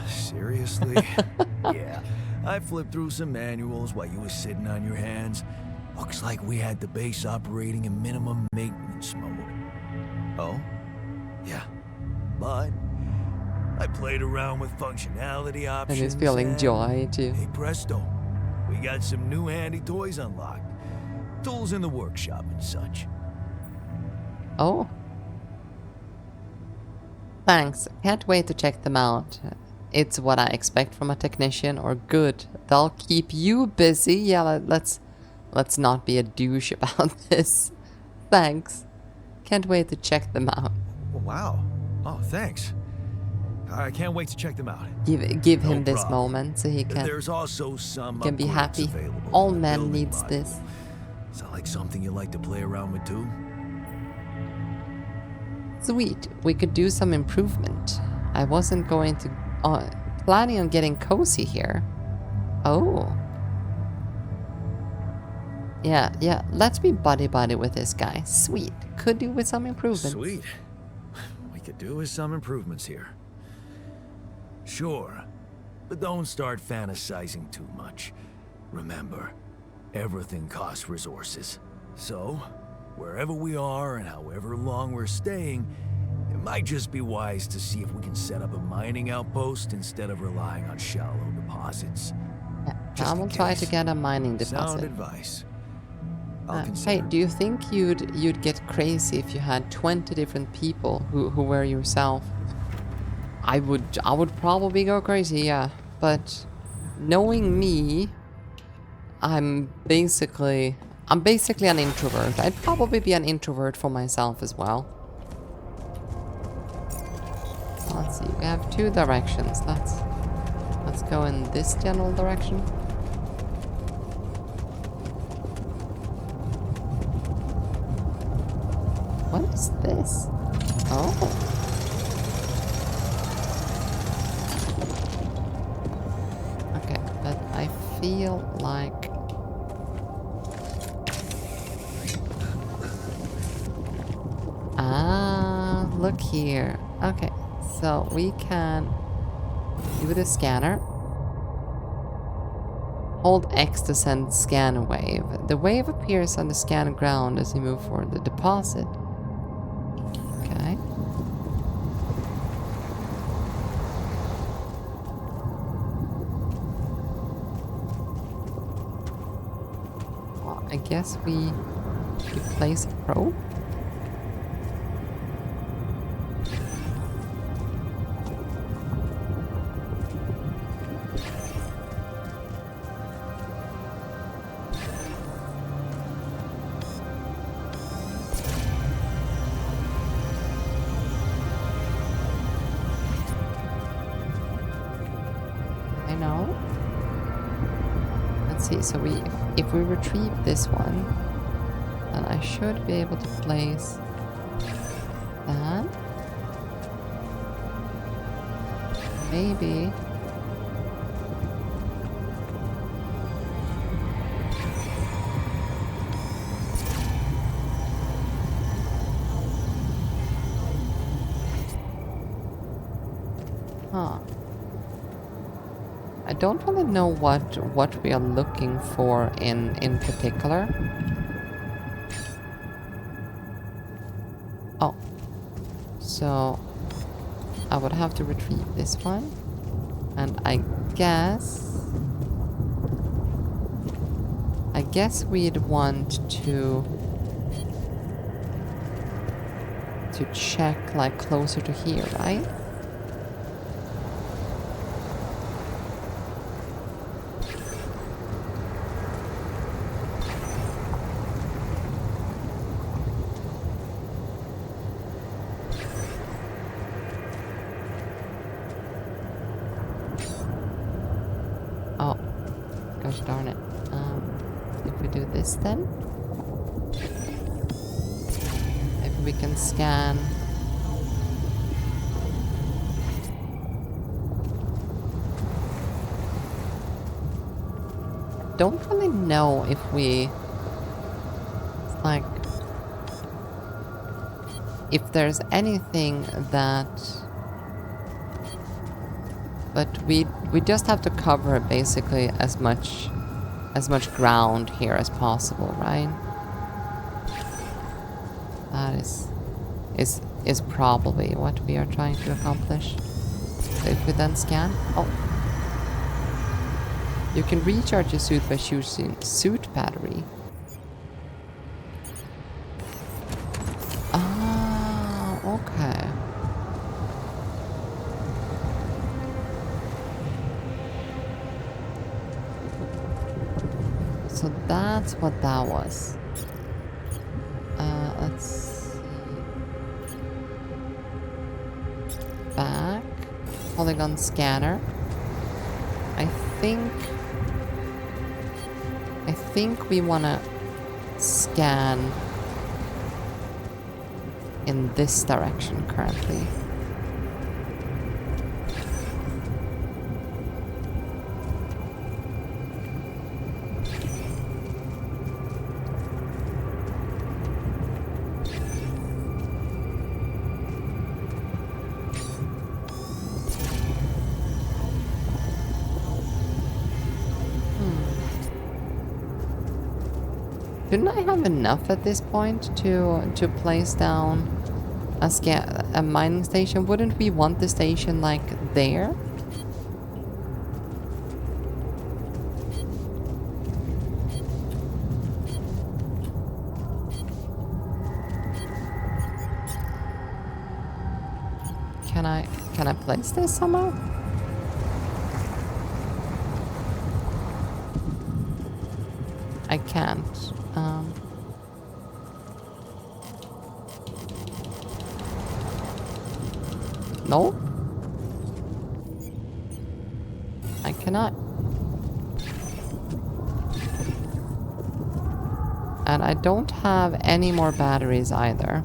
Speaker 5: Seriously? Yeah. I flipped through some manuals while you were sitting on your hands. Looks like we had the base operating in minimum maintenance mode. Oh? Yeah. But I played around with functionality
Speaker 2: And
Speaker 5: options.
Speaker 2: he's feeling joy too.
Speaker 5: Hey presto. We got some new handy toys unlocked. Tools in the workshop and such.
Speaker 2: Oh. Thanks. Can't wait to check them out. It's what I expect from a technician, or good. They'll keep you busy. Yeah, let's not be a douche about this. Thanks. Can't wait to check them out.
Speaker 5: Wow. Oh, thanks. I can't wait to check them out.
Speaker 2: Give
Speaker 5: No
Speaker 2: him this
Speaker 5: problem.
Speaker 2: moment so he can
Speaker 5: There's also some
Speaker 2: be
Speaker 5: upgrades
Speaker 2: happy.
Speaker 5: available
Speaker 2: All
Speaker 5: in the
Speaker 2: men
Speaker 5: building
Speaker 2: needs
Speaker 5: module.
Speaker 2: this.
Speaker 5: Sound like something you like to play around with too?
Speaker 2: Sweet, we could do some improvement. I wasn't going to... planning on getting cozy here. Oh. Yeah, let's be buddy-buddy with this guy. Sweet, could do with some improvements.
Speaker 5: Sweet. We could do with some improvements here. Sure, but don't start fantasizing too much. Remember, everything costs resources. So, wherever we are and however long we're staying, it might just be wise to see if we can set up a mining outpost instead of relying on shallow deposits.
Speaker 2: Yeah,
Speaker 5: Just
Speaker 2: I
Speaker 5: in
Speaker 2: will try to
Speaker 5: case.
Speaker 2: get a mining
Speaker 5: Sound
Speaker 2: deposit.
Speaker 5: advice. I'll
Speaker 2: Hey,
Speaker 5: consider.
Speaker 2: do you think you'd get crazy if you had 20 different people who were yourself? I would probably go crazy, yeah. But knowing me, I'm basically an introvert. I'd probably be an introvert for myself as well. Let's see, we have two directions. Let's go in this general direction. What is this? Oh. Okay, but I feel like... Ah, look here. Okay, so we can do the scanner. Hold X to send scan wave. The wave appears on the scan ground as you move forward the deposit. Okay. Well, I guess we place a probe. I know. Let's see, so if we retrieve this one, then I should be able to place that. Maybe. Huh. I don't really know what we are looking for in particular. Oh. So I would have to retrieve this one. And I guess we'd want to check like closer to here, right? Oh, gosh darn it. If we do this then, maybe we can scan. Don't really know if we, like, if there's anything that, but we just have to cover basically as much ground here as possible, right? That is probably what we are trying to accomplish. So if we then scan, oh, you can recharge your suit by choosing suit battery. Ah, okay. that's what that was. Let's see. Back. Polygon scanner. I think we wanna scan in this direction currently. Shouldn't I have enough at this point to place down a mining station? Wouldn't we want the station like there? Can I place this somehow? I can't. No? I cannot. And I don't have any more batteries either.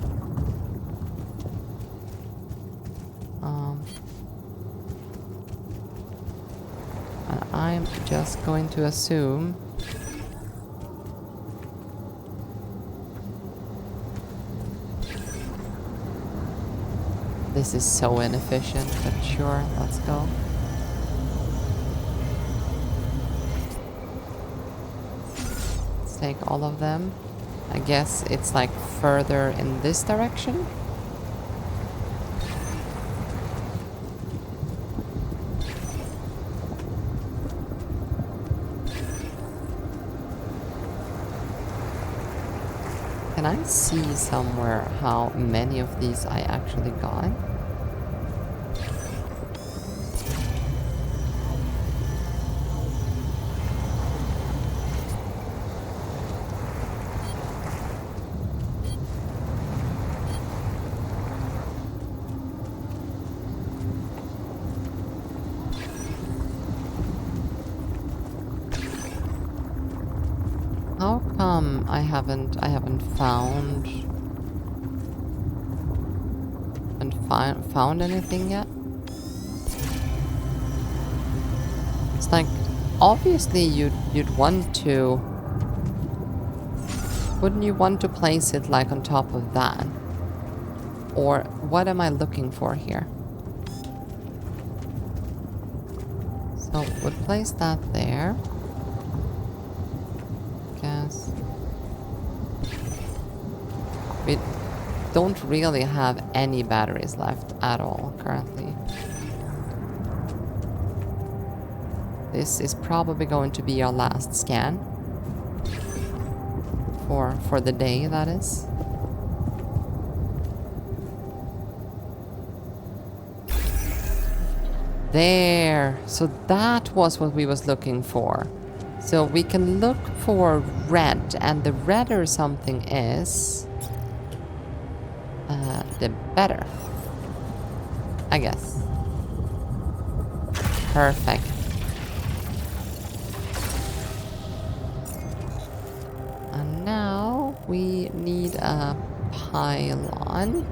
Speaker 2: And I'm just going to assume this is so inefficient, but sure, let's go. Let's take all of them. I guess it's like further in this direction. Can I see somewhere how many of these I actually got? How come I haven't found anything yet? It's like obviously you'd want to, wouldn't you want to place it like on top of that? Or what am I looking for here? So we'll place that there. Guess we don't really have any batteries left at all currently. This is probably going to be our last scan for the day, that is. There. So that was what we was looking for. So we can look for red, and the redder something is, the better, I guess. Perfect. And now we need a pylon.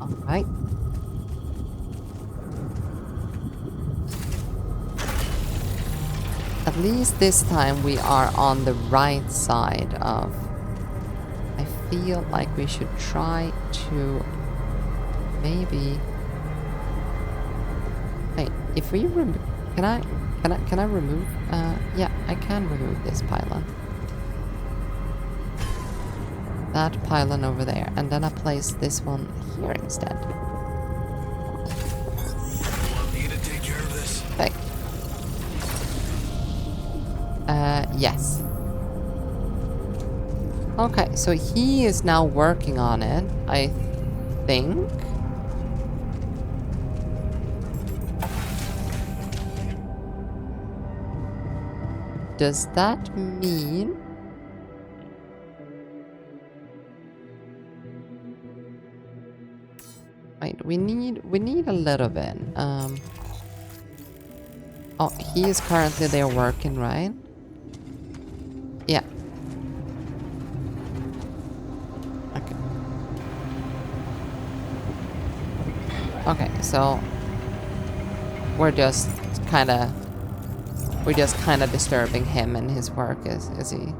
Speaker 2: Alright. At least this time we are on the right side of... I feel like we should try to maybe... Wait, if we remove... Can I remove... yeah, I can remove this pylon. That pylon over there, and then I place this one here instead.
Speaker 5: You want me to take care of this?
Speaker 2: Yes. Okay, so he is now working on it, I think. Does that mean... Wait, we need a little bit. Oh, he is currently there working, right? Yeah. Okay. Okay, so we're just kind of disturbing him and his work, is he?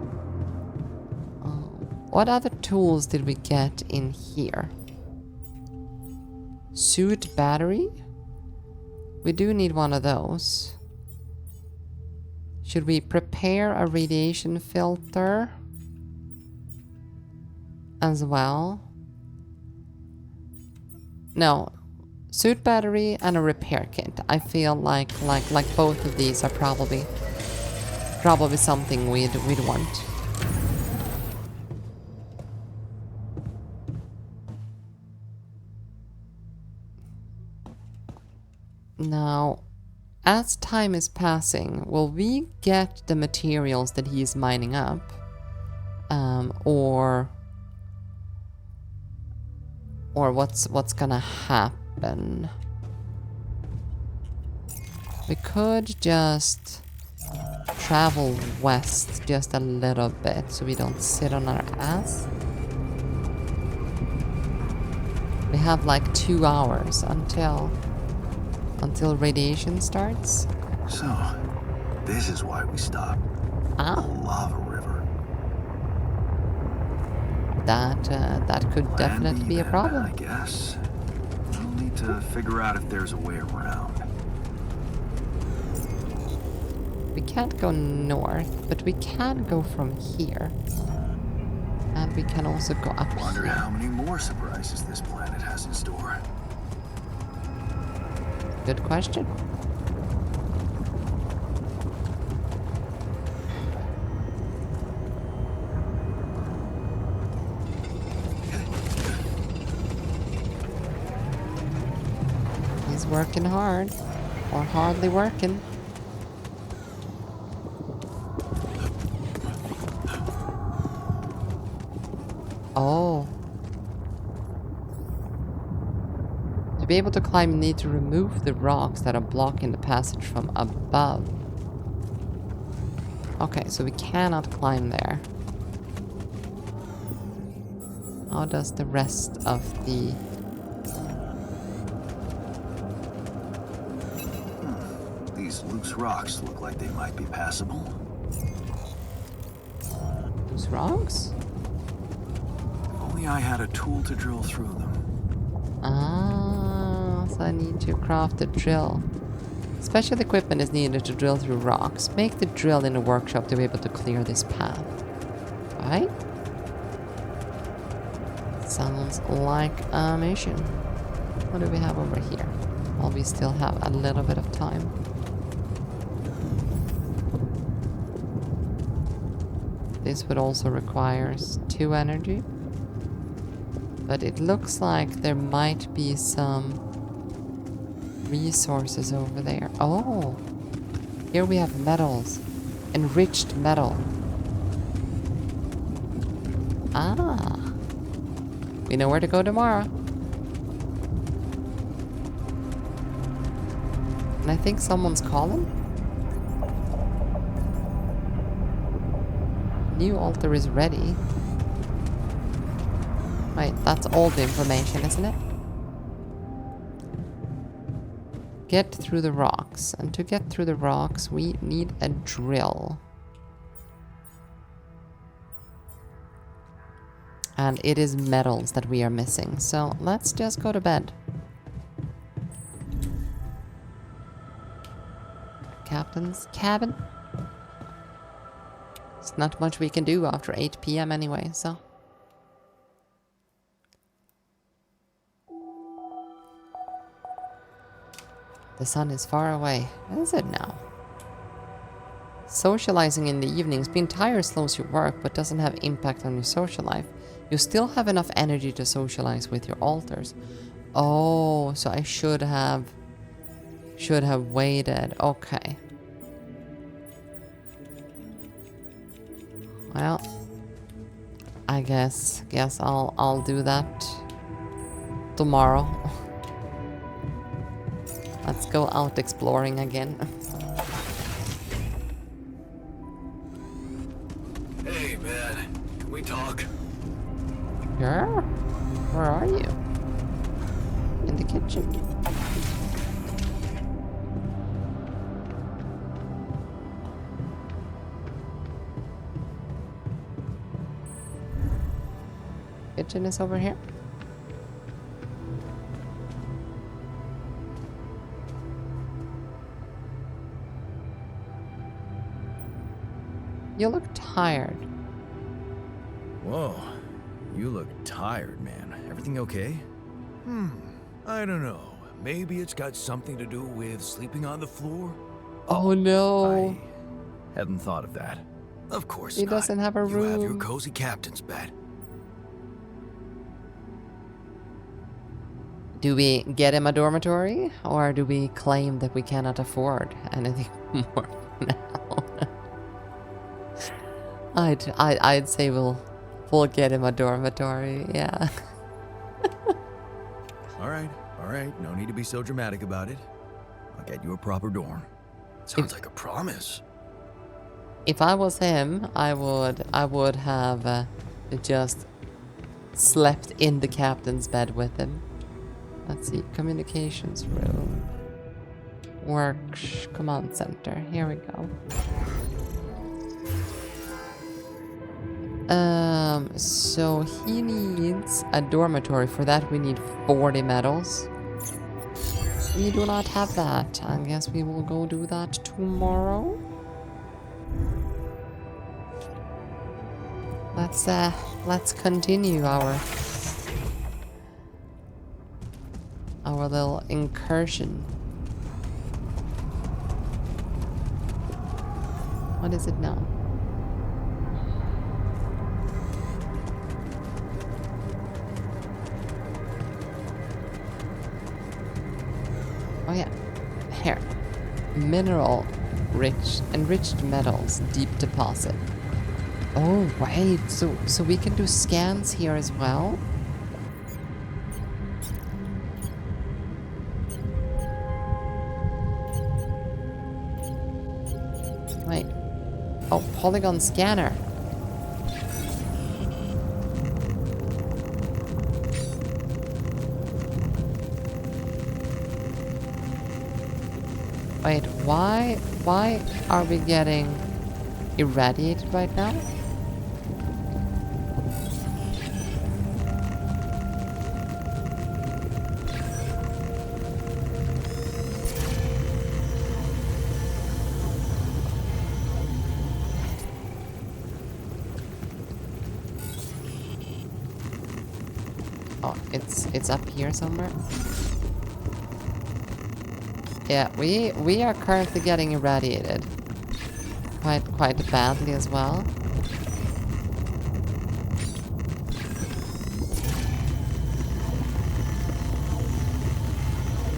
Speaker 2: What other tools did we get in here? Suit battery? We do need one of those. Should we prepare a radiation filter as well? No. Suit battery and a repair kit. I feel like both of these are probably something we'd want. Now, as time is passing, will we get the materials that he is mining up? Or what's gonna happen? We could just travel west just a little bit so we don't sit on our ass. We have like 2 hours until radiation starts.
Speaker 5: So, this is why we stopped.
Speaker 2: Ah.
Speaker 5: A lava river.
Speaker 2: That could definitely be a problem.
Speaker 5: I guess. We'll need to figure out if there's a way around.
Speaker 2: We can't go north, but we can go from here. And we can also go up
Speaker 5: Wonder
Speaker 2: here.
Speaker 5: how many more surprises this planet has in store.
Speaker 2: Good question. He's working hard, or hardly working. Oh. To be able to climb, you need to remove the rocks that are blocking the passage from above. Okay, so we cannot climb there. How does the rest of the...
Speaker 5: These loose rocks look like they might be passable.
Speaker 2: Those rocks?
Speaker 5: If only I had a tool to drill through them.
Speaker 2: Ah, so I need to craft a drill. Special equipment is needed to drill through rocks. Make the drill in the workshop to be able to clear this path. Right? Sounds like a mission. What do we have over here? Well, we still have a little bit of time. This would also require 2 energy. But it looks like there might be some resources over there. Oh! Here we have metals. Enriched metal. Ah! We know where to go tomorrow. And I think someone's calling. New altar is ready. Wait, that's all the information, isn't it? Get through the rocks. And to get through the rocks, we need a drill. And it is metals that we are missing. So let's just go to bed. Captain's cabin. There's not much we can do after 8 PM anyway, so... The sun is far away. What is it now? Socializing in the evenings. Being tired slows your work, but doesn't have impact on your social life. You still have enough energy to socialize with your alters. Oh, so I should have waited. Okay. Well, I guess I'll do that tomorrow. Let's go out exploring again.
Speaker 5: Hey, man. Can we talk?
Speaker 2: Sure. Where are you? In the kitchen. Kitchen is over here. You look tired.
Speaker 5: Whoa. You look tired, man. Everything okay?
Speaker 1: I don't know. Maybe it's got something to do with sleeping on the floor?
Speaker 2: Oh no.
Speaker 5: I hadn't thought of that.
Speaker 1: Of course
Speaker 2: He
Speaker 1: not.
Speaker 2: doesn't have a
Speaker 1: You have your
Speaker 2: room.
Speaker 1: cozy captain's bed.
Speaker 2: Do we get him a dormitory, or do we claim that we cannot afford anything more now? I'd say we'll get him a dormitory. Yeah.
Speaker 5: All right. No need to be so dramatic about it. I'll get you a proper dorm.
Speaker 1: Sounds like a promise.
Speaker 2: If I was him, I would have just slept in the captain's bed with him. Let's see, communications room, command center. Here we go. So he needs a dormitory. For that, we need 40 medals. We do not have that. I guess we will go do that tomorrow. Let's continue our little incursion. What is it now? Oh yeah, here. Mineral enriched metals, deep deposit. Oh wait, so we can do scans here as well? Wait. Oh, polygon scanner. Wait, why are we getting irradiated right now? Oh, it's up here somewhere. Yeah, we are currently getting irradiated. Quite badly as well.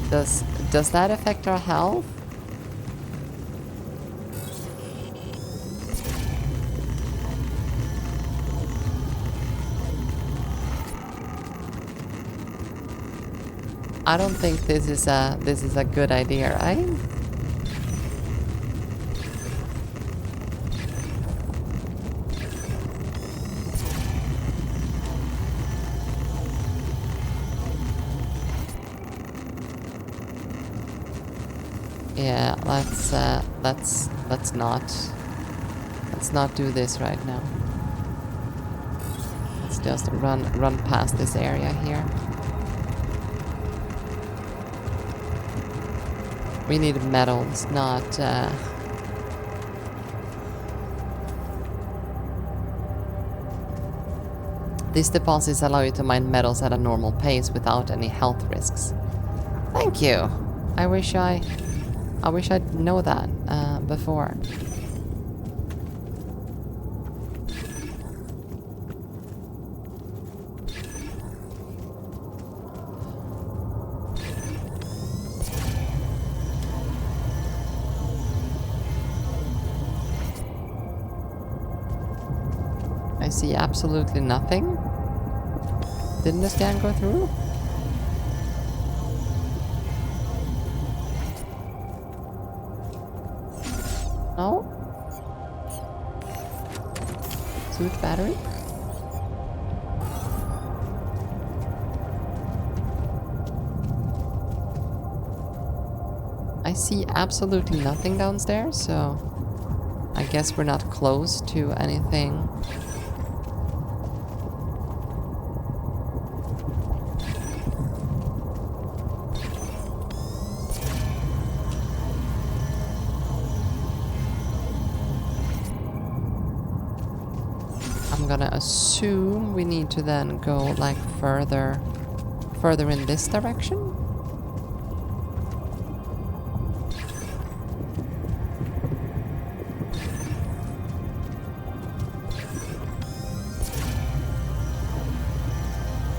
Speaker 2: Does that affect our health? I don't think this is a good idea, right? Yeah, let's not do this right now. Let's just run past this area here. We need metals, not These deposits allow you to mine metals at a normal pace without any health risks. Thank you. I wish I'd know that before. see absolutely nothing. Didn't the scan go through? No? Suit battery? I see absolutely nothing downstairs, so I guess we're not close to anything. I'm gonna assume we need to then go like further in this direction.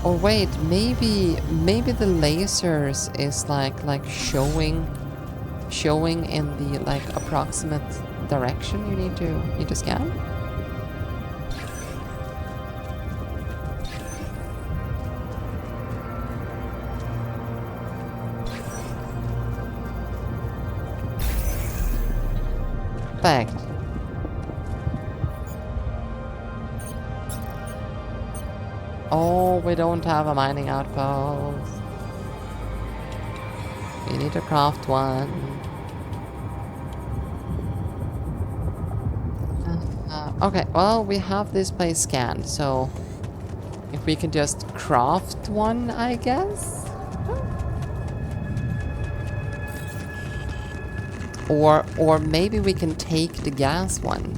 Speaker 2: Or wait, maybe the lasers is like showing in the like approximate direction you need to scan. Fact. Oh, we don't have a mining outpost. We need to craft one. Okay, well, we have this place scanned, so if we can just craft one, I guess? Or maybe we can take the gas one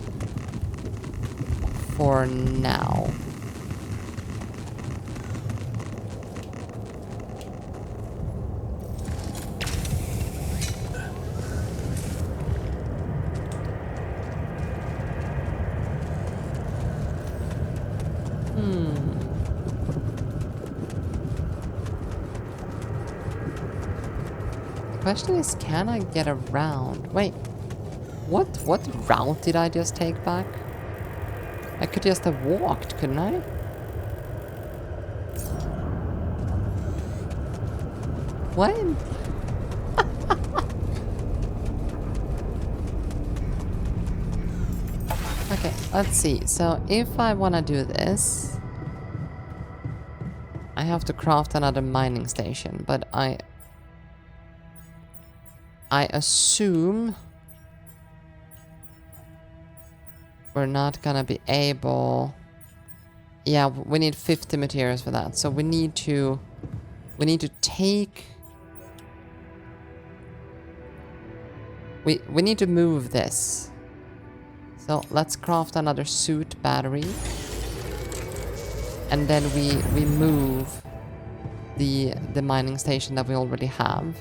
Speaker 2: for now. The question is, can I get around? Wait, what route did I just take back? I could just have walked, couldn't I? What? Okay, let's see. So if I want to do this, I have to craft another mining station, but I assume we're not gonna be able... Yeah, we need 50 materials for that. So we need to take... We need to move this. So let's craft another suit battery. And then we move the mining station that we already have.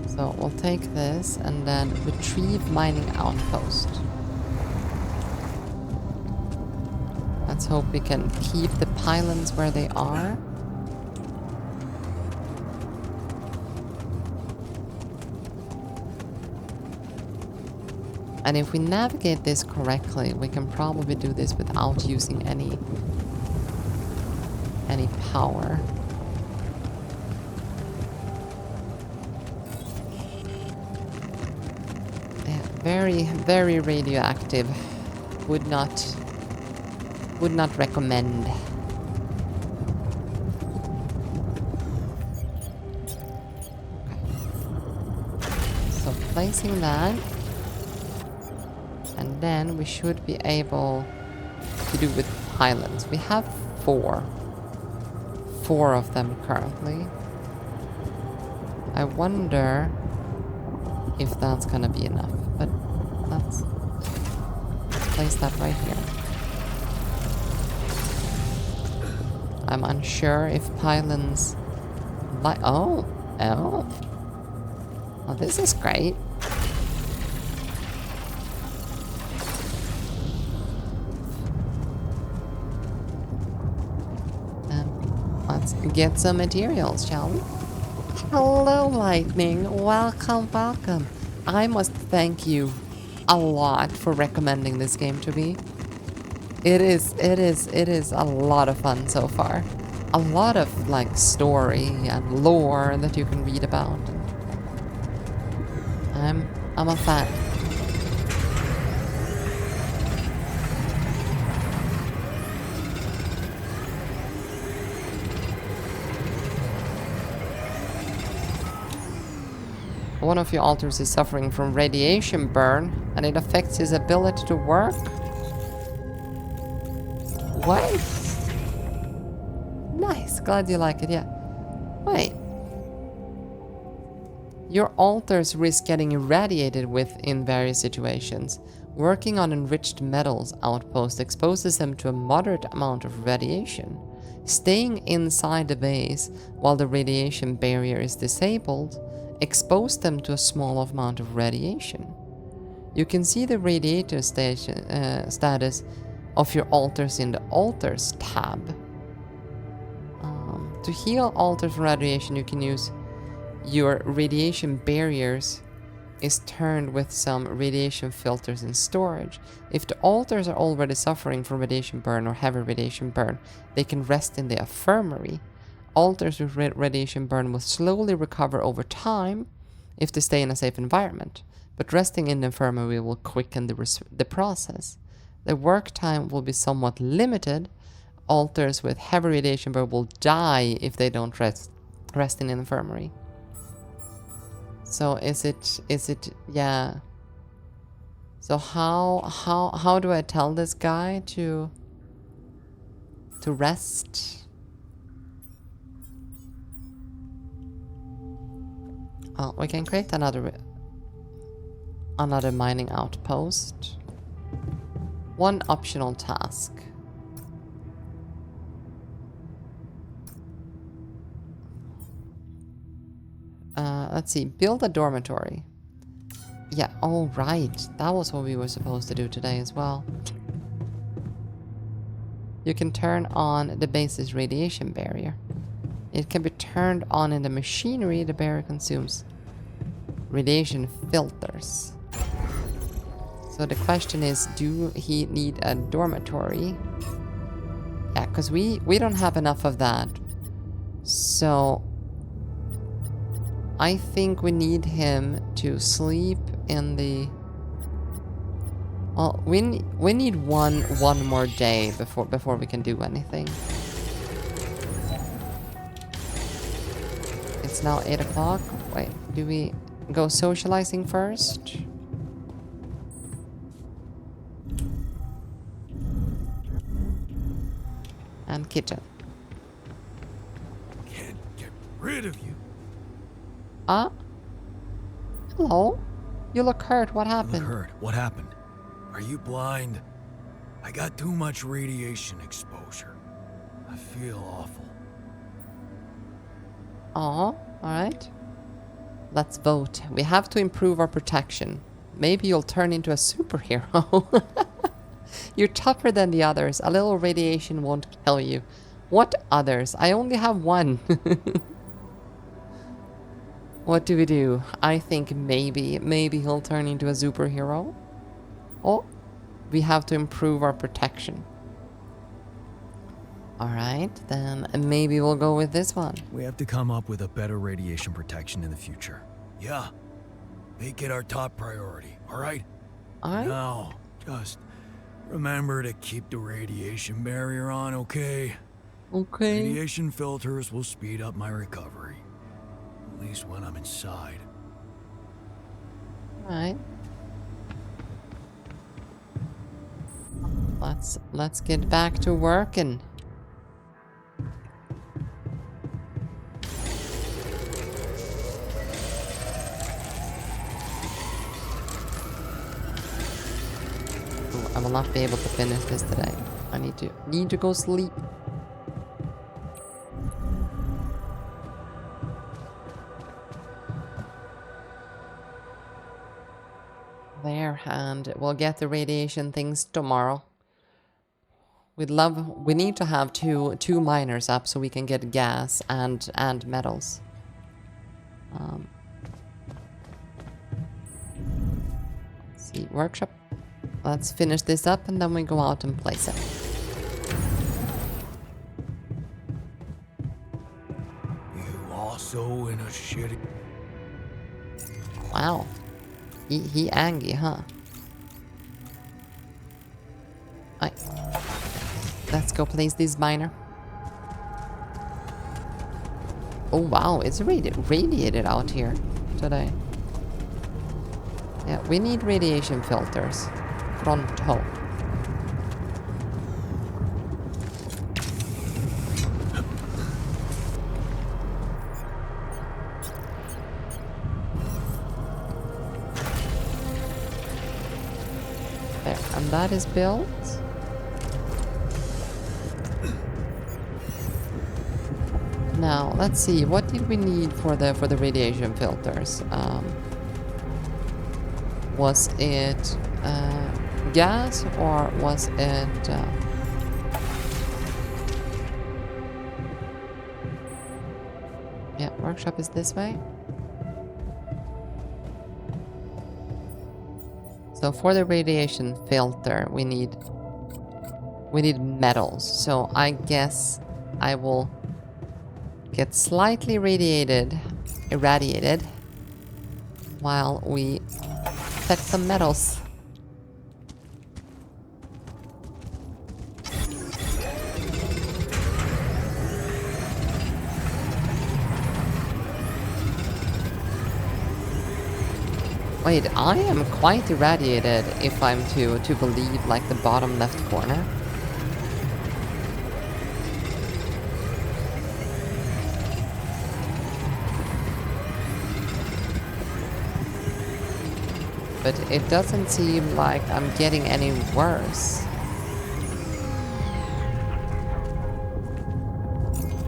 Speaker 2: So we'll take this and then retrieve mining outpost. Let's hope we can keep the pylons where they are. And if we navigate this correctly, we can probably do this without using any power. Very, very radioactive. Would not recommend. So placing that, and then we should be able to do with pylons. We have four of them currently. I wonder if that's gonna be enough, but let's place that right here. I'm unsure if pylons like... Oh, this is great. Let's get some materials, shall we? Hello, Lightning. Welcome, welcome. I must thank you a lot for recommending this game to me. It is a lot of fun so far. A lot of like story and lore that you can read about. I'm a fan. One of your alters is suffering from radiation burn, and it affects his ability to work. What? Nice, glad you like it, yeah. Wait. Your alters risk getting irradiated with in various situations. Working on enriched metals outpost exposes them to a moderate amount of radiation. Staying inside the base while the radiation barrier is disabled expose them to a small amount of radiation. You can see the radiator status of your alters in the alters tab. To heal alters from radiation, you can use your radiation barriers is turned with some radiation filters in storage. If the alters are already suffering from radiation burn or heavy radiation burn, they can rest in the infirmary. Alters with radiation burn will slowly recover over time if they stay in a safe environment, but resting in the infirmary will quicken the process. The work time will be somewhat limited. Alters with heavy radiation burn will die if they don't rest in an infirmary. So is it yeah. So how do I tell this guy to rest? Well, we can create another mining outpost. One optional task. Let's see, build a dormitory. Yeah, all right. That was what we were supposed to do today as well. You can turn on the base's radiation barrier. It can be turned on in the machinery the barrier consumes. Radiation filters. So the question is, do he need a dormitory? Yeah, because we don't have enough of that. So I think we need him to sleep in the... Well, we need one more day before we can do anything. It's now 8 o'clock. Wait, do we go socializing first? And kitchen.
Speaker 1: Can't get rid of you.
Speaker 2: Hello? You look hurt. What happened?
Speaker 5: Look hurt. What happened? Are you blind? I got too much radiation exposure. I feel awful.
Speaker 2: Oh, alright. Let's vote. We have to improve our protection. Maybe you'll turn into a superhero. You're tougher than the others. A little radiation won't kill you. What others? I only have one. What do we do? I think maybe he'll turn into a superhero. Oh, we have to improve our protection. Alright, then maybe we'll go with this one.
Speaker 5: We have to come up with a better radiation protection in the future. Yeah. Make it our top priority, alright?
Speaker 2: Alright.
Speaker 5: Now, just remember to keep the radiation barrier on, okay?
Speaker 2: Okay.
Speaker 5: Radiation filters will speed up my recovery. At least when I'm inside.
Speaker 2: Alright. Let's get back to working. I will not be able to finish this today. I need to go sleep. There, and we'll get the radiation things tomorrow. We need to have two miners up so we can get gas and metals. Let's see, workshop. Let's finish this up and then we go out and place it.
Speaker 5: You also in a shitty...
Speaker 2: Wow. He angry, huh? Alright. Let's go place this miner. Oh wow, it's radiated out here today. Yeah, we need radiation filters. Pronto. There, and that is built. Now, let's see, what did we need for the radiation filters? Was it gas or was it yeah, workshop is this way. So for the radiation filter we need metals. So I guess I will get slightly irradiated while we set some metals. Wait, I am quite irradiated if I'm to believe like the bottom left corner. But it doesn't seem like I'm getting any worse.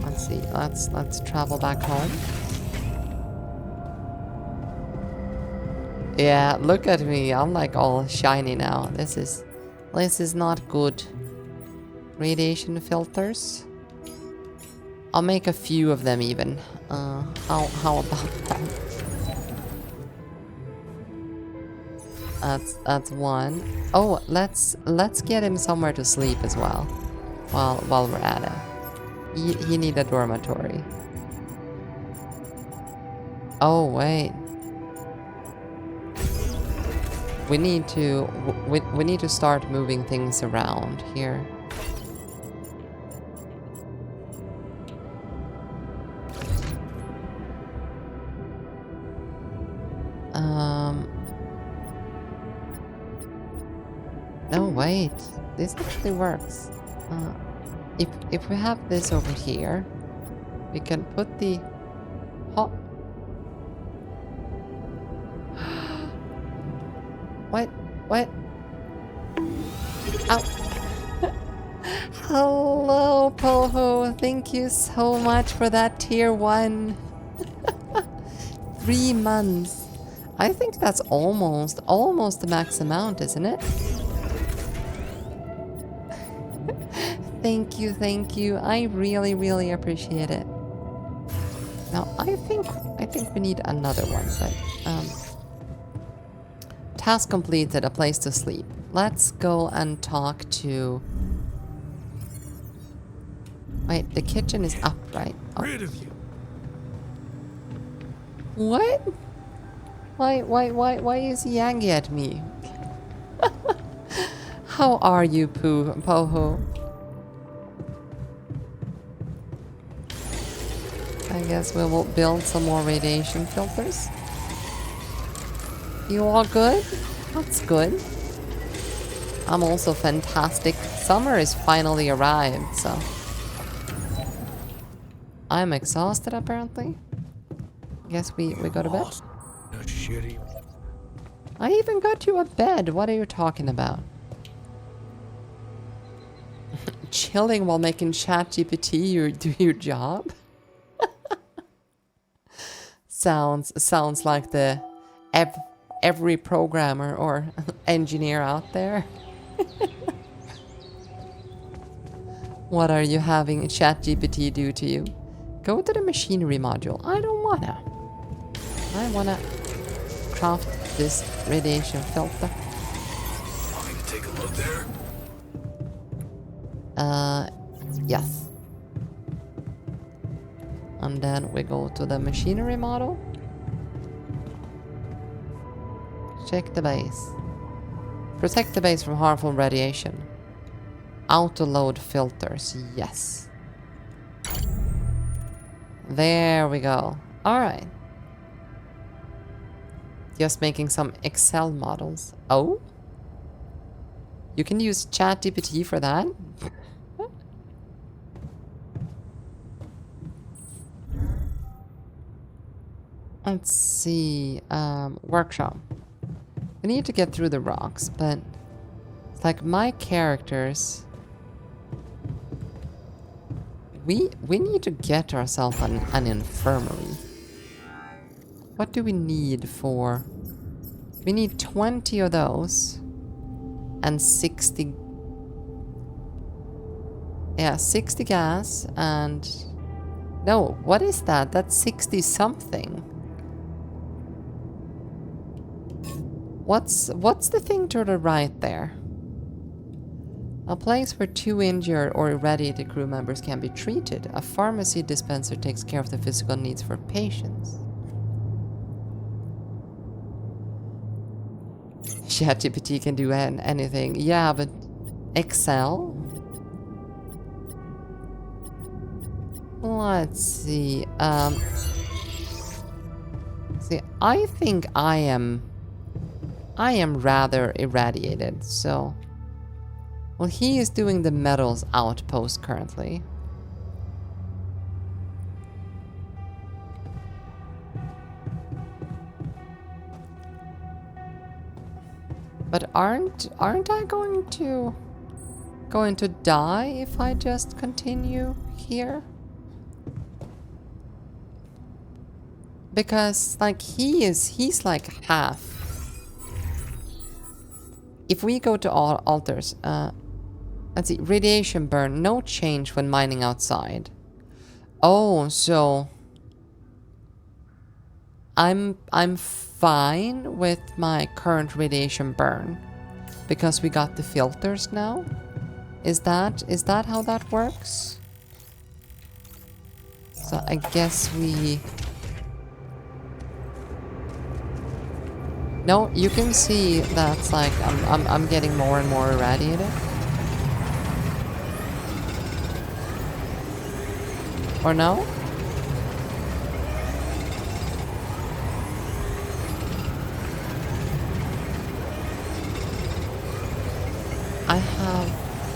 Speaker 2: Let's see, let's travel back home. Yeah, look at me, I'm like all shiny now. This is not good. Radiation filters. I'll make a few of them even. How about that? That's one. Oh, let's get him somewhere to sleep as well. While we're at it. He need a dormitory. Oh wait. We need to start moving things around here. No, wait. This actually works. If we have this over here, we can put the hot. What? Ow. Hello, Poho. Thank you so much for that tier 1. 3 months. I think that's almost the max amount, isn't it? Thank you. I really appreciate it. Now, I think we need another one, but task completed, a place to sleep. Let's go and talk to... Wait, the kitchen is up, right? Oh.
Speaker 1: Rid of you.
Speaker 2: What? Why is he angry at me? How are you, Poho? I guess we will build some more radiation filters. You all good? That's good. I'm also fantastic. Summer is finally arrived, so... I'm exhausted, apparently. Guess we go to bed? I even got you a bed. What are you talking about? Chilling while making ChatGPT do your job? Sounds like the every programmer or engineer out there. What are you having ChatGPT do to you? Go to the machinery module. I don't wanna. I wanna craft this radiation filter.
Speaker 1: Want me to take a look there?
Speaker 2: Yes. And then we go to the machinery model. Check the base. Protect the base from harmful radiation. Auto-load filters, yes. There we go. Alright. Just making some Excel models. Oh? You can use ChatGPT for that? Let's see. Workshop. We need to get through the rocks, but it's like my characters. We need to get ourselves an infirmary. What do we need for? We need 20 of those and 60. Yeah, 60 gas and no, what is that? That's 60 something. What's the thing to the right there? A place where 2 injured or irradiated crew members can be treated. A pharmacy dispenser takes care of the physical needs for patients. ChatGPT can do anything. Yeah, but Excel? Let's see. See, I think I am rather irradiated, so... Well, he is doing the metals outpost currently. But aren't I going to die if I just continue here? Because like he's like half. If we go to all altars, let's see, radiation burn, no change when mining outside. Oh, so I'm fine with my current radiation burn because we got the filters now. Is that how that works? So I guess we. No, you can see that's like I'm getting more and more irradiated. Or no?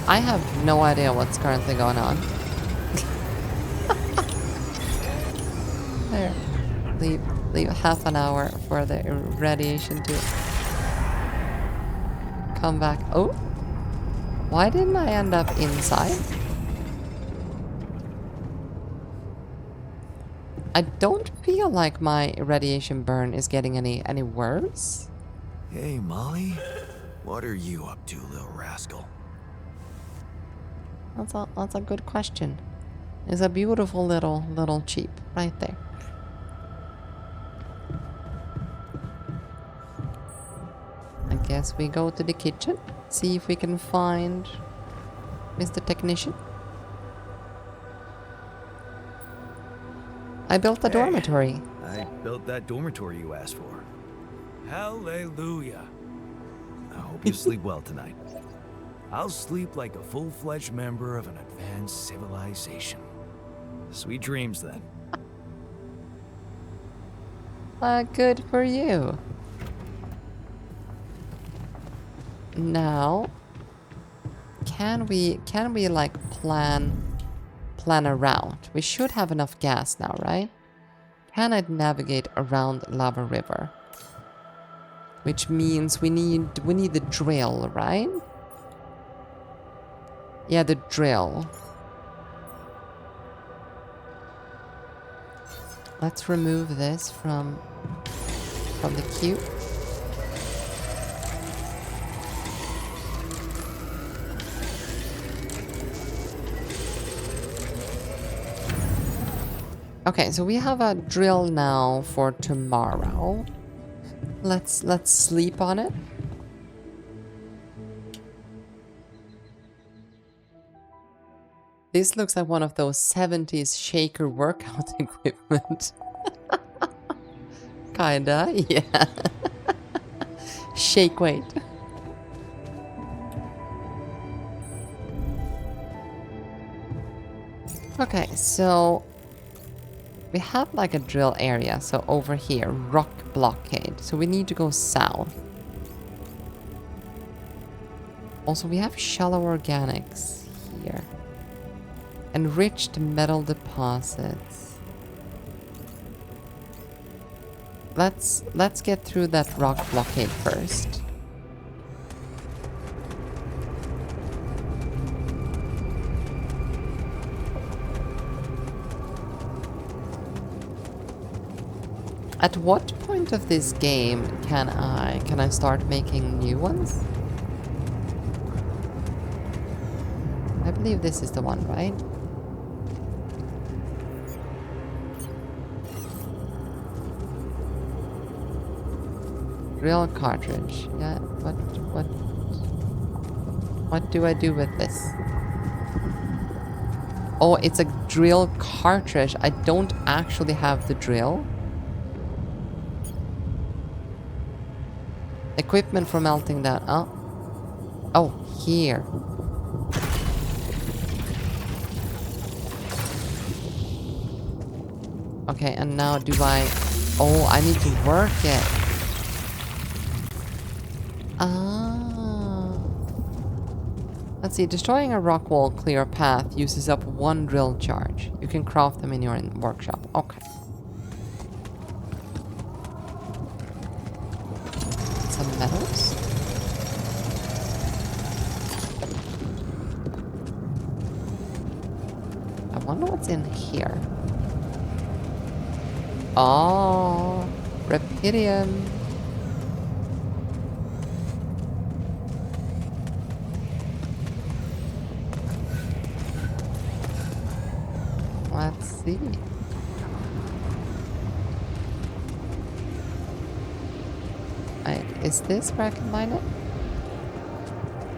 Speaker 2: I have no idea what's currently going on. There. Leave half an hour for the radiation to come back. Oh, why didn't I end up inside? I don't feel like my radiation burn is getting any worse.
Speaker 5: Hey, Molly. What are you up to, little rascal?
Speaker 2: That's a good question. It's a beautiful little Jeep right there. I guess we go to the kitchen, see if we can find Mr. Technician. I built a dormitory.
Speaker 5: I built that dormitory you asked for.
Speaker 1: Hallelujah.
Speaker 5: I hope you sleep well tonight. I'll sleep like a full-fledged member of an advanced civilization. Sweet dreams, then.
Speaker 2: Good for you. Now, can we like plan a route? We should have enough gas now, right? Can I navigate around Lava River? Which means we need the drill, right? Yeah, the drill. Let's remove this from the queue. Okay, so we have a drill now for tomorrow. Let's sleep on it. This looks like one of those 70s shaker workout equipment. Kinda, yeah. Shake weight. Okay, so we have like a drill area. So over here, rock blockade. So we need to go south. Also, we have shallow organics here. Enriched metal deposits. Let's get through that rock blockade first. At what point of this game can I start making new ones? I believe this is the one, right? Drill cartridge. Yeah, what do I do with this? Oh, it's a drill cartridge. I don't actually have the drill. Equipment for melting that. Oh, here. Okay, and now do I... Oh, I need to work it. Ah. Let's see. Destroying a rock wall clear path uses up 1 drill charge. You can craft them in your workshop. Okay. Some metals. I wonder what's in here. Oh, Rapidium. Let's see. Is this where I can mine it?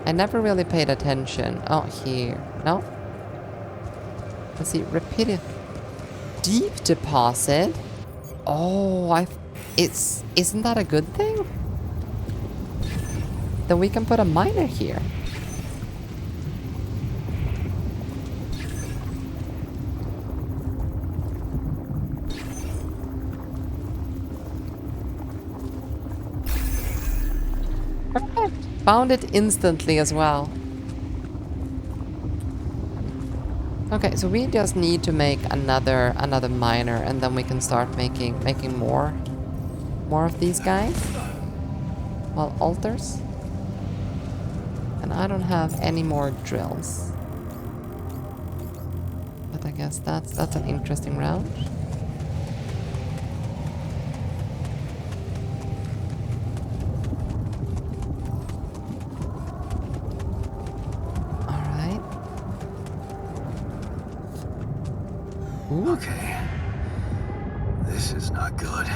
Speaker 2: I never really paid attention. Oh, here. No? Let's see. Rapidium. Deep deposit? Oh, isn't that a good thing? Then we can put a miner here. Perfect. Found it instantly as well. Okay, so we just need to make another miner, and then we can start making more of these guys. Well, altars. And I don't have any more drills. But I guess that's an interesting route.
Speaker 5: Okay. This is not good.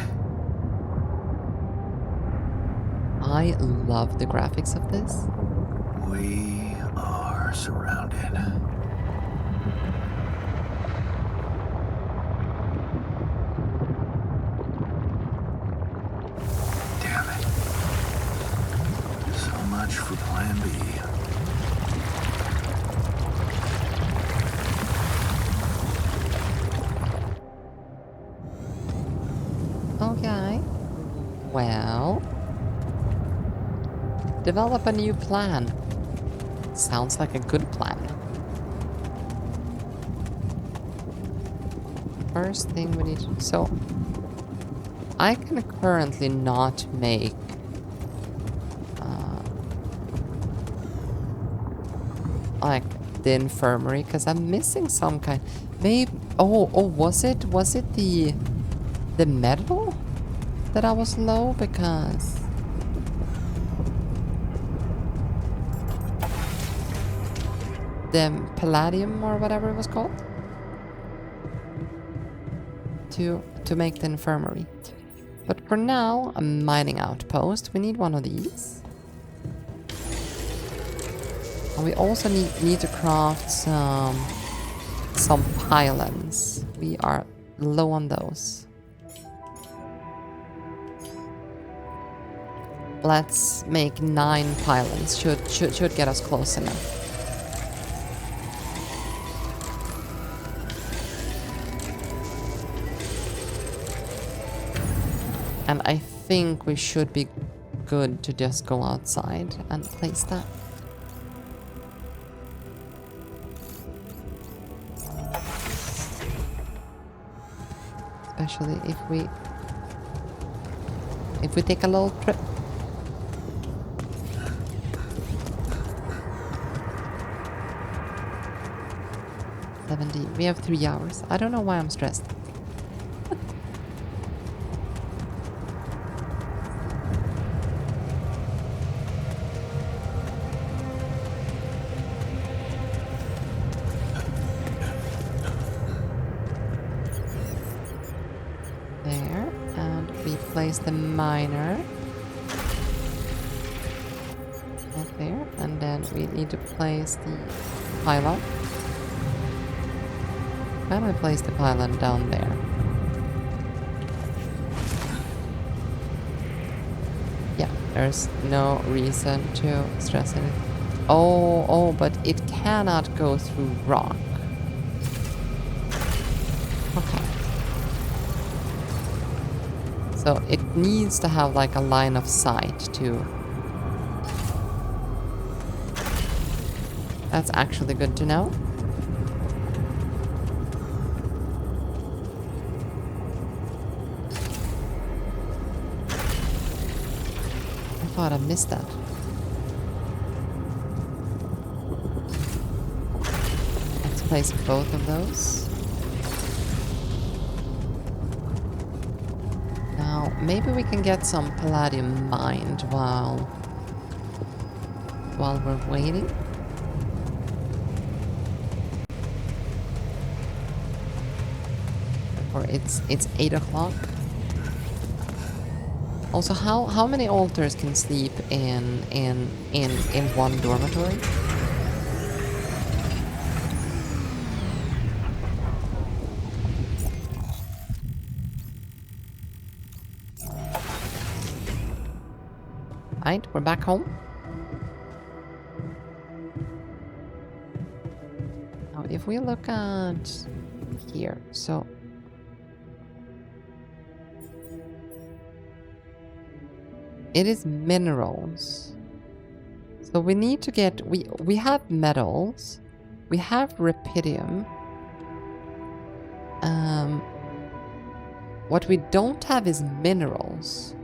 Speaker 2: I love the graphics of this.
Speaker 5: We are surrounded. Damn it. So much for Plan B.
Speaker 2: Okay. Well. Develop a new plan. Sounds like a good plan. First thing we need to... So, I can currently not make... like, the infirmary, because I'm missing some kind... Maybe... Oh, was it the metal that I was low? Because... the palladium or whatever it was called? to make the infirmary. But for now, a mining outpost. We need one of these. And we also need to craft some pylons. We are low on those. Let's make 9 pylons. Should get us close enough. And I think we should be good to just go outside and place that. Especially if we take a little trip. We have 3 hours. I don't know why I'm stressed. There, and we place the miner right there, and then we need to place the pylon. Why don't I place the pylon down there? Yeah, there's no reason to stress it. Oh, but it cannot go through rock. Okay. So it needs to have like a line of sight to... That's actually good to know. I thought I missed that. Let's place both of those. Now, maybe we can get some palladium mined while we're waiting. Or it's 8 o'clock. Also, how many alters can sleep in one dormitory? Right, we're back home. Now, if we look at here, so it is minerals. So we need to get... We have metals. We have rubidium. What we don't have is minerals.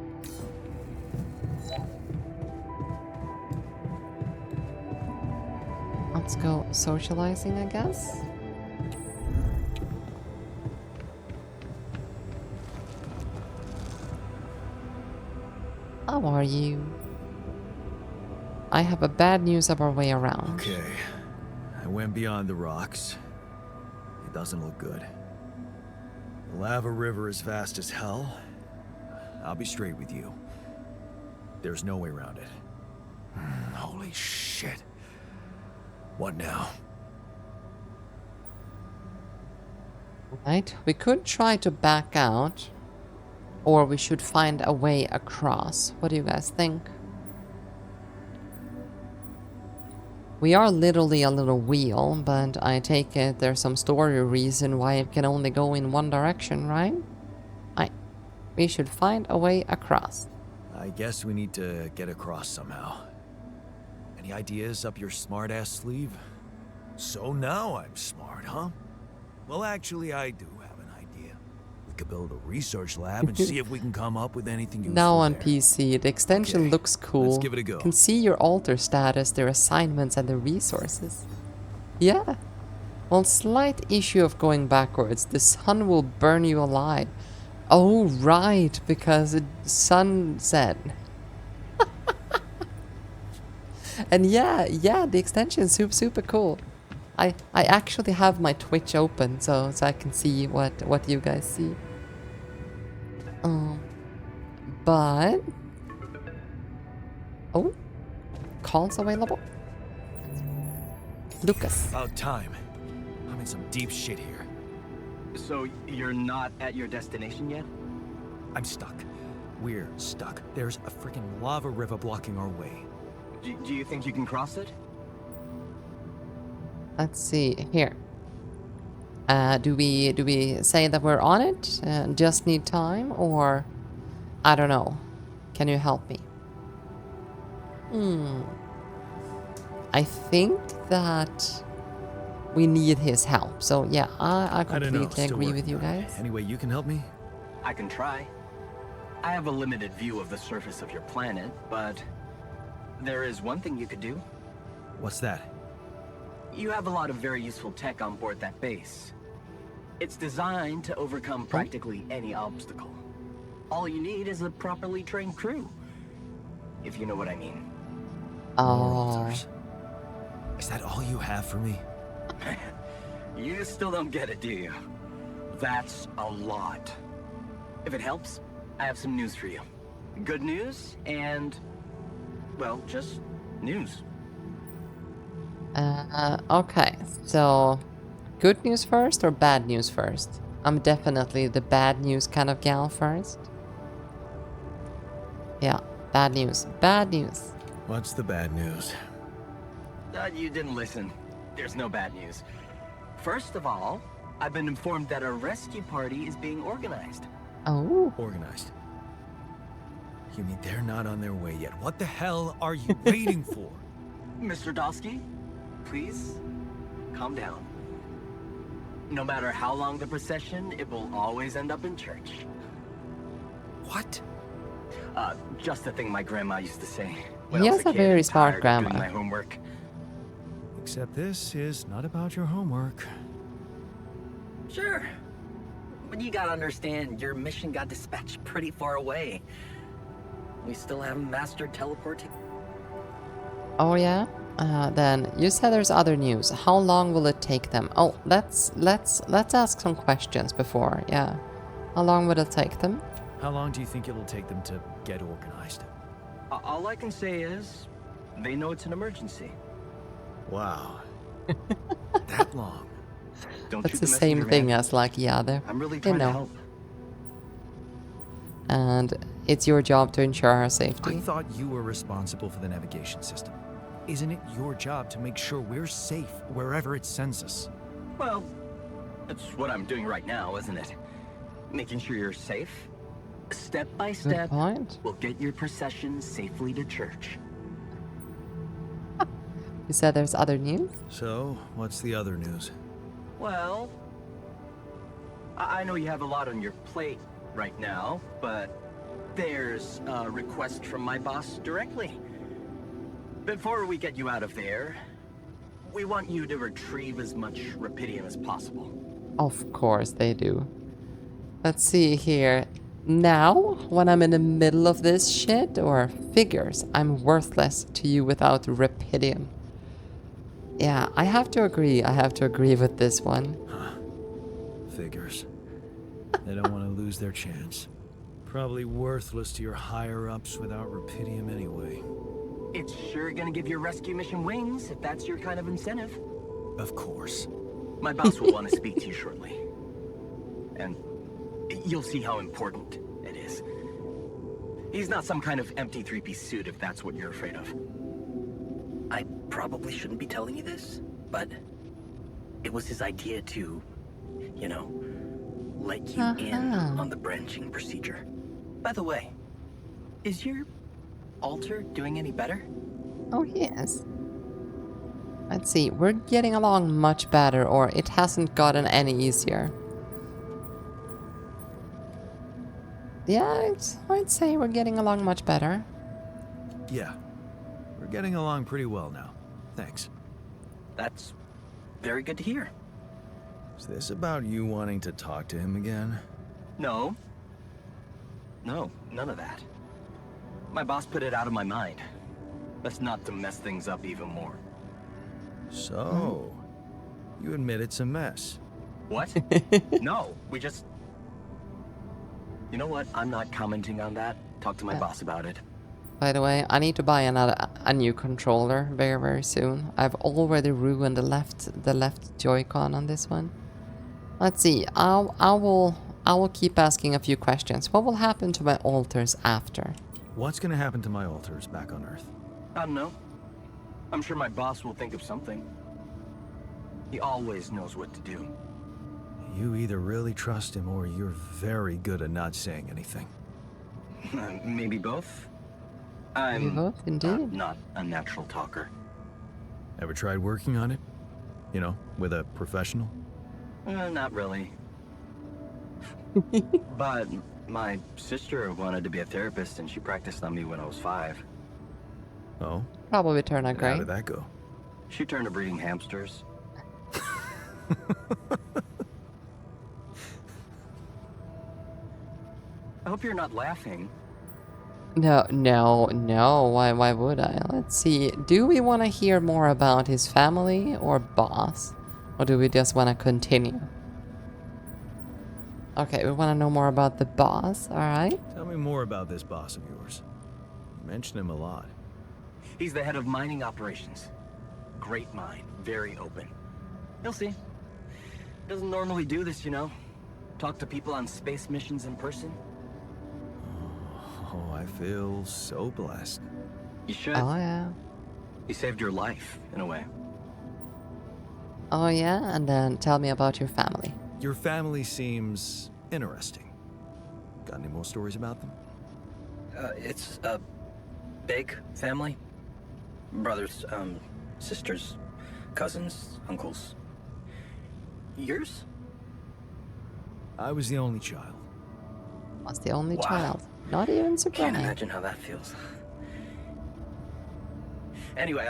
Speaker 2: Let's go socializing, I guess. How are you? I have a bad news of our way around.
Speaker 5: Okay. I went beyond the rocks. It doesn't look good. The lava river is fast as hell. I'll be straight with you. There's no way around it. Holy shit. What now?
Speaker 2: Right, we could try to back out. Or we should find a way across. What do you guys think? We are literally a little wheel, but I take it there's some story reason why it can only go in one direction, right? We should find a way across.
Speaker 5: I guess we need to get across somehow. Any ideas up your smart-ass sleeve? So now I'm smart, huh? Well, actually, I do have an idea. We could build a research lab and see if we can come up with anything useful
Speaker 2: Now on
Speaker 5: there.
Speaker 2: PC, the extension
Speaker 5: Okay,
Speaker 2: looks cool.
Speaker 5: let's give it a go.
Speaker 2: You can see your altar status, their assignments, and the resources. Yeah. Well, slight issue of going backwards. The sun will burn you alive. Oh, right, because the sun set. And yeah, the extension is super cool. I actually have my Twitch open so I can see what you guys see. But... Oh. Calls available. Lucas.
Speaker 5: About time. I'm in some deep shit here.
Speaker 3: So you're not at your destination yet?
Speaker 5: I'm stuck. We're stuck. There's a freaking lava river blocking our way.
Speaker 3: Do you think you can cross it?
Speaker 2: Let's see here. Do we say that we're on it and just need time, or I don't know. Can you help me? I think that we need his help. So yeah, I
Speaker 5: I don't know.
Speaker 2: completely
Speaker 5: Still
Speaker 2: agree with
Speaker 5: working
Speaker 2: you
Speaker 5: on it.
Speaker 2: guys.
Speaker 5: Anyway, you can help me?
Speaker 3: I can try. I have a limited view of the surface of your planet, but there is one thing you could do.
Speaker 5: What's that?
Speaker 3: You have a lot of very useful tech on board that base. It's designed to overcome practically any obstacle. All you need is a properly trained crew, if you know what I mean.
Speaker 2: Oh,
Speaker 5: Is that all you have for me?
Speaker 3: You still don't get it, do you? That's a lot. If it helps, I have some news for you. Good news and, well, just news.
Speaker 2: okay. So, good news first or bad news first? I'm definitely the bad news kind of gal first. Yeah, bad news. Bad news.
Speaker 5: What's the bad news?
Speaker 3: You didn't listen. There's no bad news. First of all, I've been informed that a rescue party is being organized.
Speaker 2: Oh.
Speaker 5: Organized. You mean they're not on their way yet? What the hell are you waiting for?
Speaker 3: Mr. Dosky, please, calm down. No matter how long the procession, it will always end up in church.
Speaker 5: What?
Speaker 3: Just a thing my grandma used to say.
Speaker 2: He has a very smart grandma.
Speaker 3: Doing my homework.
Speaker 5: Except this is not about your homework.
Speaker 3: Sure. But you gotta understand, your mission got dispatched pretty far away. We still haven't mastered teleporting.
Speaker 2: Oh yeah. Then you said there's other news. How long will it take them? Oh, let's ask some questions before. Yeah. How long will it take them?
Speaker 5: How long do you think it'll take them to get organized?
Speaker 3: All I can say is, they know it's an emergency.
Speaker 5: Wow. That long?
Speaker 3: Don't
Speaker 2: That's
Speaker 3: shoot
Speaker 2: the
Speaker 3: the
Speaker 2: same
Speaker 3: messenger,
Speaker 2: thing
Speaker 3: man.
Speaker 2: as like, yeah,
Speaker 3: I'm really
Speaker 2: you
Speaker 3: trying to
Speaker 2: know.
Speaker 3: help.
Speaker 2: And it's your job to ensure her
Speaker 5: I
Speaker 2: safety.
Speaker 5: thought you were responsible for the navigation system. Isn't it your job to make sure we're safe wherever it sends us?
Speaker 3: Well, that's what I'm doing right now, isn't it? Making sure you're safe. Step by
Speaker 2: Good
Speaker 3: step,
Speaker 2: point.
Speaker 3: we'll get your procession safely to church.
Speaker 2: You said there's other news?
Speaker 5: So, what's the other news?
Speaker 3: Well, I know you have a lot on your plate right now, but there's a request from my boss directly. Before we get you out of there, we want you to retrieve as much rupidium as possible.
Speaker 2: Of course they do. Let's see here. Now, when I'm in the middle of this shit, or figures, I'm worthless to you without rupidium. Yeah, I have to agree. I have to agree with this one.
Speaker 5: Figures. They don't want to lose their chance. Probably worthless to your higher-ups without rupidium anyway.
Speaker 3: It's sure gonna give your rescue mission wings, if that's your kind of incentive.
Speaker 5: Of course.
Speaker 3: My boss will want to speak to you shortly. And you'll see how important it is. He's not some kind of empty three-piece suit, if that's what you're afraid of. I probably shouldn't be telling you this, but it was his idea to, you know, let you in on the branching procedure. By the way, is your altar doing any better?
Speaker 2: Oh, yes. Let's see. We're getting along much better, or it hasn't gotten any easier. Yeah, I'd say we're getting along much better.
Speaker 5: Yeah. We're getting along pretty well now. Thanks.
Speaker 3: That's very good to hear.
Speaker 5: Is this about you wanting to talk to him again?
Speaker 3: No. No, none of that. My boss put it out of my mind. That's not to mess things up even more.
Speaker 5: So, you admit it's a mess.
Speaker 3: What? No, we just... You know what? I'm not commenting on that. Talk to my boss about it.
Speaker 2: By the way, I need to buy a new controller very, very soon. I've already ruined the left Joy-Con on this one. Let's see. I will keep asking a few questions. What will happen to my alters after?
Speaker 5: What's gonna happen to my alters back on Earth?
Speaker 3: I don't know. I'm sure my boss will think of something. He always knows what to do.
Speaker 5: You either really trust him or you're very good at not saying anything.
Speaker 3: Maybe both?
Speaker 2: Maybe both, indeed.
Speaker 3: Not a natural talker.
Speaker 5: Ever tried working on it? You know, with a professional?
Speaker 3: Not really. But my sister wanted to be a therapist and she practiced on me when I was 5.
Speaker 5: Oh?
Speaker 2: Probably turn out
Speaker 5: And how
Speaker 2: great.
Speaker 5: did that go?
Speaker 3: She turned to breeding hamsters. I hope you're not laughing.
Speaker 2: No. Why would I? Let's see. Do we want to hear more about his family or boss? Or do we just want to continue? Okay, we want to know more about the boss, alright?
Speaker 5: Tell me more about this boss of yours. You mention him a lot.
Speaker 3: He's the head of mining operations. Great mind, very open. You'll see. Doesn't normally do this, you know. Talk to people on space missions in person.
Speaker 5: Oh, I feel so blessed.
Speaker 3: You should.
Speaker 2: Oh yeah.
Speaker 3: He saved your life, in a way.
Speaker 2: Oh yeah, and then tell me about your family.
Speaker 5: Your family seems interesting. Got any more stories about them?
Speaker 3: It's a big family. Brothers, sisters, cousins, uncles. Yours?
Speaker 5: I was the only child.
Speaker 2: Was the only
Speaker 3: Wow.
Speaker 2: child. Not even
Speaker 3: Can't
Speaker 2: surprised.
Speaker 3: imagine how that feels. Anyway,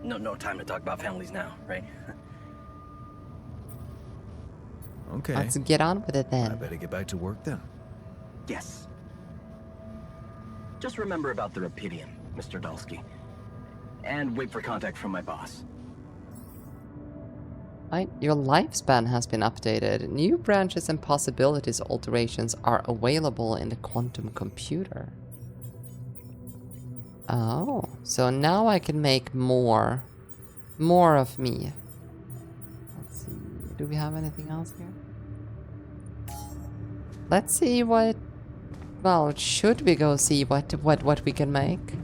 Speaker 3: no time to talk about families now, right?
Speaker 5: Okay.
Speaker 2: Let's get on with it
Speaker 5: I
Speaker 2: then.
Speaker 5: better get back to work then.
Speaker 3: Yes. Just remember about the Rapidian, Mr. Dalsky. And wait for contact from my boss.
Speaker 2: Right, your lifespan has been updated. New branches and possibilities alterations are available in the quantum computer. Oh, so now I can make more of me. Let's see, do we have anything else here? Let's see what, well, should we go see what we can make?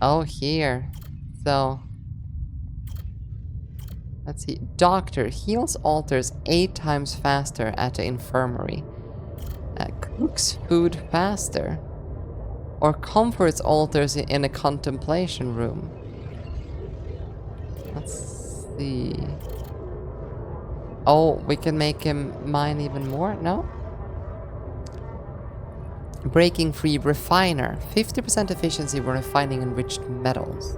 Speaker 2: Oh, here. So, let's see. Doctor heals alters 8 times faster at the infirmary. Cooks food faster. Or comforts alters in a contemplation room. Let's see. Oh, we can make him mine even more? No? Breaking free refiner. 50% efficiency when refining enriched metals.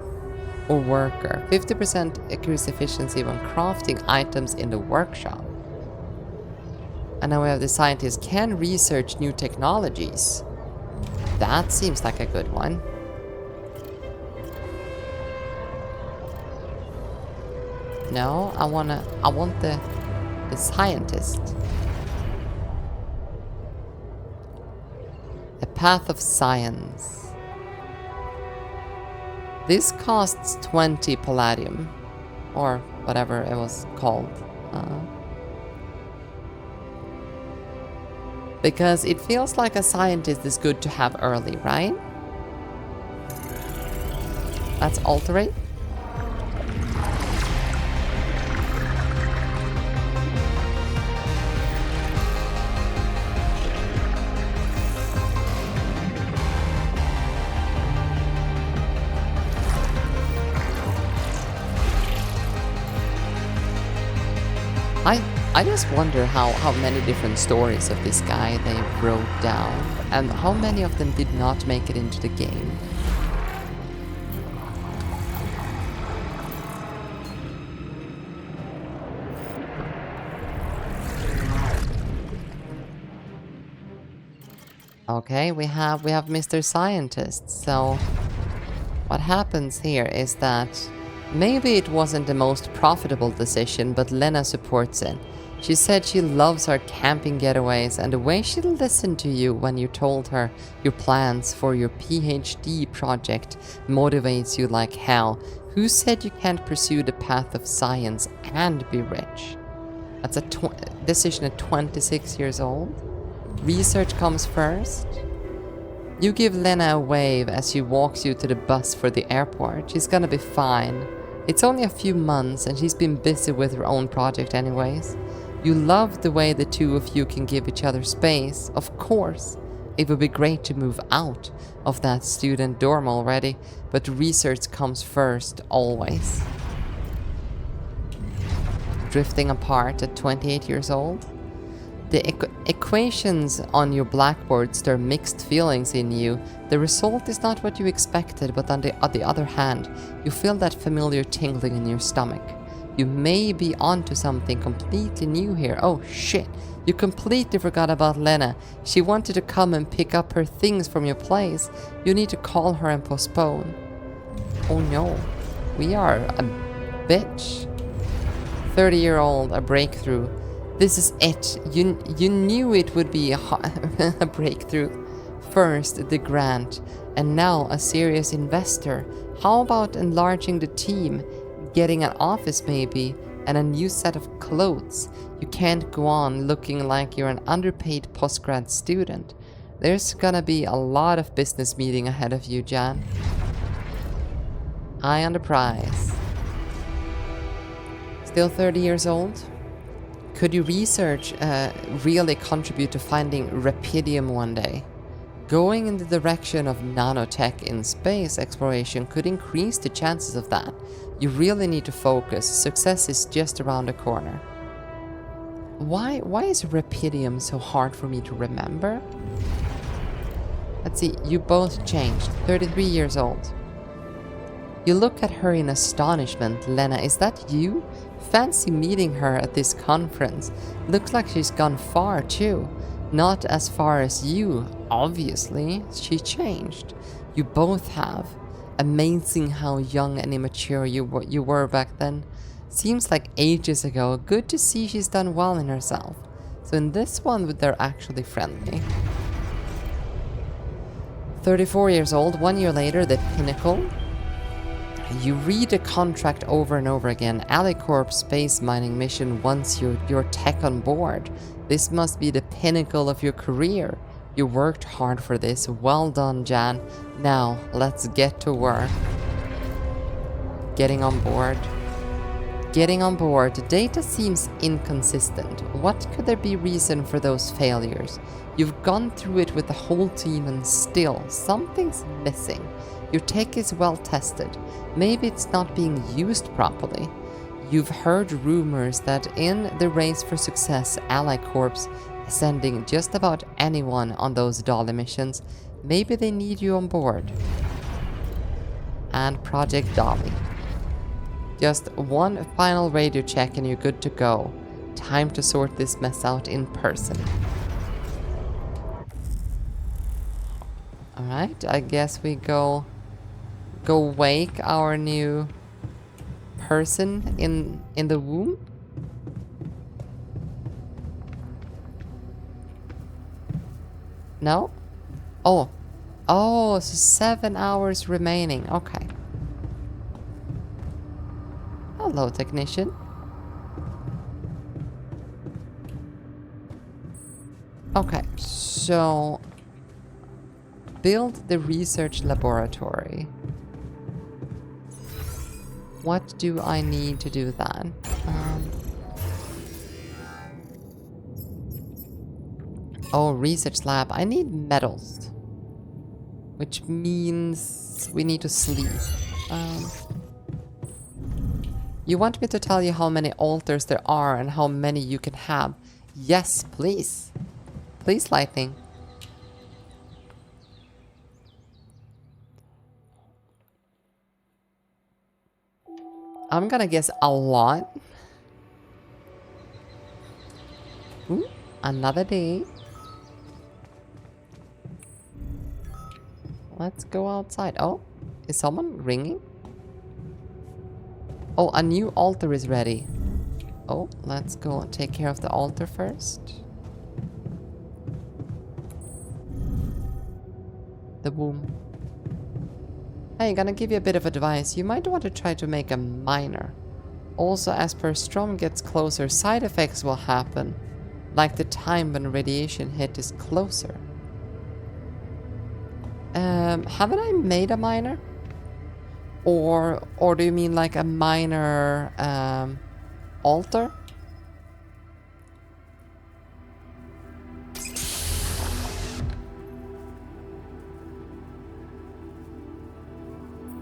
Speaker 2: Or worker. 50% accuracy efficiency when crafting items in the workshop. And now we have the scientist can research new technologies. That seems like a good one. No, I want the scientist. The path of science. This costs 20 palladium, or whatever it was called. Because it feels like a scientist is good to have early, right? Let's alterate. I just wonder how many different stories of this guy they wrote down, and how many of them did not make it into the game. Okay, we have Mr. Scientist. So what happens here is that Maybe it wasn't the most profitable decision, but Lena supports it. She said she loves our camping getaways and the way she listened to you when you told her your plans for your PhD project motivates you like hell. Who said you can't pursue the path of science and be rich? That's a decision at 26 years old. Research comes first. You give Lena a wave as she walks you to the bus for the airport. She's gonna be fine. It's only a few months and she's been busy with her own project anyways. You love the way the two of you can give each other space. Of course, it would be great to move out of that student dorm already, but research comes first, always. Drifting apart at 28 years old? The equations on your blackboard stir mixed feelings in you. The result is not what you expected, but on the other hand, you feel that familiar tingling in your stomach. You may be onto something completely new here. Oh shit, you completely forgot about Lena. She wanted to come and pick up her things from your place. You need to call her and postpone. Oh no, we are a bitch. 30-year-old, a breakthrough. This is it. You knew it would be a breakthrough. First, the grant, and now a serious investor. How about enlarging the team? Getting an office maybe, and a new set of clothes. You can't go on looking like you're an underpaid postgrad student. There's gonna be a lot of business meeting ahead of you, Jan. Eye on the prize. Still 30 years old? Could your research really contribute to finding Rapidium one day? Going in the direction of nanotech in space exploration could increase the chances of that. You really need to focus. Success is just around the corner. Why is Rapidium so hard for me to remember? Let's see, you both changed. 33 years old. You look at her in astonishment. Lena, is that you? Fancy meeting her at this conference. Looks like she's gone far too. Not as far as you, obviously. She changed. You both have. Amazing how young and immature you were back then. Seems like ages ago. Good to see she's done well in herself. So in this one, they're actually friendly. 34 years old, 1 year later, the pinnacle. You read the contract over and over again. AliCorp space mining mission wants your tech on board. This must be the pinnacle of your career. You worked hard for this. Well done, Jan. Now, let's get to work. Getting on board. Getting on board. The data seems inconsistent. What could there be reason for those failures? You've gone through it with the whole team and still, something's missing. Your tech is well tested. Maybe it's not being used properly. You've heard rumors that in the race for success, AliCorp's sending just about anyone on those Dolly missions. Maybe they need you on board. And Project Dolly. Just one final radio check and you're good to go. Time to sort this mess out in person. Alright, I guess we go wake our new person in the womb. No? Oh, so 7 hours remaining. Okay. Hello, technician. Okay, so build the research laboratory. What do I need to do that? Oh, research lab. I need metals. Which means we need to sleep. You want me to tell you how many altars there are and how many you can have? Yes, please. Please, Lightning. I'm gonna guess a lot. Ooh, another day. Let's go outside. Oh, is someone ringing? Oh, a new altar is ready. Oh, let's go and take care of the altar first. The womb. Hey, gonna give you a bit of advice. You might want to try to make a miner. Also, as per Strom gets closer, side effects will happen. Like the time when radiation hit is closer. Haven't I made a miner? Or do you mean like a miner altar?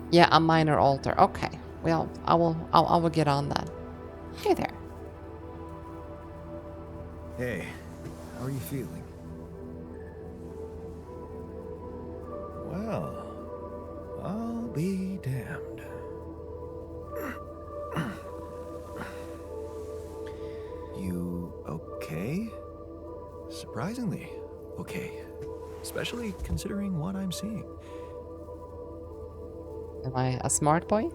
Speaker 2: Yeah, a minor altar. Okay. Well, I will get on that. Hey there.
Speaker 5: Hey, how are you feeling? Well, I'll be damned. You okay? Surprisingly okay. Especially considering what I'm seeing.
Speaker 2: Am I a smart boy?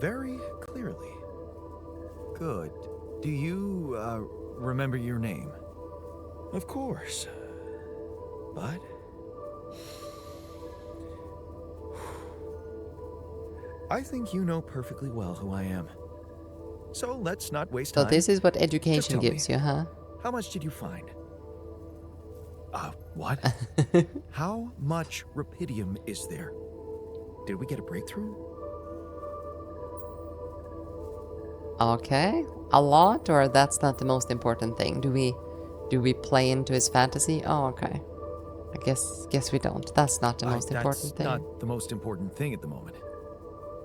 Speaker 5: Very clearly. Good. Do you, remember your name? Of course. But... I think you know perfectly well who I am. So let's not waste
Speaker 2: So
Speaker 5: time.
Speaker 2: this is what
Speaker 5: Just
Speaker 2: education
Speaker 5: tell
Speaker 2: gives
Speaker 5: me,
Speaker 2: you, huh?
Speaker 5: how much did you find? What? How much rupidium is there? Did we get a breakthrough?
Speaker 2: Okay. A lot, or that's not the most important thing? Do we play into his fantasy? Oh, okay. I guess we don't. That's not the most important thing.
Speaker 5: That's not the most important thing at the moment.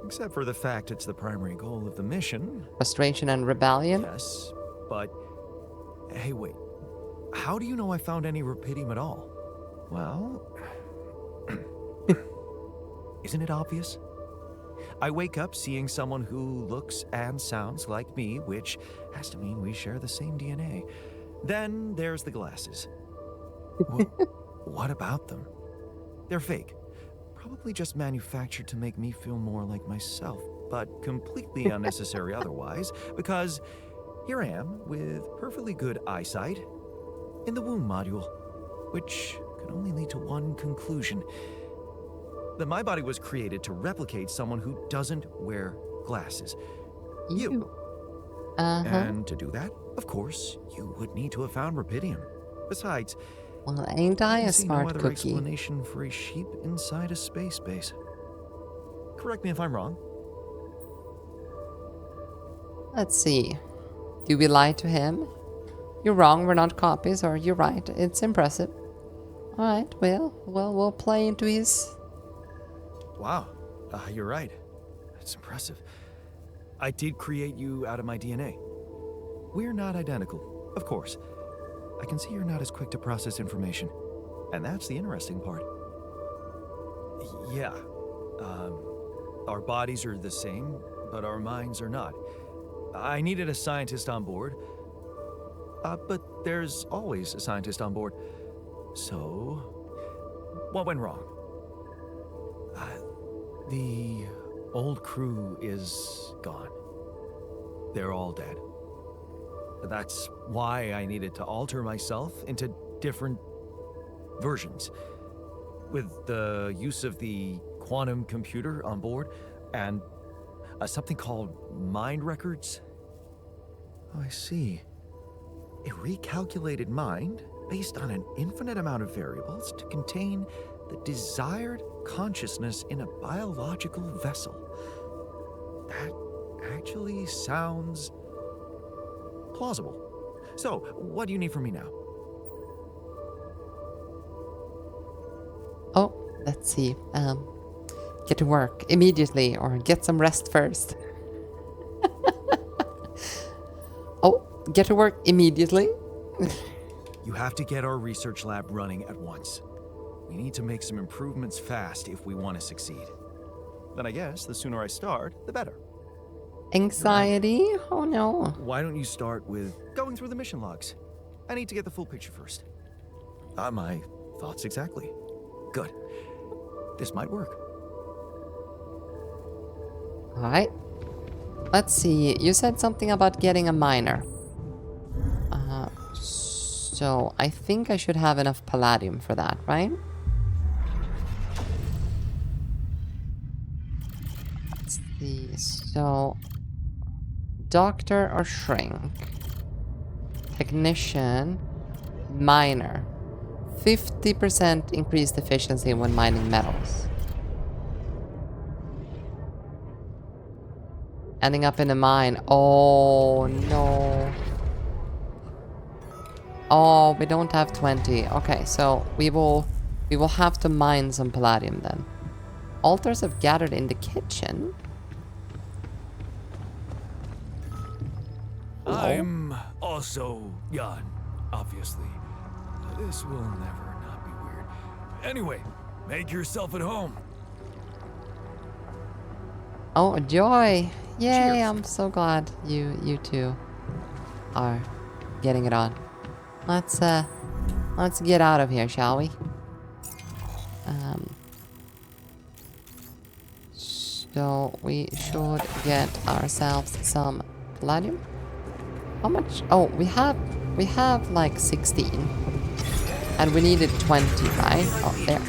Speaker 5: Except for the fact it's the primary goal of the mission.
Speaker 2: Frustration and rebellion?
Speaker 5: Yes, but... Hey, wait. How do you know I found any rupidium at all? Well... Isn't it obvious? I wake up seeing someone who looks and sounds like me, which has to mean we share the same DNA. Then there's the glasses. What about them? They're fake. Probably just manufactured to make me feel more like myself, but completely unnecessary otherwise, because here I am with perfectly good eyesight in the womb module, which can only lead to one conclusion: that my body was created to replicate someone who doesn't wear glasses. You.
Speaker 2: Uh-huh.
Speaker 5: And to do that, of course, you would need to have found rupidium. Besides,
Speaker 2: Well, ain't I a
Speaker 5: can see no
Speaker 2: smart
Speaker 5: other
Speaker 2: cookie?
Speaker 5: explanation for a sheep inside a space base. Correct me if I'm wrong.
Speaker 2: Let's see. Do we lie to him? You're wrong, we're not copies, or you're right. It's impressive. Alright, well, we'll play into his...
Speaker 5: Wow, you're right. That's impressive. I did create you out of my DNA. We're not identical, of course. I can see you're not as quick to process information. And that's the interesting part. Yeah. Our bodies are the same, but our minds are not. I needed a scientist on board. But there's always a scientist on board. So, what went wrong? The old crew is gone. They're all dead. That's why I needed to alter myself into different versions. With the use of the quantum computer on board and something called mind records. Oh, I see. A recalculated mind based on an infinite amount of variables to contain the desired consciousness in a biological vessel. That actually sounds plausible. So, what do you need from me now?
Speaker 2: Oh, let's see. Get to work immediately, or get some rest first. Oh, get to work immediately?
Speaker 5: You have to get our research lab running at once. We need to make some improvements fast if we want to succeed. Then I guess the sooner I start, the better.
Speaker 2: Anxiety? Oh no.
Speaker 5: Why don't you start with going through the mission logs? I need to get the full picture first. My thoughts exactly. Good. This might work.
Speaker 2: Alright. let's see. You said something about getting a miner. So I think I should have enough palladium for that, right? Let's see. So, doctor or shrink? Technician, miner. 50% increased efficiency when mining metals. Ending up in a mine. Oh no. Oh, we don't have 20. Okay, so we will have to mine some palladium then. Altars have gathered in the kitchen. Hello?
Speaker 5: I'm also Jan, obviously. This will never not be weird. Anyway, make yourself at home.
Speaker 2: Oh, joy! Yay!
Speaker 5: Cheers.
Speaker 2: I'm so glad you two are getting it on. Let's get out of here, shall we? So we should get ourselves some palladium. How much? Oh, we have like 16, and we needed 20, right? Oh, there.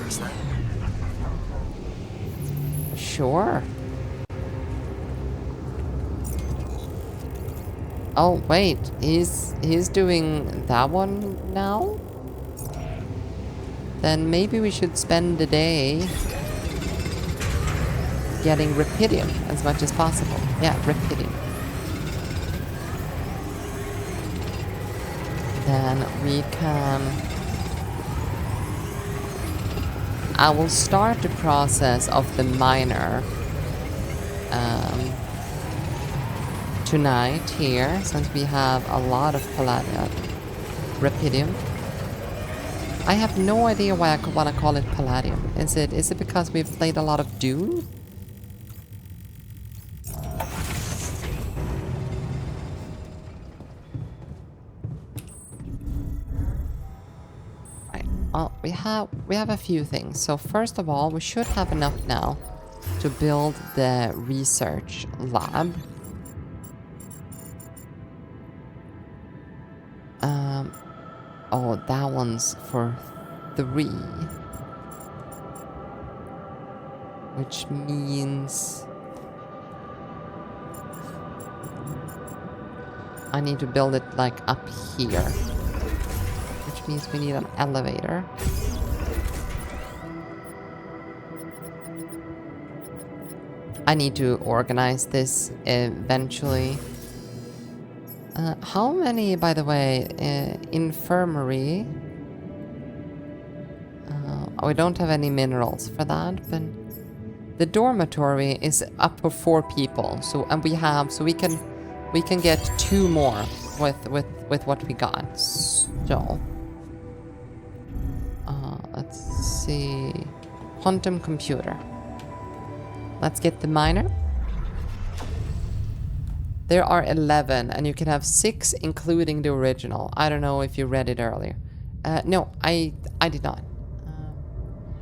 Speaker 2: Sure. Oh wait, he's doing that one now? Then maybe we should spend the day getting Rapidium as much as possible. Yeah, Rapidium. Then we can... I will start the process of the miner tonight here, since we have a lot of palladium. Rapidium. I have no idea why I want to call it palladium. Is it because we've played a lot of Dune? Right. Well, we have a few things. So first of all, we should have enough now to build the research lab. Oh, that one's for 3. Which means... I need to build it like up here. Which means we need an elevator. I need to organize this eventually. How many, by the way, infirmary? We don't have any minerals for that, but the dormitory is up for 4 people. So we can get 2 more with what we got. So let's see, quantum computer. Let's get the miner. There are 11, and you can have 6, including the original. I don't know if you read it earlier. No, I did not.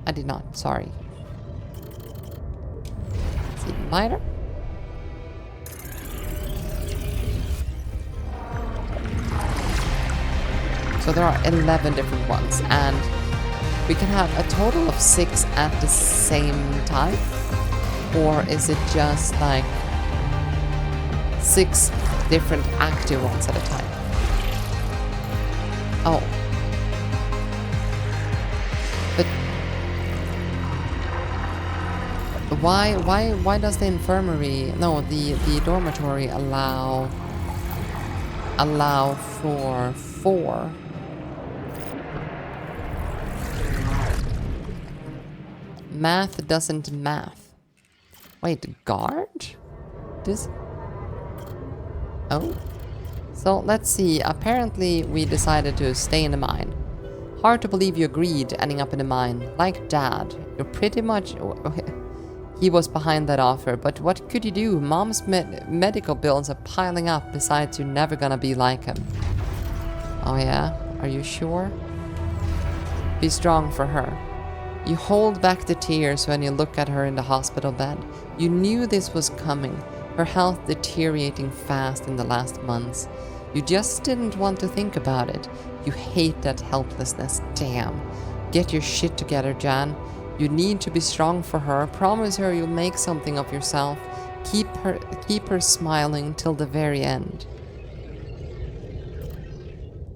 Speaker 2: I did not, sorry. Let's see, miner. So there are 11 different ones, and we can have a total of 6 at the same time? Or is it just like 6 different active ones at a time? Oh. But why does the infirmary, no, the dormitory allow for 4? Math doesn't math. Wait, guard? This... Oh. So let's see. Apparently we decided to stay in the mine. Hard to believe you agreed, ending up in the mine. Like Dad. You're pretty much... He was behind that offer, but what could you do? Mom's medical bills are piling up. Besides, you're never gonna be like him. Oh yeah? Are you sure? Be strong for her. You hold back the tears when you look at her in the hospital bed. You knew this was coming. Her health deteriorating fast in the last months. You just didn't want to think about it. You hate that helplessness. Damn. Get your shit together, Jan. You need to be strong for her. Promise her you'll make something of yourself. Keep her smiling till the very end.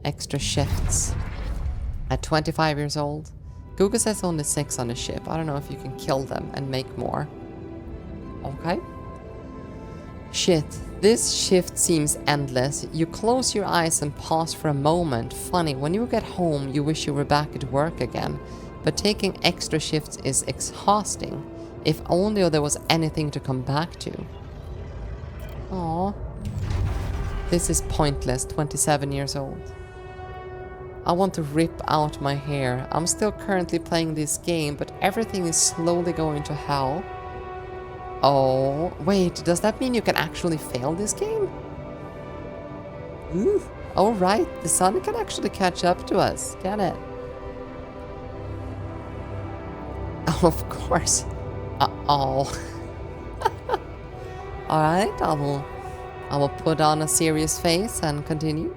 Speaker 2: Extra shifts. At 25 years old. Google says only 6 on the ship. I don't know if you can kill them and make more. Okay. Shit. This shift seems endless. You close your eyes and pause for a moment. Funny, when you get home, you wish you were back at work again. But taking extra shifts is exhausting. If only there was anything to come back to. Aww. This is pointless, 27 years old. I want to rip out my hair. I'm still currently playing this game, but everything is slowly going to hell. Oh, wait, does that mean you can actually fail this game? Ooh, oh right, the sun can actually catch up to us, can it? Oh, of course. Oh. Alright, I will put on a serious face and continue.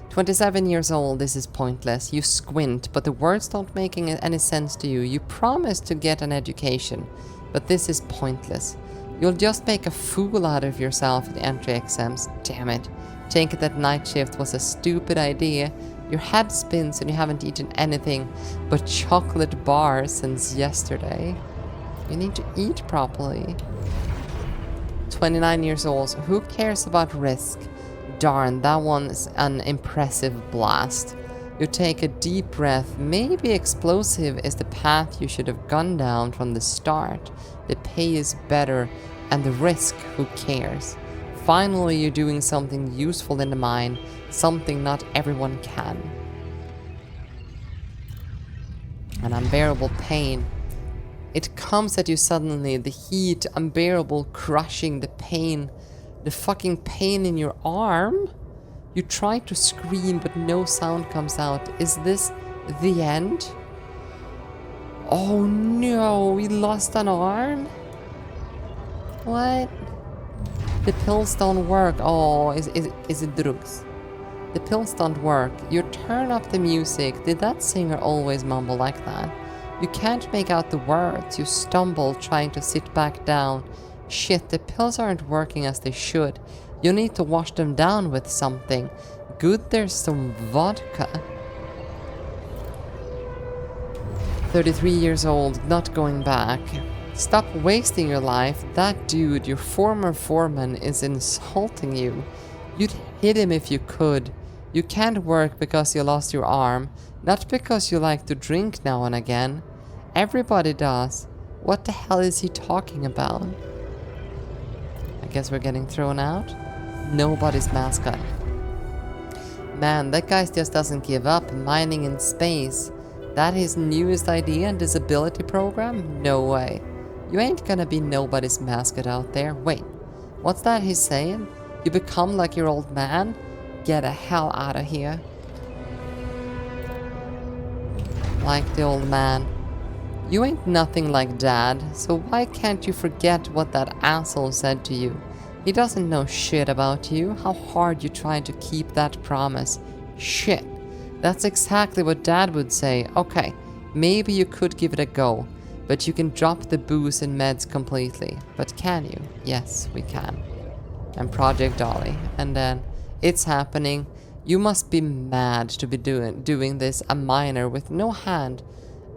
Speaker 2: 27 years old, this is pointless. You squint, but the words don't make any sense to you. You promise to get an education, but this is pointless. You'll just make a fool out of yourself in the entry exams. Damn it. Think that night shift was a stupid idea. Your head spins and you haven't eaten anything but chocolate bars since yesterday. You need to eat properly. 29 years old, who cares about risk? Darn, that one's an impressive blast. You take a deep breath. Maybe explosive is the path you should have gone down from the start. The pay is better, and the risk, who cares? Finally, you're doing something useful in the mine, something not everyone can. An unbearable pain. It comes at you suddenly, the heat, unbearable, crushing, the pain. The fucking pain in your arm? You try to scream, but no sound comes out. Is this the end? Oh no, we lost an arm? What? The pills don't work. Oh, is it drugs? The pills don't work. You turn up the music. Did that singer always mumble like that? You can't make out the words. You stumble trying to sit back down. Shit, the pills aren't working as they should. You need to wash them down with something. Good, there's some vodka. 33 years old, not going back. Stop wasting your life. That dude, your former foreman, is insulting you. You'd hit him if you could. You can't work because you lost your arm, not because you like to drink now and again. Everybody does. What the hell is he talking about? I guess we're getting thrown out. Nobody's mascot. Man, that guy just doesn't give up. Mining in space. That his newest idea and disability program? No way. You ain't gonna be nobody's mascot out there. Wait, what's that he's saying? You become like your old man? Get the hell out of here. Like the old man. You ain't nothing like Dad, so why can't you forget what that asshole said to you? He doesn't know shit about you, how hard you tried to keep that promise. Shit. That's exactly what Dad would say. Okay, maybe you could give it a go, but you can drop the booze and meds completely. But can you? Yes, we can. And Project Dolly. And then, it's happening. You must be mad to be doing this, a miner with no hand,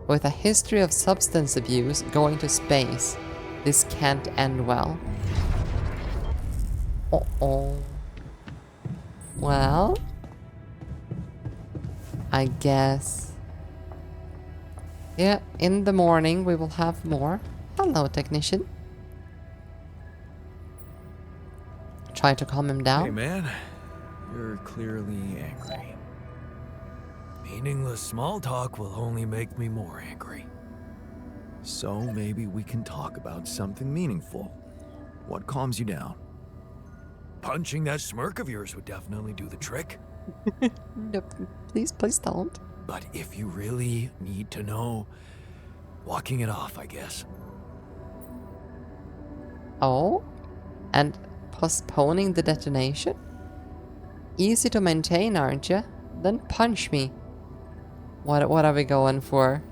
Speaker 2: with a history of substance abuse, going to space. This can't end well. Uh-oh. Well, I guess. Yeah, in the morning we will have more. Hello, technician. Try to calm him down.
Speaker 5: Hey, man. You're clearly angry. Meaningless small talk will only make me more angry. So maybe we can talk about something meaningful. What calms you down? Punching that smirk of yours would definitely do the trick.
Speaker 2: No, please don't.
Speaker 5: But if you really need to know, walking it off, I guess.
Speaker 2: Oh? And postponing the detonation? Easy to maintain, aren't you? Then punch me. What are we going for?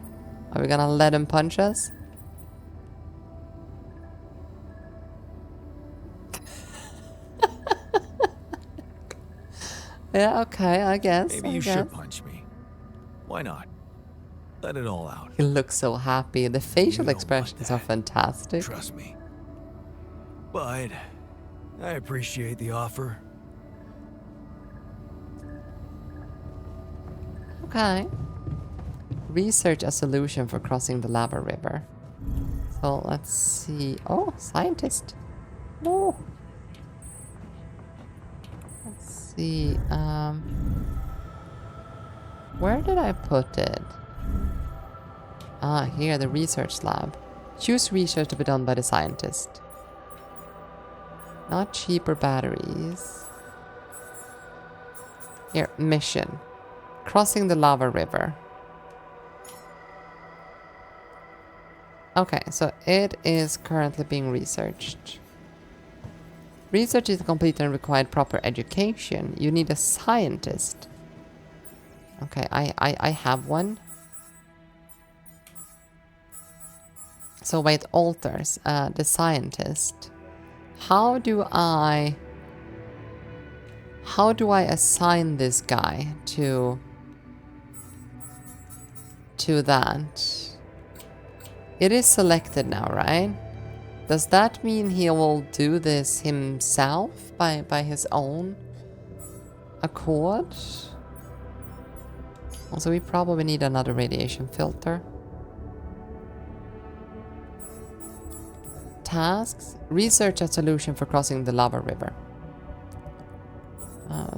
Speaker 2: Are we gonna let him punch us? Yeah, okay, I guess.
Speaker 5: Maybe
Speaker 2: I
Speaker 5: you
Speaker 2: guess.
Speaker 5: should punch me. Why not? Let it all out.
Speaker 2: He looks so happy. The facial
Speaker 5: don't want
Speaker 2: expressions are
Speaker 5: that.
Speaker 2: fantastic.
Speaker 5: Trust me. But I appreciate the offer.
Speaker 2: Okay. Research a solution for crossing the lava river. So let's see. Oh, scientist. Oh. Let's see. Where did I put it? Ah, here, the research lab. Choose research to be done by the scientist. Not cheaper batteries. Here, mission. Crossing the lava river. Okay, so it is currently being researched. Research is complete and required proper education. You need a scientist. Okay, I have one. So wait, alters, the scientist. How do I assign this guy to that? It is selected now, right? Does that mean he will do this himself by his own accord? Also, we probably need another radiation filter. Tasks. Research a solution for crossing the lava river.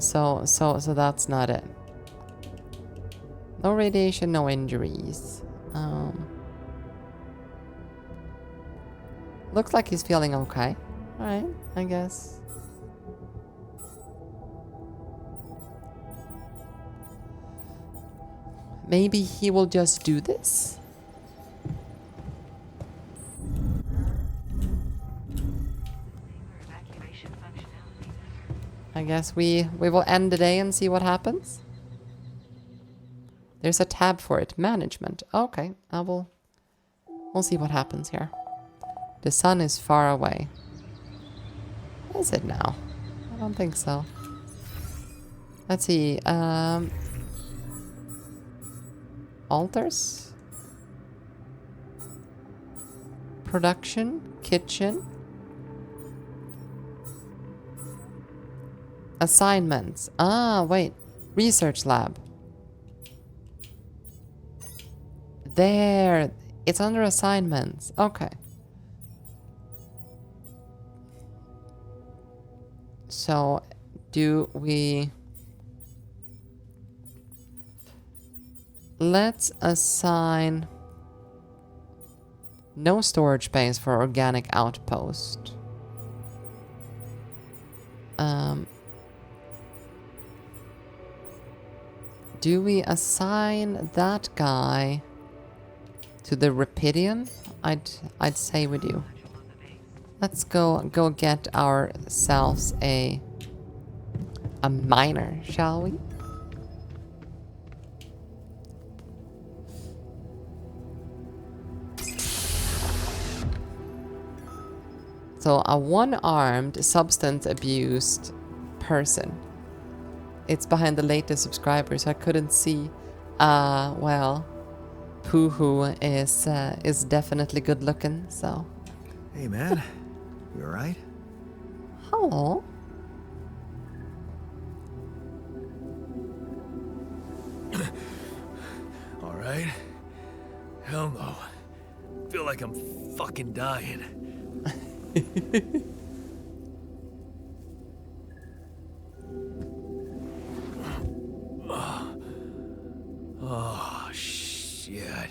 Speaker 2: So that's not it. No radiation, no injuries. Looks like he's feeling okay. Alright, I guess. Maybe he will just do this? I guess we will end the day and see what happens. There's a tab for it. Management. Okay, we'll see what happens here. The sun is far away. Is it now? I don't think so. Let's see. Altars? Production? Kitchen? Assignments. Ah, wait. Research lab. There. It's under assignments. Okay. So, do we... Let's assign no storage space for organic outpost. Do we assign that guy to the Rapidian? I'd say we do. Let's go get ourselves a miner, shall we? So a one-armed, substance abused person. It's behind the latest subscriber, so I couldn't see. Well, Poohoo is definitely good looking, so.
Speaker 5: Hey man, you alright?
Speaker 2: Hello.
Speaker 5: Alright? Hell no. Feel like I'm fucking dying. Oh, shit.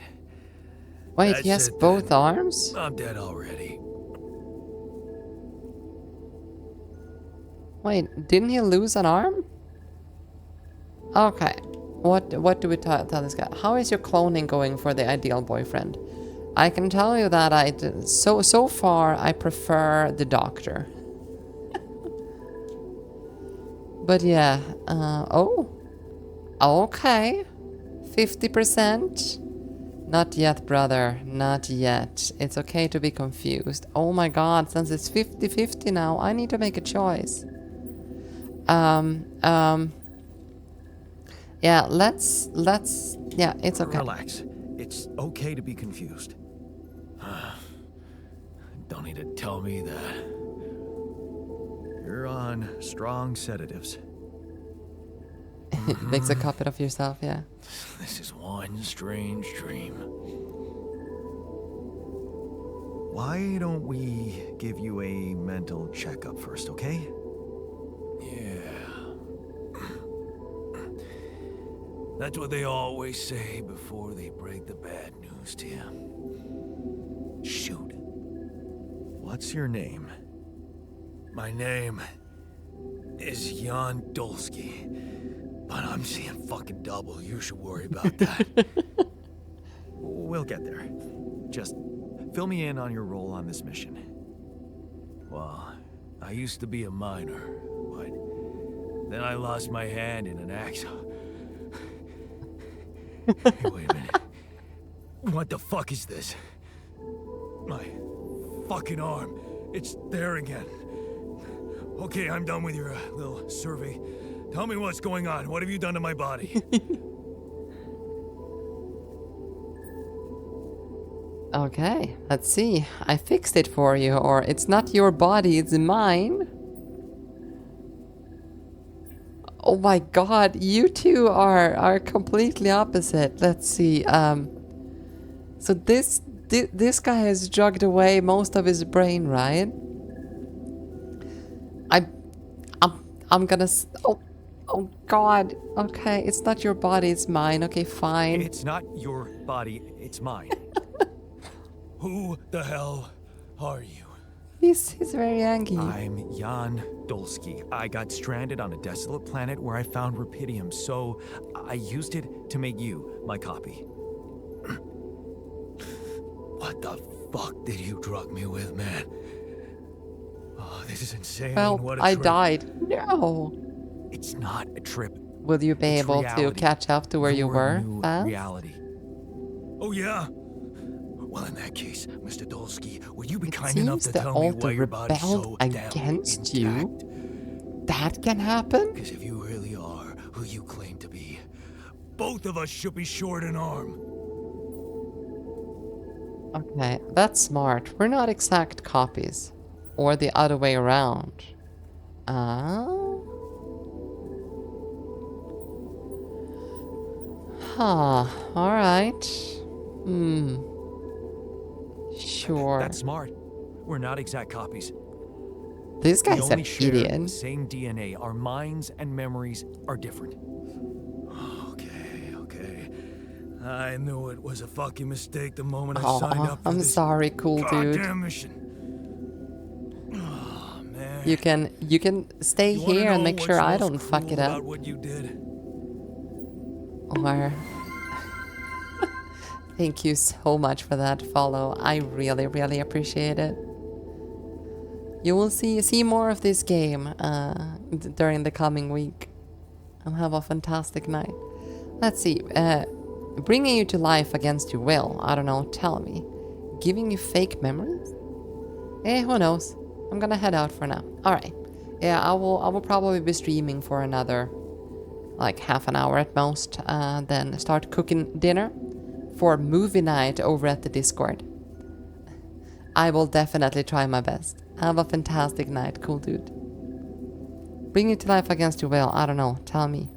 Speaker 2: Wait,
Speaker 5: That's
Speaker 2: he has
Speaker 5: it
Speaker 2: both
Speaker 5: then.
Speaker 2: arms?
Speaker 5: I'm dead already.
Speaker 2: Wait, didn't he lose an arm? Okay. What do we tell this guy? How is your cloning going for the ideal boyfriend? I can tell you that so far I prefer the doctor. But yeah, oh, okay. 50%? Not yet, brother. Not yet. It's okay to be confused. Oh my god, since it's 50-50 now, I need to make a choice. Yeah, yeah, it's okay.
Speaker 5: Relax. It's okay to be confused. Don't need to tell me that. You're on strong sedatives.
Speaker 2: Makes a copy of yourself, yeah.
Speaker 5: This is one strange dream. Why don't we give you a mental checkup first, okay?
Speaker 1: Yeah. That's what they always say before they break the bad news to you.
Speaker 5: Shoot. What's your name?
Speaker 1: My name is Jan Dolsky, but I'm seeing fucking double. You should worry about that.
Speaker 5: We'll get there. Just fill me in on your role on this mission.
Speaker 1: Well, I used to be a miner, but then I lost my hand in an accident. Hey, wait a minute. What the fuck is this? My fucking arm. It's there again. Okay, I'm done with your little survey. Tell me what's going on. What have you done to my body?
Speaker 2: Okay, let's see. I fixed it for you, or it's not your body, it's mine. Oh my god, you two are completely opposite. Let's see. So this guy has drugged away most of his brain, right? I'm gonna oh god. Okay, it's not your body, it's mine. Okay, fine.
Speaker 5: It's not your body, it's mine.
Speaker 1: Who the hell are you?
Speaker 2: He's very angry.
Speaker 5: I'm Jan Dolsky. I got stranded on a desolate planet where I found rupidium, so I used it to make you my copy.
Speaker 1: What the fuck did you drug me with, man? Oh, this is insane.
Speaker 2: Well,
Speaker 1: What a
Speaker 2: I
Speaker 1: trip.
Speaker 2: died. No.
Speaker 5: It's not a trip.
Speaker 2: Will you be
Speaker 5: It's
Speaker 2: able to
Speaker 5: reality.
Speaker 2: catch up to where you
Speaker 5: Your
Speaker 2: were?
Speaker 5: new
Speaker 2: fast?
Speaker 5: reality.
Speaker 1: Oh, yeah? Well, in that case, Mr. Dolsky, would you be
Speaker 2: It
Speaker 1: kind enough
Speaker 2: seems
Speaker 1: to
Speaker 2: the
Speaker 1: tell me
Speaker 2: altar
Speaker 1: why your body's so
Speaker 2: rebelled
Speaker 1: damn
Speaker 2: against you.
Speaker 1: intact?
Speaker 2: That can happen?
Speaker 1: Because if you really are who you claim to be, both of us should be short an arm.
Speaker 2: Okay, that's smart. We're not exact copies. Or the other way around. Huh, alright. Sure.
Speaker 5: That's smart. We're not exact copies.
Speaker 2: This
Speaker 5: We
Speaker 2: guy's an
Speaker 5: only share the
Speaker 2: idiot.
Speaker 5: same DNA. Our minds and memories are different.
Speaker 1: Okay. I knew it was a fucking mistake the moment I signed
Speaker 2: Aw,
Speaker 1: up for
Speaker 2: I'm
Speaker 1: this
Speaker 2: sorry, cool dude.
Speaker 1: goddamn mission. Oh, man.
Speaker 2: You can stay
Speaker 1: You wanna
Speaker 2: here and
Speaker 1: know
Speaker 2: make
Speaker 1: what's
Speaker 2: sure I
Speaker 1: most
Speaker 2: don't fuck
Speaker 1: cruel
Speaker 2: it up.
Speaker 1: about what you did?
Speaker 2: Or thank you so much for that follow. I really, really appreciate it. You will see more of this game during the coming week. And have a fantastic night. Let's see. Bringing you to life against your will. I don't know. Tell me. Giving you fake memories? Who knows? I'm gonna head out for now. All right. Yeah, I will probably be streaming for another like half an hour at most. Then start cooking dinner for movie night over at the Discord. I will definitely try my best. Have a fantastic night, cool dude. Bring you to life against your will. I don't know. Tell me.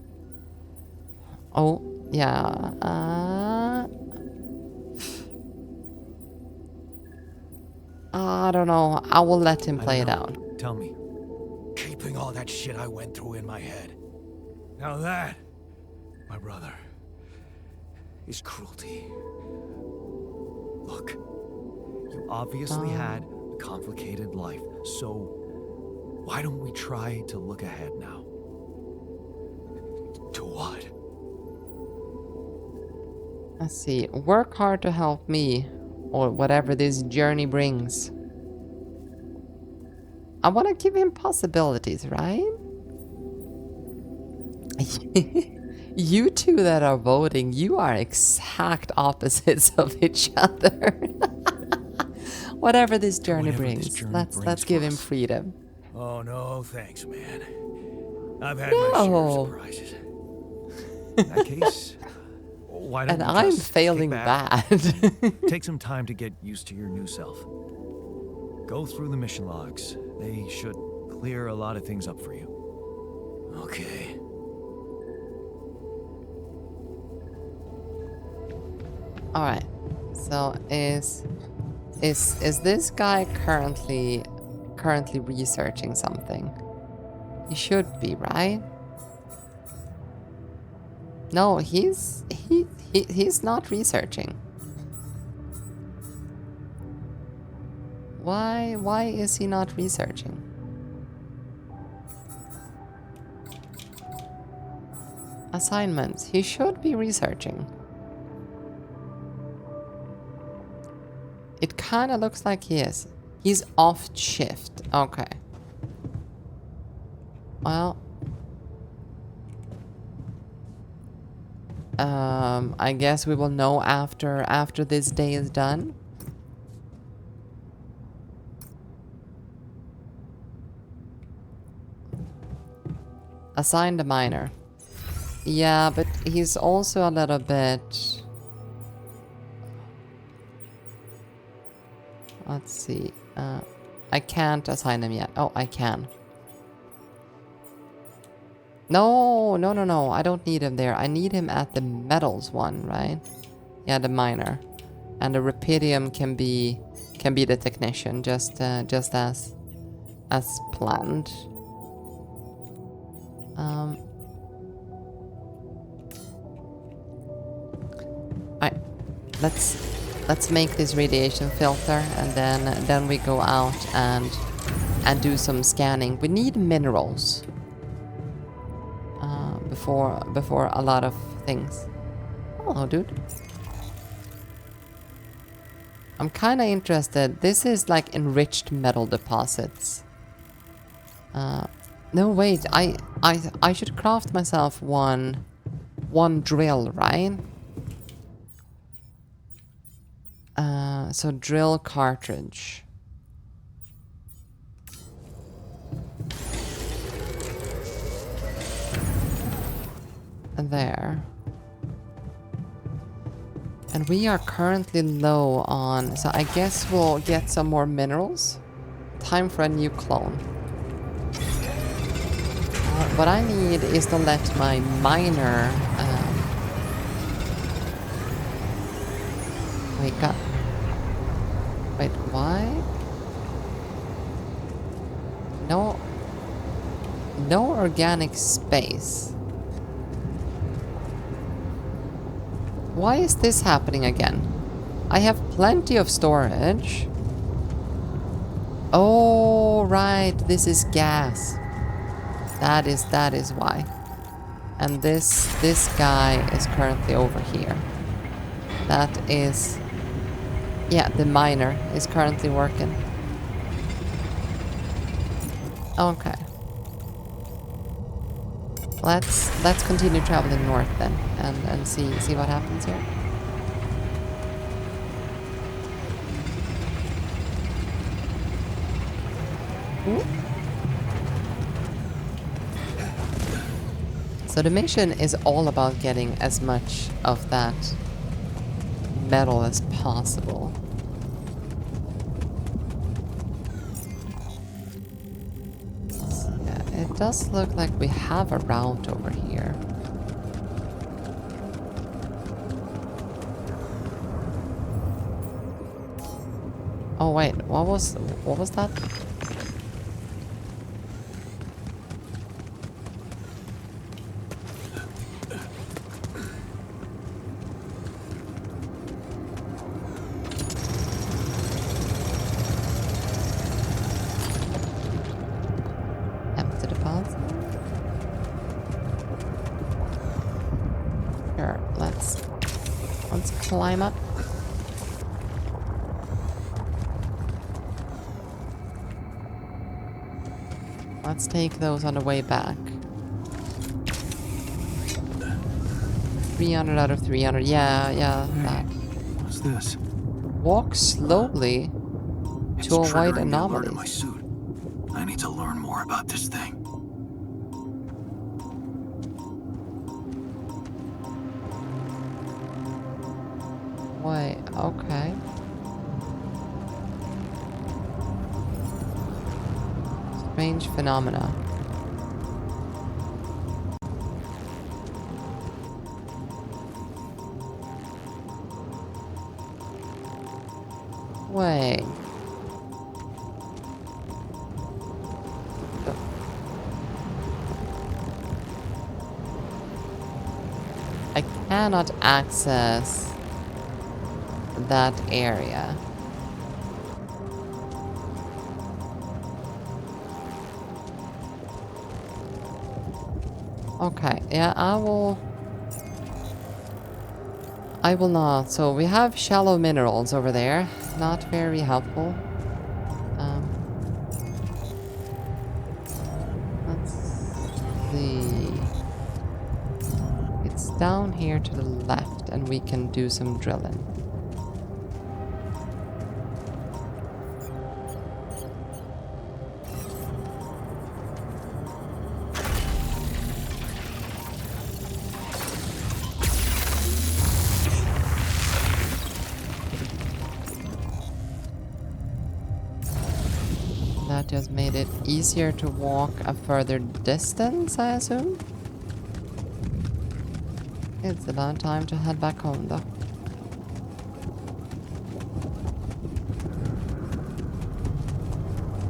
Speaker 2: Oh, yeah. I don't know. I will let him play it out.
Speaker 5: Tell me.
Speaker 1: Keeping all that shit I went through in my head. Now that, my brother, is cruelty.
Speaker 5: Look, you obviously had a complicated life, so why don't we try to look ahead now?
Speaker 1: To what?
Speaker 2: Let's see. Work hard to help me, or whatever this journey brings. I want to give him possibilities, right? You two that are voting, you are exact opposites of each other. Whatever this journey
Speaker 5: Whatever this
Speaker 2: brings,
Speaker 5: journey
Speaker 2: let's
Speaker 5: brings
Speaker 2: give
Speaker 5: for
Speaker 2: him
Speaker 5: us.
Speaker 2: freedom.
Speaker 1: Oh no, thanks, man. I've had my share of
Speaker 2: No.
Speaker 1: surprises. In that case, why don't
Speaker 2: And
Speaker 1: we
Speaker 2: I'm
Speaker 1: just
Speaker 2: failing
Speaker 1: kick back
Speaker 2: bad.
Speaker 1: and take some time to get used to your new self. Go through the mission logs. They should clear a lot of things up for you. Okay.
Speaker 2: All right. So is this guy currently researching something? He should be, right? No, he's not researching. Why is he not researching? Assignments. He should be researching. It kind of looks like he is. He's off shift. Okay. Well. I guess we will know after this day is done. Assigned a minor. Yeah, but he's also a little bit... Let's see. I can't assign him yet. Oh, I can. No. I don't need him there. I need him at the metals one, right? Yeah, the minor. And the rupidium can be the technician, just as planned. Alright. Let's make this radiation filter, and then we go out and do some scanning. We need minerals before a lot of things. Hello, dude. I'm kind of interested. This is like enriched metal deposits. No, wait. I should craft myself one drill, right? So drill cartridge. There. And we are currently low on, so I guess we'll get some more minerals. Time for a new clone. What I need is to let my miner... Wait, why? No organic space. Why is this happening again? I have plenty of storage. Oh, right. This is gas. That is why. And this guy is currently over here. That is... Yeah, the miner is currently working. Okay. Let's continue traveling north then and see what happens here. Ooh. So the mission is all about getting as much of that metal as possible. Yeah, it does look like we have a route over here. Oh wait, what was that? Empty deposit. Here, let's climb up. Let's take those on the way back. 300 out of 300. Yeah, that.
Speaker 5: What's this?
Speaker 2: Walk slowly
Speaker 5: It's
Speaker 2: to avoid
Speaker 5: triggering the alert in my
Speaker 2: anomalies.
Speaker 5: suit. I need to learn more about this thing.
Speaker 2: Wait, okay. Strange phenomena. Wait. I cannot access that area. Okay, yeah, I will not. So we have shallow minerals over there. Not very helpful. Let's see. It's down here to the left, and we can do some drilling. That just made it easier to walk a further distance, I assume. It's about time to head back home, though.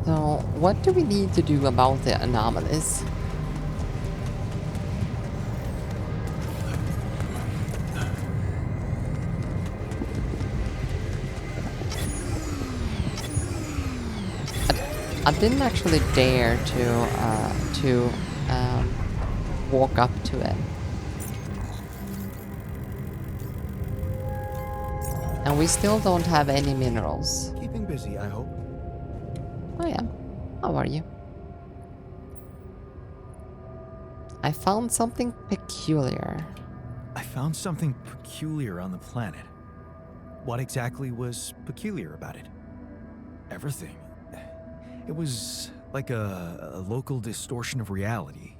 Speaker 2: So, what do we need to do about the anomalies? I didn't actually dare to walk up to it. And we still don't have any minerals.
Speaker 5: Keeping busy, I hope.
Speaker 2: Oh yeah. How are you? I found something peculiar.
Speaker 5: I found something peculiar on the planet. What exactly was peculiar about it? Everything. It was like a local distortion of reality.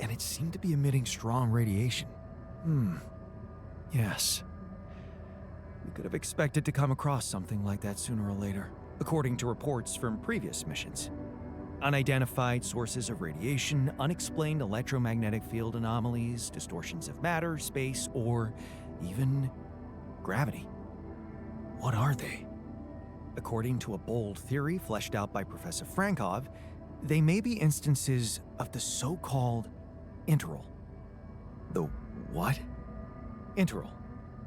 Speaker 5: And it seemed to be emitting strong radiation. Yes. We could have expected to come across something like that sooner or later, according to reports from previous missions. Unidentified sources of radiation, unexplained electromagnetic field anomalies, distortions of matter, space, or even gravity. What are they? According to a bold theory fleshed out by Professor Frankov, they may be instances of the so-called interval. The what? Interval.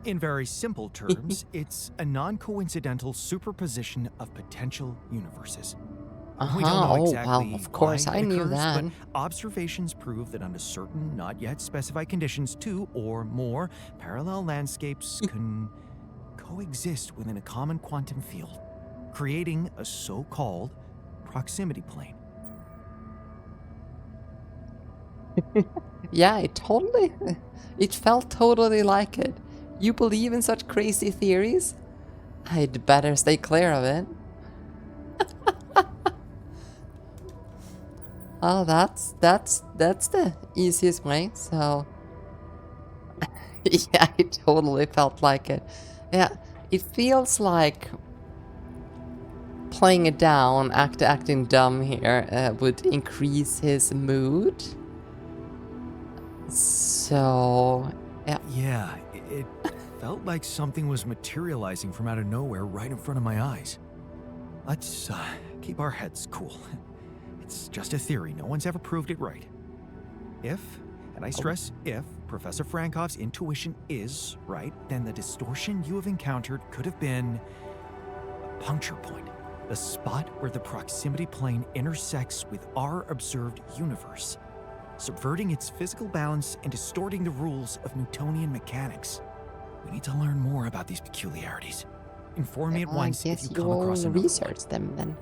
Speaker 5: In very simple terms, it's a non-coincidental superposition of potential universes. We don't know exactly
Speaker 2: well, of course,
Speaker 5: why
Speaker 2: I
Speaker 5: it
Speaker 2: knew
Speaker 5: occurs,
Speaker 2: that.
Speaker 5: but observations prove that under certain, not yet specified conditions, two or more parallel landscapes can coexist within a common quantum field, creating a so-called proximity plane.
Speaker 2: Yeah, it felt totally like it. You believe in such crazy theories? I'd better stay clear of it. Oh, that's the easiest way, so... Yeah, it totally felt like it. Yeah, it feels like playing it down, acting dumb here, would increase his mood. So, yeah.
Speaker 5: Yeah, it felt like something was materializing from out of nowhere right in front of my eyes. Let's keep our heads cool. It's just a theory. No one's ever proved it right. If, and I stress if, Professor Frankov's intuition is right, then the distortion you have encountered could have been a puncture point. The spot where the proximity plane intersects with our observed universe, subverting its physical balance and distorting the rules of Newtonian mechanics. We need to learn more about these peculiarities. Inform me at once if you come across another one.
Speaker 2: Research them then.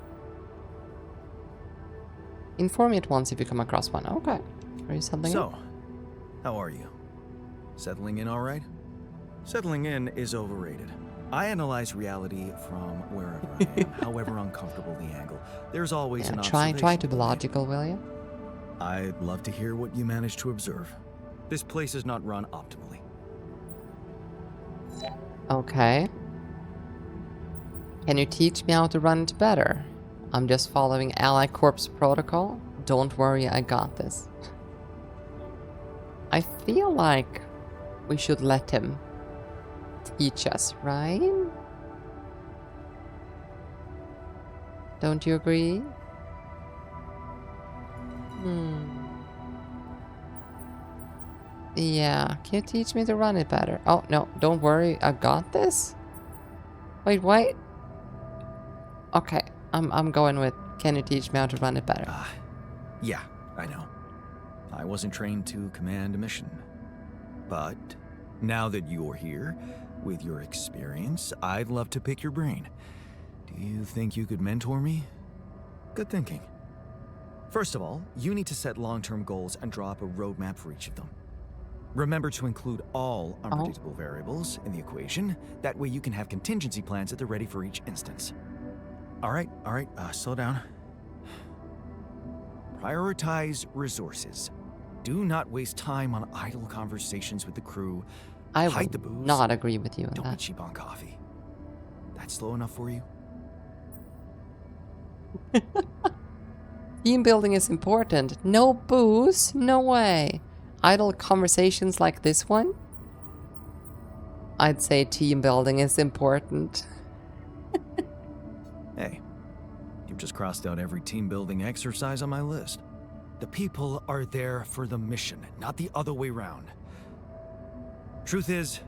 Speaker 2: Inform me at once if you come across one. Okay. Are you something?
Speaker 5: So, how are you? Settling in all right? Settling in is overrated. I analyze reality from wherever I am, however uncomfortable the angle. There's always
Speaker 2: Yeah,
Speaker 5: an
Speaker 2: try
Speaker 5: observation
Speaker 2: to be
Speaker 5: be made.
Speaker 2: logical, will you?
Speaker 5: I'd love to hear what you managed to observe. This place is not run optimally.
Speaker 2: Okay. Can you teach me how to run it better? I'm just following Ally Corp's protocol. Don't worry, I got this. I feel like we should let him teach us, right? Don't you agree? Yeah, can you teach me to run it better? Oh, no, don't worry, I got this? Wait. Okay, I'm going with, can you teach me how to run it better?
Speaker 5: Yeah, I know. I wasn't trained to command a mission. But now that you're here, with your experience, I'd love to pick your brain. Do you think you could mentor me? Good thinking. First of all, you need to set long-term goals and draw up a roadmap for each of them. Remember to include all unpredictable variables in the equation. That way you can have contingency plans at the ready for each instance. All right, slow down. Prioritize resources. Do not waste time on idle conversations with the crew.
Speaker 2: I
Speaker 5: Hide
Speaker 2: would
Speaker 5: the booze.
Speaker 2: not agree with you on
Speaker 5: Don't be
Speaker 2: that.
Speaker 5: cheap on coffee. That's slow enough for you?
Speaker 2: Team building is important. No booze? No way. Idle conversations like this one? I'd say team building is important.
Speaker 5: Hey, you've just crossed out every team-building exercise on my list. The people are there for the mission, not the other way round. Truth is,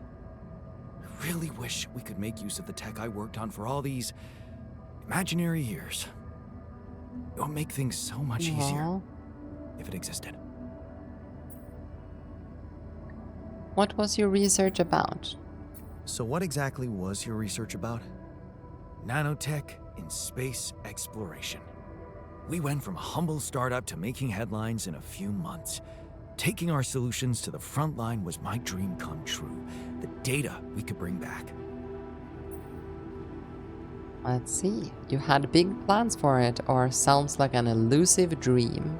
Speaker 5: I really wish we could make use of the tech I worked on for all these imaginary years. It would make things so much easier
Speaker 2: Aw.
Speaker 5: if it existed.
Speaker 2: What was your research about?
Speaker 5: So what exactly was your research about? Nanotech in space exploration. We went from a humble startup to making headlines in a few months. Taking our solutions to the front line was my dream come true. The data we could bring back.
Speaker 2: Let's see. You had big plans for it, or sounds like an elusive dream.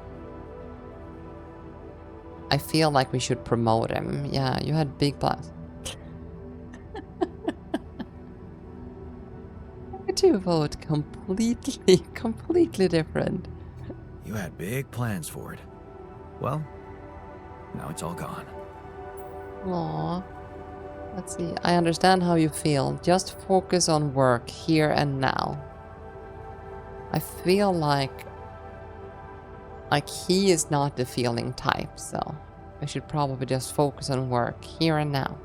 Speaker 2: I feel like we should promote him. Yeah, you had big plans. I do vote completely different.
Speaker 5: You had big plans for it. Well, now it's all gone.
Speaker 2: Aww. Let's see. I understand how you feel. Just focus on work here and now. I feel like he is not the feeling type, so I should probably just focus on work here and now.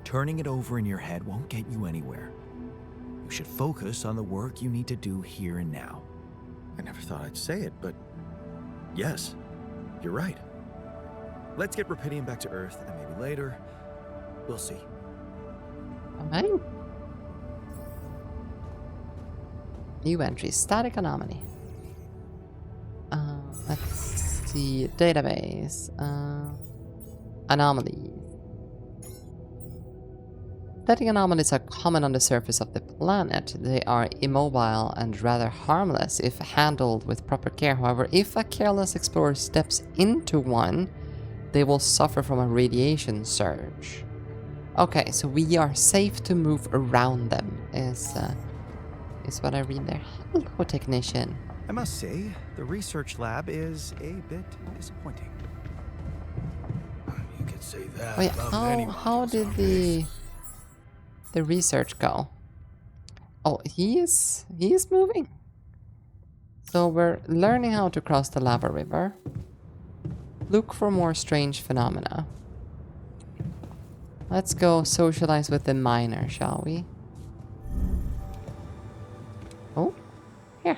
Speaker 5: Turning it over in your head won't get you anywhere. You should focus on the work you need to do here and now. I never thought I'd say it, but yes, you're right. Let's get Rapidium back to Earth, and maybe later, we'll see.
Speaker 2: Alright. New entry, static anomaly. Let's see, database, anomalies. Static anomalies are common on the surface of the planet. They are immobile and rather harmless if handled with proper care. However, if a careless explorer steps into one, they will suffer from a radiation surge. Okay, so we are safe to move around them, is what I read there. Hello, technician.
Speaker 5: I must say, the research lab is a bit disappointing. You could say that.
Speaker 2: Wait,
Speaker 5: about many
Speaker 2: how
Speaker 5: modules
Speaker 2: did
Speaker 5: nowadays.
Speaker 2: the research go? Oh, he is moving. So we're learning how to cross the lava river. Look for more strange phenomena. Let's go socialize with the miner, shall we? Oh, here.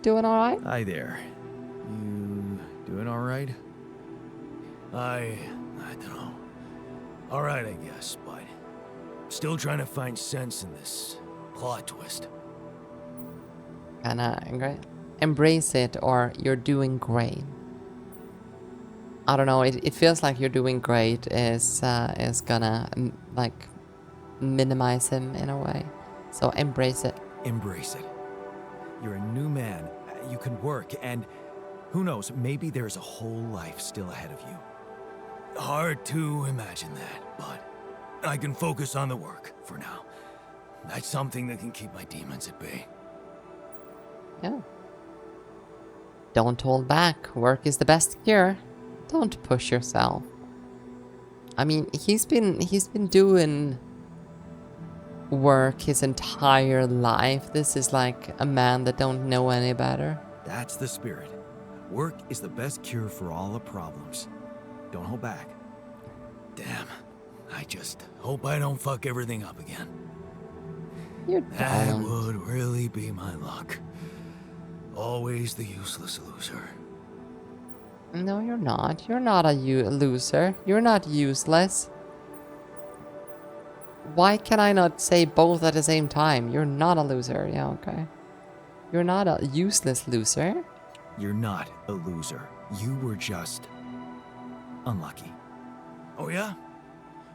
Speaker 2: Doing all right?
Speaker 5: Hi there. You doing all right?
Speaker 1: I don't know. All right, I guess, but still trying to find sense in this plot twist.
Speaker 2: Kinda great. Embrace it, or you're doing great. I don't know, it feels like you're doing great is gonna like minimize him in a way. So embrace it.
Speaker 5: Embrace it. You're a new man. You can work, and who knows, maybe there's a whole life still ahead of you.
Speaker 1: Hard to imagine that, but I can focus on the work for now. That's something that can keep my demons at bay.
Speaker 2: Yeah. Don't hold back. Work is the best cure. Don't push yourself. I mean, he's been doing work his entire life. This is like a man that don't know any better.
Speaker 5: That's the spirit. Work is the best cure for all the problems. Don't hold back.
Speaker 1: Damn. I just hope I don't fuck everything up again.
Speaker 2: You
Speaker 1: That
Speaker 2: don't.
Speaker 1: would really be my luck. Always the useless loser.
Speaker 2: No, you're not. You're not a loser. You're not useless. Why can I not say both at the same time? You're not a loser. Yeah, okay. You're not a useless loser.
Speaker 5: You're not a loser. You were just unlucky.
Speaker 1: Oh yeah?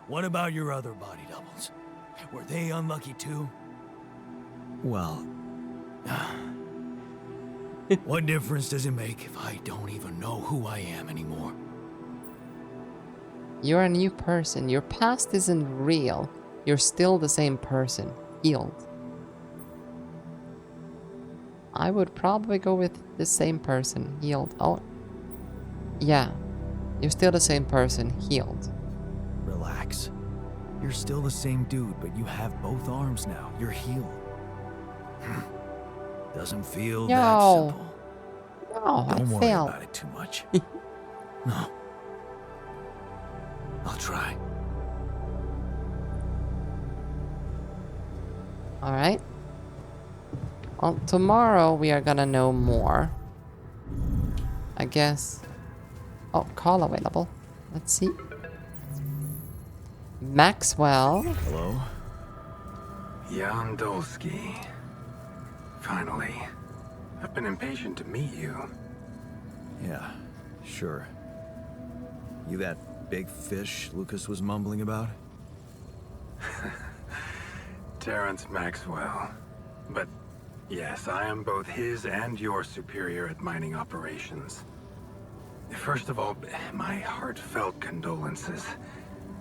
Speaker 1: What about your other body doubles? Were they unlucky too?
Speaker 5: Well,
Speaker 1: What difference does it make if I don't even know who I am anymore?
Speaker 2: You're a new person. Your past isn't real. You're still the same person. Healed. I would probably go with the same person. Healed. Oh. Yeah. You're still the same person. Healed.
Speaker 5: relax. You're still the same dude, but you have both arms now. You're healed.
Speaker 1: Doesn't feel that
Speaker 2: No.
Speaker 1: simple.
Speaker 2: No,
Speaker 1: Don't
Speaker 2: I
Speaker 1: worry
Speaker 2: failed.
Speaker 1: about it too much. No. I'll try.
Speaker 2: Alright. Well, tomorrow we are gonna know more. I guess. Oh, call available. Let's see. Maxwell.
Speaker 5: Hello?
Speaker 7: Jan Dolsky. Finally. I've been impatient to meet you.
Speaker 5: Yeah, sure. You that big fish Lucas was mumbling about?
Speaker 7: Terrence Maxwell. But yes, I am both his and your superior at mining operations. First of all, my heartfelt condolences.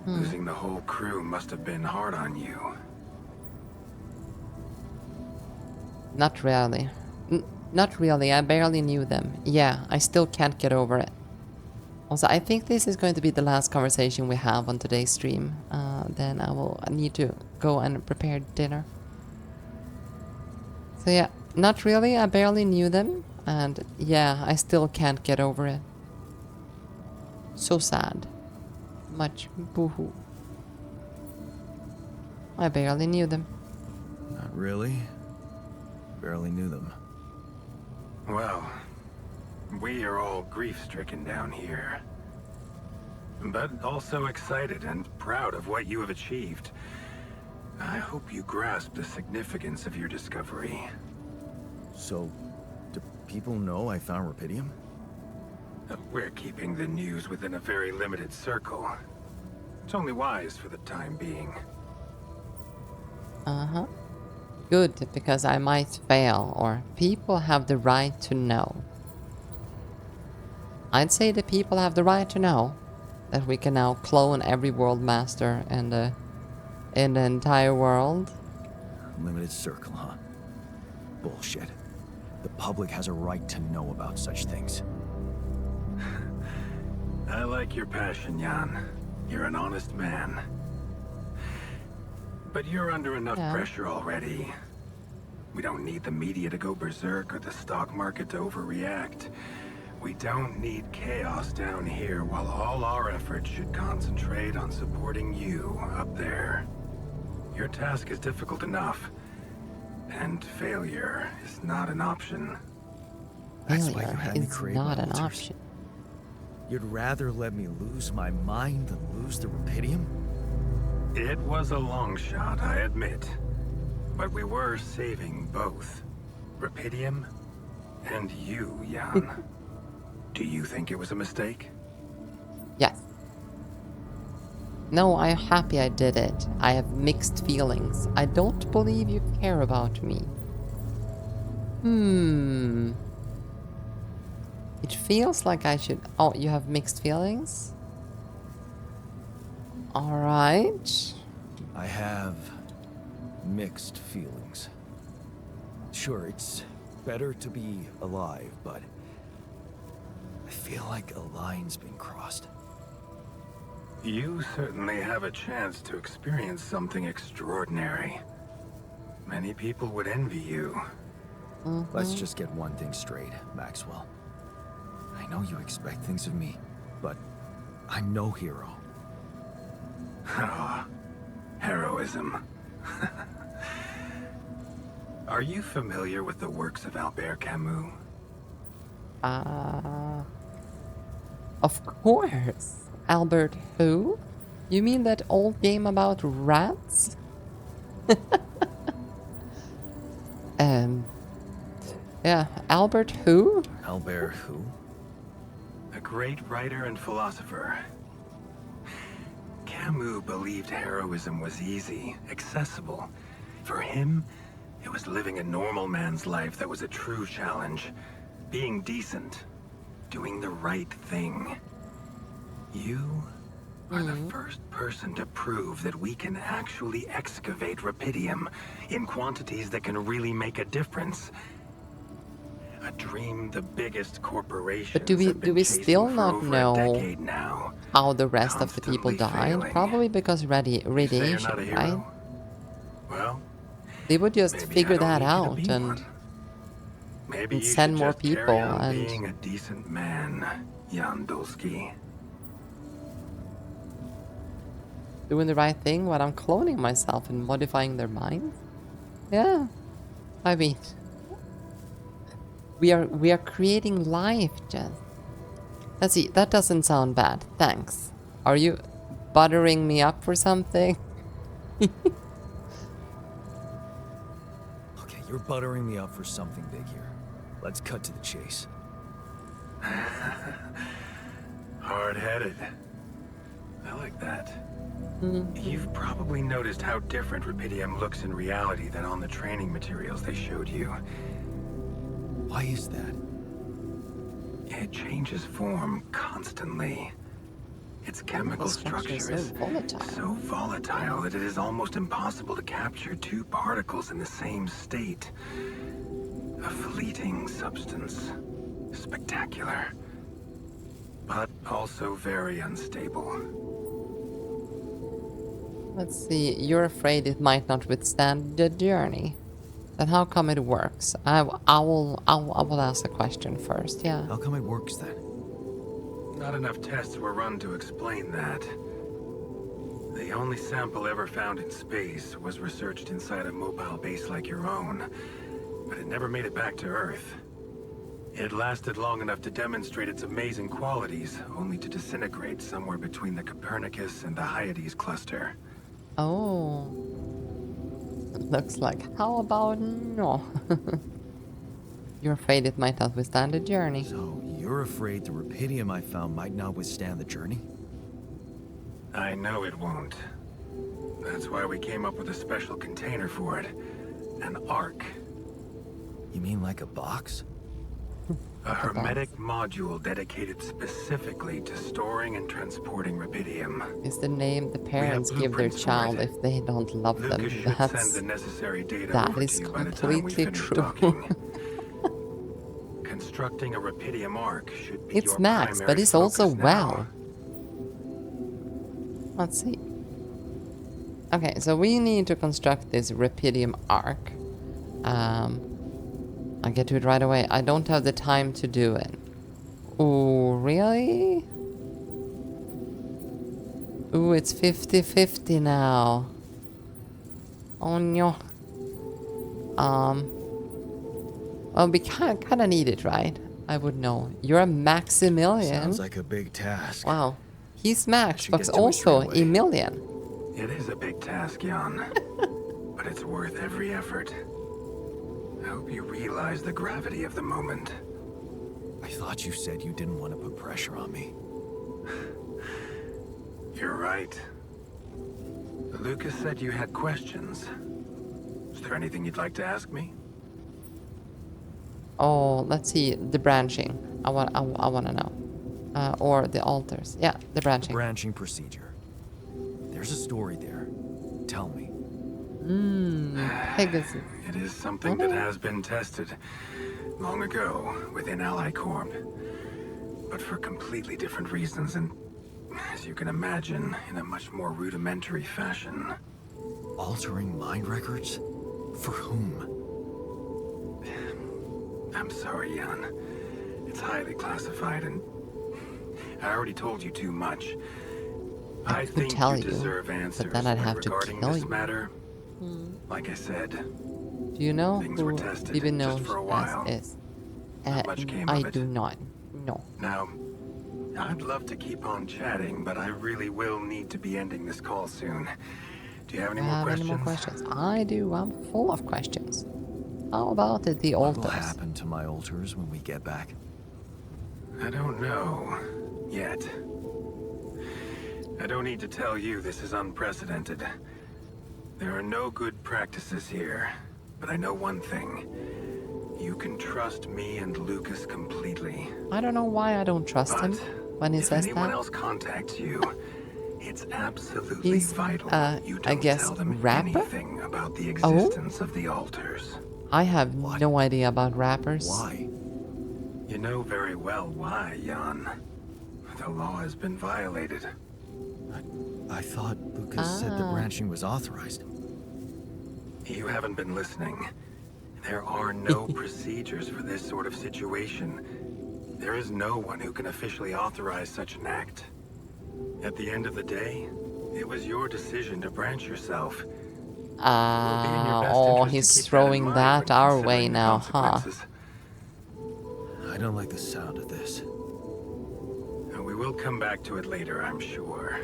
Speaker 7: Losing the whole crew must have been hard on you.
Speaker 2: Not really. Not really. I barely knew them. Yeah, I still can't get over it. Also, I think this is going to be the last conversation we have on today's stream. Then I need to go and prepare dinner. So yeah, not really. I barely knew them. And yeah, I still can't get over it. So sad. Much boohoo. I barely knew them.
Speaker 5: Not really. Barely knew them.
Speaker 7: Well, we are all grief-stricken down here. But also excited and proud of what you have achieved. I hope you grasp the significance of your discovery.
Speaker 5: So, do people know I found rupidium?
Speaker 7: We're keeping the news within a very limited circle. It's only wise for the time being.
Speaker 2: Uh-huh. Good, because I might fail, or people have the right to know. I'd say the people have the right to know that we can now clone every world master in the entire world.
Speaker 5: Limited circle, huh? Bullshit. The public has a right to know about such things.
Speaker 7: I like your passion, Jan. You're an honest man. But you're under enough pressure already. We don't need the media to go berserk or the stock market to overreact. We don't need chaos down here while all our efforts should concentrate on supporting you up there. Your task is difficult enough, and failure is not an option.
Speaker 5: That's why you
Speaker 2: Failure
Speaker 5: had me
Speaker 2: is
Speaker 5: create
Speaker 2: not
Speaker 5: my
Speaker 2: an
Speaker 5: altars.
Speaker 2: option.
Speaker 5: You'd rather let me lose my mind than lose the rupidium?
Speaker 7: It was a long shot, I admit. But we were saving both. Rupidium and you, Jan. Do you think it was a mistake?
Speaker 2: Yes. No, I'm happy I did it. I have mixed feelings. I don't believe you care about me. It feels like I should... Oh, you have mixed feelings? Alright.
Speaker 5: I have mixed feelings. Sure, it's better to be alive, but I feel like a line's been crossed.
Speaker 7: You certainly have a chance to experience something extraordinary. Many people would envy you.
Speaker 5: Let's just get one thing straight, Maxwell. I know you expect things of me, but I'm no hero.
Speaker 7: Ah, heroism. Are you familiar with the works of Albert Camus?
Speaker 2: Of course. Albert who? You mean that old game about rats? Yeah, Albert who?
Speaker 5: Albert who?
Speaker 7: A great writer and philosopher. Camus believed heroism was easy, accessible. For him, it was living a normal man's life that was a true challenge. Being decent. Doing the right thing. You are the first person to prove that we can actually excavate rupidium in quantities that can really make a difference. A dream the biggest corporations
Speaker 2: But do
Speaker 7: have been
Speaker 2: we
Speaker 7: chasing
Speaker 2: still
Speaker 7: for
Speaker 2: not
Speaker 7: over a
Speaker 2: know
Speaker 7: decade now.
Speaker 2: how the rest of the people
Speaker 7: Constantly
Speaker 2: died?
Speaker 7: failing.
Speaker 2: Probably because
Speaker 7: You say you're not a
Speaker 2: radiation,
Speaker 7: hero?
Speaker 2: right?
Speaker 7: Well,
Speaker 2: They would just
Speaker 7: maybe
Speaker 2: figure
Speaker 7: I don't
Speaker 2: that
Speaker 7: need you to
Speaker 2: out
Speaker 7: be
Speaker 2: and
Speaker 7: one. Maybe
Speaker 2: and
Speaker 7: you
Speaker 2: send
Speaker 7: should
Speaker 2: more
Speaker 7: just carry
Speaker 2: people
Speaker 7: on
Speaker 2: and-
Speaker 7: being a decent man, Jan Dulski.
Speaker 2: doing the right thing while I'm cloning myself and modifying their minds. Yeah, I mean, we are creating life, Jen. Let's see, that doesn't sound bad. Thanks. Are you buttering me up for something?
Speaker 5: Okay, you're buttering me up for something big here. Let's cut to the chase.
Speaker 7: Hard-headed. I like that. You've probably noticed how different rupidium looks in reality than on the training materials they showed you.
Speaker 5: Why is that?
Speaker 7: It changes form constantly. Its chemical
Speaker 2: The structure
Speaker 7: structure
Speaker 2: is
Speaker 7: is
Speaker 2: so volatile.
Speaker 7: so volatile that it is almost impossible to capture two particles in the same state. A fleeting substance. Spectacular. But also very unstable.
Speaker 2: Let's see, you're afraid it might not withstand the journey. Then how come it works? I will ask the question first, yeah.
Speaker 5: How come it works then?
Speaker 7: Not enough tests were run to explain that. The only sample ever found in space was researched inside a mobile base like your own, but it never made it back to Earth. It lasted long enough to demonstrate its amazing qualities, only to disintegrate somewhere between the Copernicus and the Hyades cluster.
Speaker 2: Oh. Looks like, how about no? You're afraid it might not withstand the journey.
Speaker 5: So, you're afraid the rupidium I found might not withstand the journey?
Speaker 7: I know it won't. That's why we came up with a special container for it. An Ark.
Speaker 5: You mean like a box?
Speaker 7: A hermetic module dedicated specifically to storing and transporting rupidium.
Speaker 2: Is the name the parents give their
Speaker 7: blueprints for
Speaker 2: child
Speaker 7: it.
Speaker 2: if they don't love them?
Speaker 7: Lucas should send
Speaker 2: That's
Speaker 7: the necessary data
Speaker 2: that
Speaker 7: over
Speaker 2: is
Speaker 7: to you by the time we
Speaker 2: completely
Speaker 7: finish
Speaker 2: true.
Speaker 7: talking. Constructing a rupidium arc should be
Speaker 2: It's
Speaker 7: your
Speaker 2: Max,
Speaker 7: primary
Speaker 2: but it's also
Speaker 7: focus now.
Speaker 2: well. Let's see. Okay, so we need to construct this rupidium arc. I'll get to it right away. I don't have the time to do it. Oh, really? Ooh, it's 50-50 now. Oh no. Well, we kind of need it, right? I would know. You're a Maximilian.
Speaker 5: Sounds like a big task.
Speaker 2: Wow. He's Max,
Speaker 5: should
Speaker 2: but
Speaker 5: get to it
Speaker 2: also
Speaker 5: straight away.
Speaker 2: a million.
Speaker 7: It is a big task, Jan. But it's worth every effort. I hope you realize the gravity of the moment.
Speaker 5: I thought you said you didn't want to put pressure on me.
Speaker 7: You're right. Lucas said you had questions. Is there anything you'd like to ask me?
Speaker 2: Oh, let's see. The branching. I want to know. Or the altars. Yeah, the branching.
Speaker 5: Branching procedure. There's a story there. Tell me.
Speaker 2: Pegasus.
Speaker 7: It is something that has been tested long ago within Ally Corp. But for completely different reasons and, as you can imagine, in a much more rudimentary fashion.
Speaker 5: Altering mind records? For whom?
Speaker 7: I'm sorry, Jan. It's highly classified and I already told you too much. I
Speaker 2: could
Speaker 7: think
Speaker 2: tell
Speaker 7: you
Speaker 2: you,
Speaker 7: deserve answers
Speaker 2: but then I'd have to
Speaker 7: regarding
Speaker 2: kill
Speaker 7: this
Speaker 2: you.
Speaker 7: matter. Like I said,
Speaker 2: Do you know
Speaker 7: things were
Speaker 2: who
Speaker 7: tested
Speaker 2: even
Speaker 7: just
Speaker 2: knows
Speaker 7: for a while.
Speaker 2: as is?
Speaker 7: Not much came
Speaker 2: I
Speaker 7: of it.
Speaker 2: do not. No.
Speaker 7: Now, I'd love to keep on chatting, but I really will need to be ending this call soon. Do you have any more
Speaker 2: Have
Speaker 7: questions?
Speaker 2: any more questions? I do. I'm full of questions. How about the
Speaker 5: What will
Speaker 2: altars?
Speaker 5: happen to my altars when we get back?
Speaker 7: I don't know yet. I don't need to tell you this is unprecedented. There are no good practices here, but I know one thing. You can trust me and Lucas completely.
Speaker 2: I don't know why I don't trust him when he
Speaker 7: If
Speaker 2: says
Speaker 7: anyone
Speaker 2: that.
Speaker 7: else contacts you, it's absolutely
Speaker 2: He's,
Speaker 7: vital you
Speaker 2: I
Speaker 7: don't
Speaker 2: guess,
Speaker 7: tell them
Speaker 2: rapper?
Speaker 7: anything about the existence of the altars.
Speaker 2: I have
Speaker 5: What?
Speaker 2: no idea about rappers.
Speaker 5: Why?
Speaker 7: You know very well why, Jan. The law has been violated.
Speaker 5: I thought Lucas said the branching was authorized.
Speaker 7: You haven't been listening. There are no procedures for this sort of situation. There is no one who can officially authorize such an act. At the end of the day, it was your decision to branch yourself.
Speaker 2: Oh, he's throwing that our way now, huh?
Speaker 5: I don't like the sound of this.
Speaker 7: We will come back to it later, I'm sure.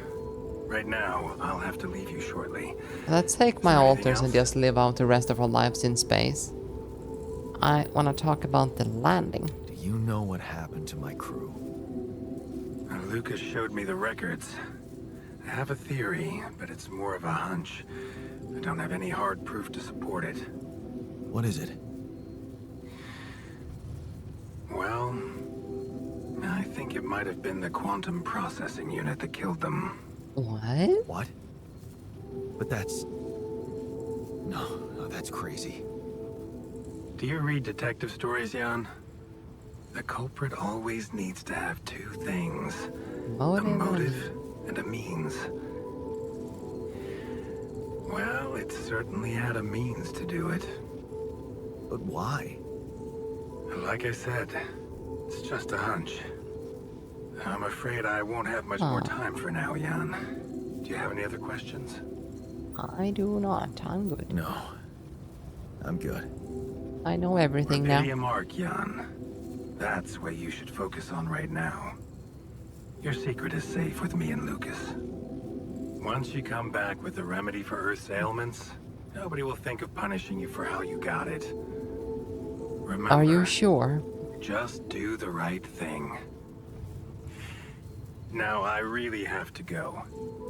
Speaker 7: Right now, I'll have to leave you shortly.
Speaker 2: Let's take my
Speaker 7: there anything
Speaker 2: altars and
Speaker 7: else?
Speaker 2: just live out the rest of our lives in space. I want to talk about the landing.
Speaker 5: Do you know what happened to my crew?
Speaker 7: Lucas showed me the records. I have a theory, but it's more of a hunch. I don't have any hard proof to support it.
Speaker 5: What is it?
Speaker 7: Well, I think it might have been the quantum processing unit that killed them.
Speaker 2: What?
Speaker 5: What? But that's... No, that's crazy.
Speaker 7: Do you read detective stories, Jan? The culprit always needs to have two things. A motive and a means. Well, it certainly had a means to do it.
Speaker 5: But why?
Speaker 7: Like I said, it's just a hunch. I'm afraid I won't have much more time for now, Jan. Do you have any other questions?
Speaker 2: I do not. I'm good.
Speaker 5: No. I'm good.
Speaker 2: I know everything now.
Speaker 7: Rapidium Arc, Jan. That's what you should focus on right now. Your secret is safe with me and Lucas. Once you come back with a remedy for Earth's ailments, nobody will think of punishing you for how you got it. Remember,
Speaker 2: Are you sure?
Speaker 7: just do the right thing. Now, I really have to go,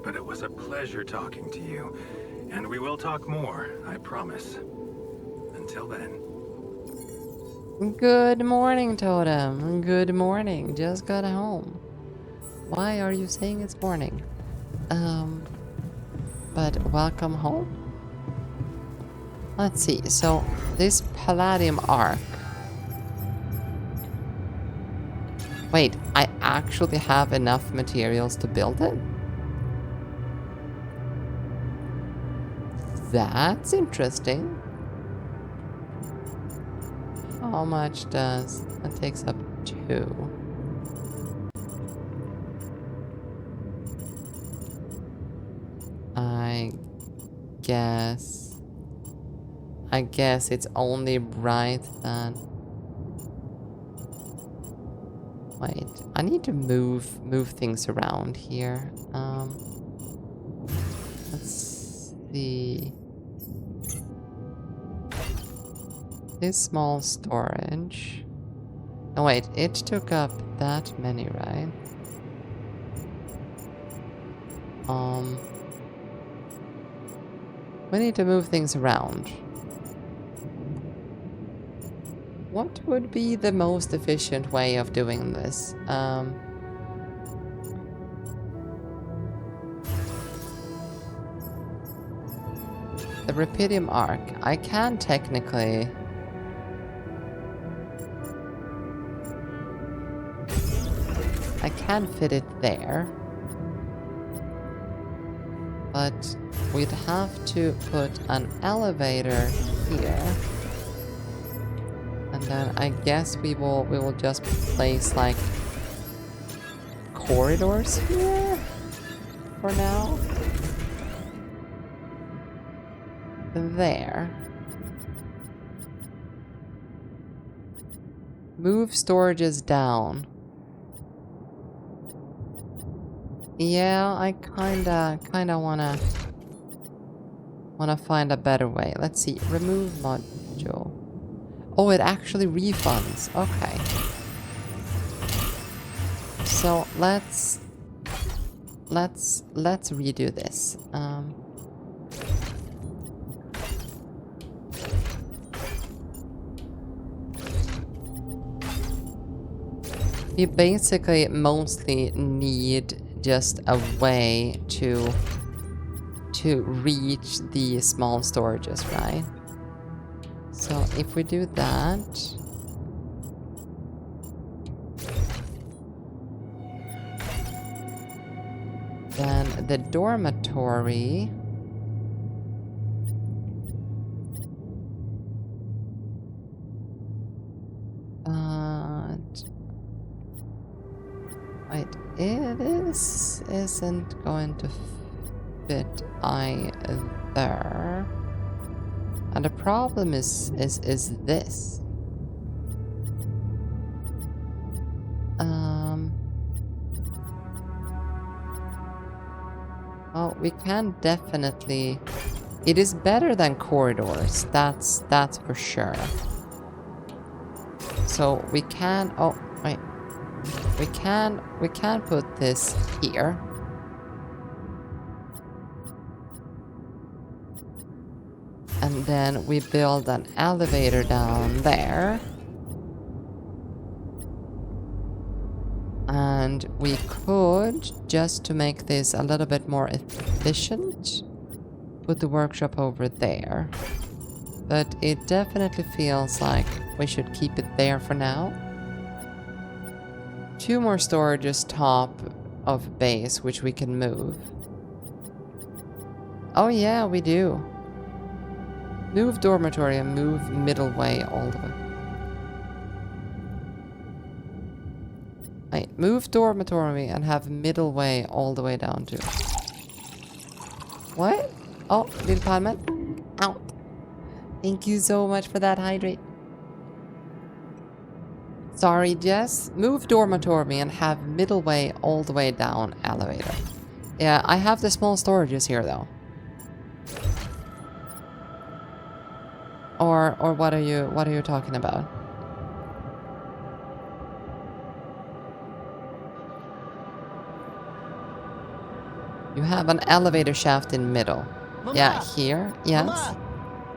Speaker 7: but it was a pleasure talking to you, and we will talk more, I promise. Until then.
Speaker 2: Good morning, Totem. Good morning. Just got home. Why are you saying it's morning? But welcome home. Let's see. So this Palladium Arc. Wait, I actually have enough materials to build it? That's interesting. How much does that takes up 2? I guess it's only right that. Wait, I need to move things around here. Let's see. This small storage. Oh wait, it took up that many, right? We need to move things around. What would be the most efficient way of doing this? The Rapidium Arc. I can technically... I can fit it there. But we'd have to put an elevator here. And then I guess we will just place like corridors here for now. There. Move storages down. Yeah, I kinda wanna find a better way. Let's see. Remove module. Oh, it actually refunds. Okay. So let's redo this. We basically mostly need just a way to reach the small storages, right? So if we do that, then the dormitory wait, isn't going to fit either. And the problem is this. Well, we can definitely... It is better than corridors, that's for sure. So we can... Oh, wait. We can put this here. And then we build an elevator down there. And we could, just to make this a little bit more efficient, put the workshop over there. But it definitely feels like we should keep it there for now. 2 more storages top of base, which we can move. Oh yeah, we do. Move dormitory and move middle way all the way. Wait, move dormitory and have middle way all the way down to... What? Oh, little Palmet. Ow. Thank you so much for that hydrate. Sorry, Jess. Move dormitory and have middle way all the way down elevator. Yeah, I have the small storages here though. Or what are you talking about? You have an elevator shaft in middle.
Speaker 8: Mama!
Speaker 2: Yeah, here. Yes.
Speaker 8: Mama!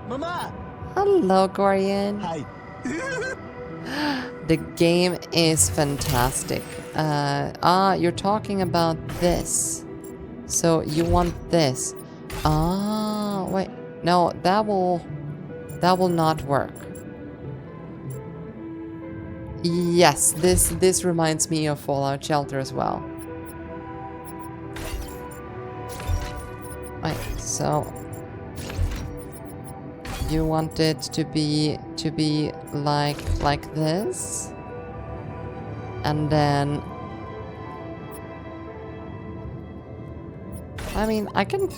Speaker 8: Mama!
Speaker 2: Hello, Gorian.
Speaker 8: Hi.
Speaker 2: The game is fantastic. You're talking about this. So you want this. Ah, wait. No, that will not work. Yes, this reminds me of Fallout Shelter as well. Right, so you want it to be like this, and then I mean I can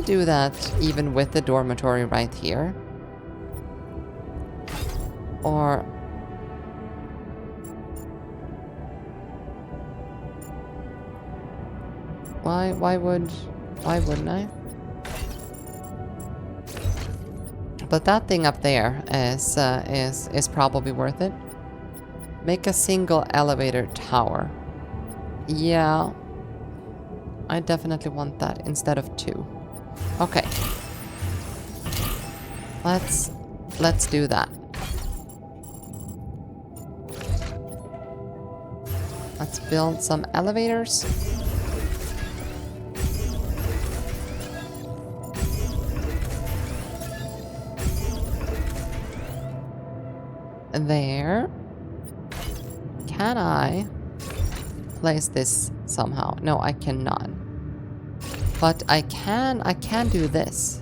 Speaker 2: do that even with the dormitory right here, or why wouldn't I? But that thing up there is probably worth it. Make a single elevator tower. Yeah. I definitely want that instead of 2. Okay. Let's do that. Let's build some elevators. There. Can I place this somehow? No, I cannot. But I can do this.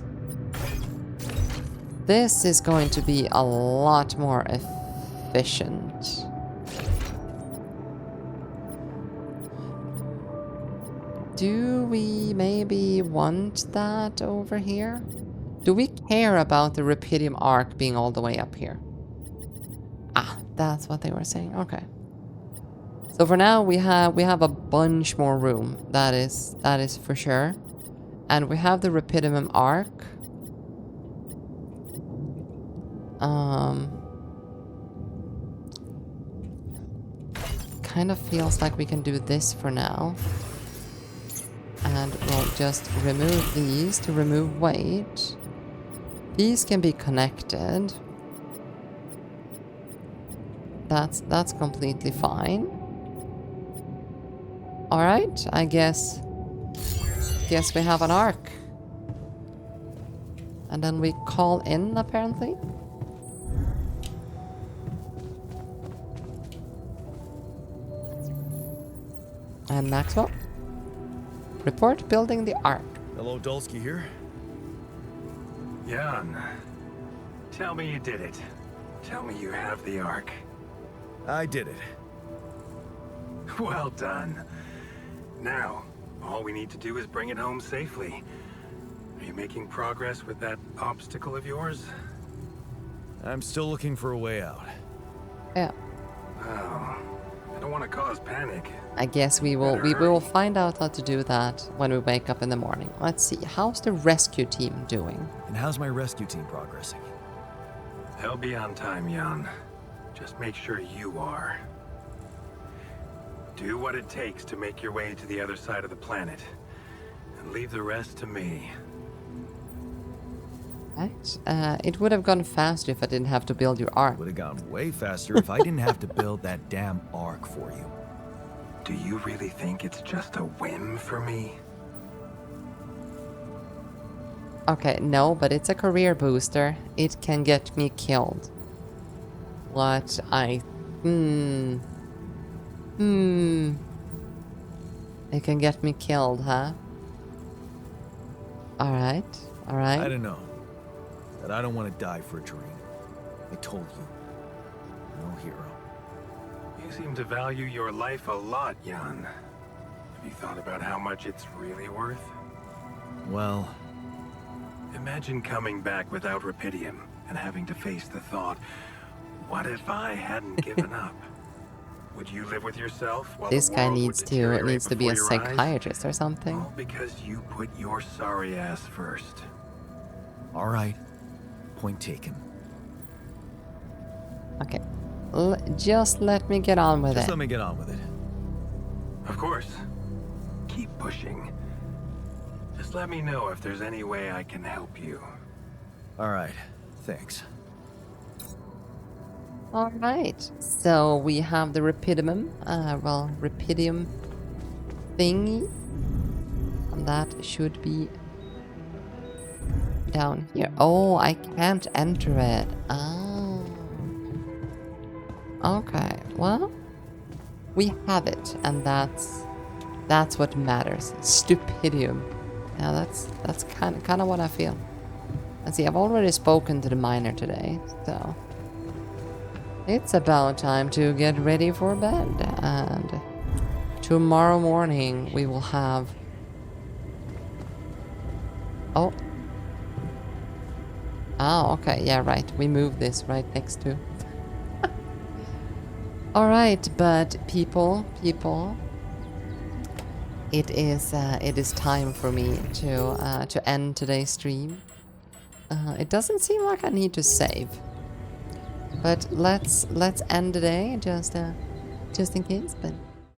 Speaker 2: This is going to be a lot more efficient. Do we maybe want that over here? Do we care about the Rapidium arc being all the way up here? Ah, that's what they were saying. Okay. So for now we have a bunch more room. That is for sure. And we have the Rapidium arc. Kind of feels like we can do this for now. And we'll just remove these to remove weight. These can be connected. That's completely fine. Alright, I guess we have an arc. And then we call in, apparently. And Maxwell. Report building the arc.
Speaker 5: Hello, Dulski here.
Speaker 7: Jan, tell me you did it. Tell me you have the Ark.
Speaker 5: I did it.
Speaker 7: Well done. Now, all we need to do is bring it home safely. Are you making progress with that obstacle of yours?
Speaker 5: I'm still looking for a way out.
Speaker 2: Yeah.
Speaker 7: Oh, I don't want to cause panic.
Speaker 2: I guess we will find out how to do that when we wake up in the morning. Let's see. How's the rescue team doing?
Speaker 5: And how's my rescue team progressing?
Speaker 7: They'll be on time, Jan. Just make sure you are. Do what it takes to make your way to the other side of the planet. And leave the rest to me.
Speaker 2: Right. It would have gone faster if I didn't have to build your arc.
Speaker 5: Would have gone way faster if I didn't have to build that damn arc for you.
Speaker 7: Do you really think it's just a whim for me?
Speaker 2: Okay, no, but it's a career booster. It can get me killed. What I... It can get me killed, huh? Alright, alright.
Speaker 5: I don't know. But I don't want to die for a dream. I told you. No hero.
Speaker 7: You seem to value your life a lot, Jan. Have you thought about how much it's really worth?
Speaker 5: Well...
Speaker 7: Imagine coming back without Rapidium and having to face the thought, what if I hadn't given up? Would you live with yourself while
Speaker 2: This
Speaker 7: the
Speaker 2: guy
Speaker 7: world would
Speaker 2: needs to
Speaker 7: deteriorate
Speaker 2: be a
Speaker 7: before your eyes?
Speaker 2: psychiatrist or something.
Speaker 7: All because you put your sorry ass first.
Speaker 5: Alright. Point taken.
Speaker 2: Okay. Just let me get on with
Speaker 5: Just
Speaker 2: it.
Speaker 5: let me get on with it.
Speaker 7: Of course. Keep pushing. Just let me know if there's any way I can help you.
Speaker 5: Alright. Thanks.
Speaker 2: Alright. So we have the Rapidium. Rapidium thingy. And that should be down here. Oh, I can't enter it. Oh. Okay. Well, we have it, and that's what matters. Stupidium. Yeah, that's kind of what I feel. Let's see. I've already spoken to the miner today, so it's about time to get ready for bed. And tomorrow morning we will have. Oh. Oh, okay. Yeah, right. We moved this right next to. All right, but people, it is time for me to end today's stream. It doesn't seem like I need to save, but let's end the day just in case. But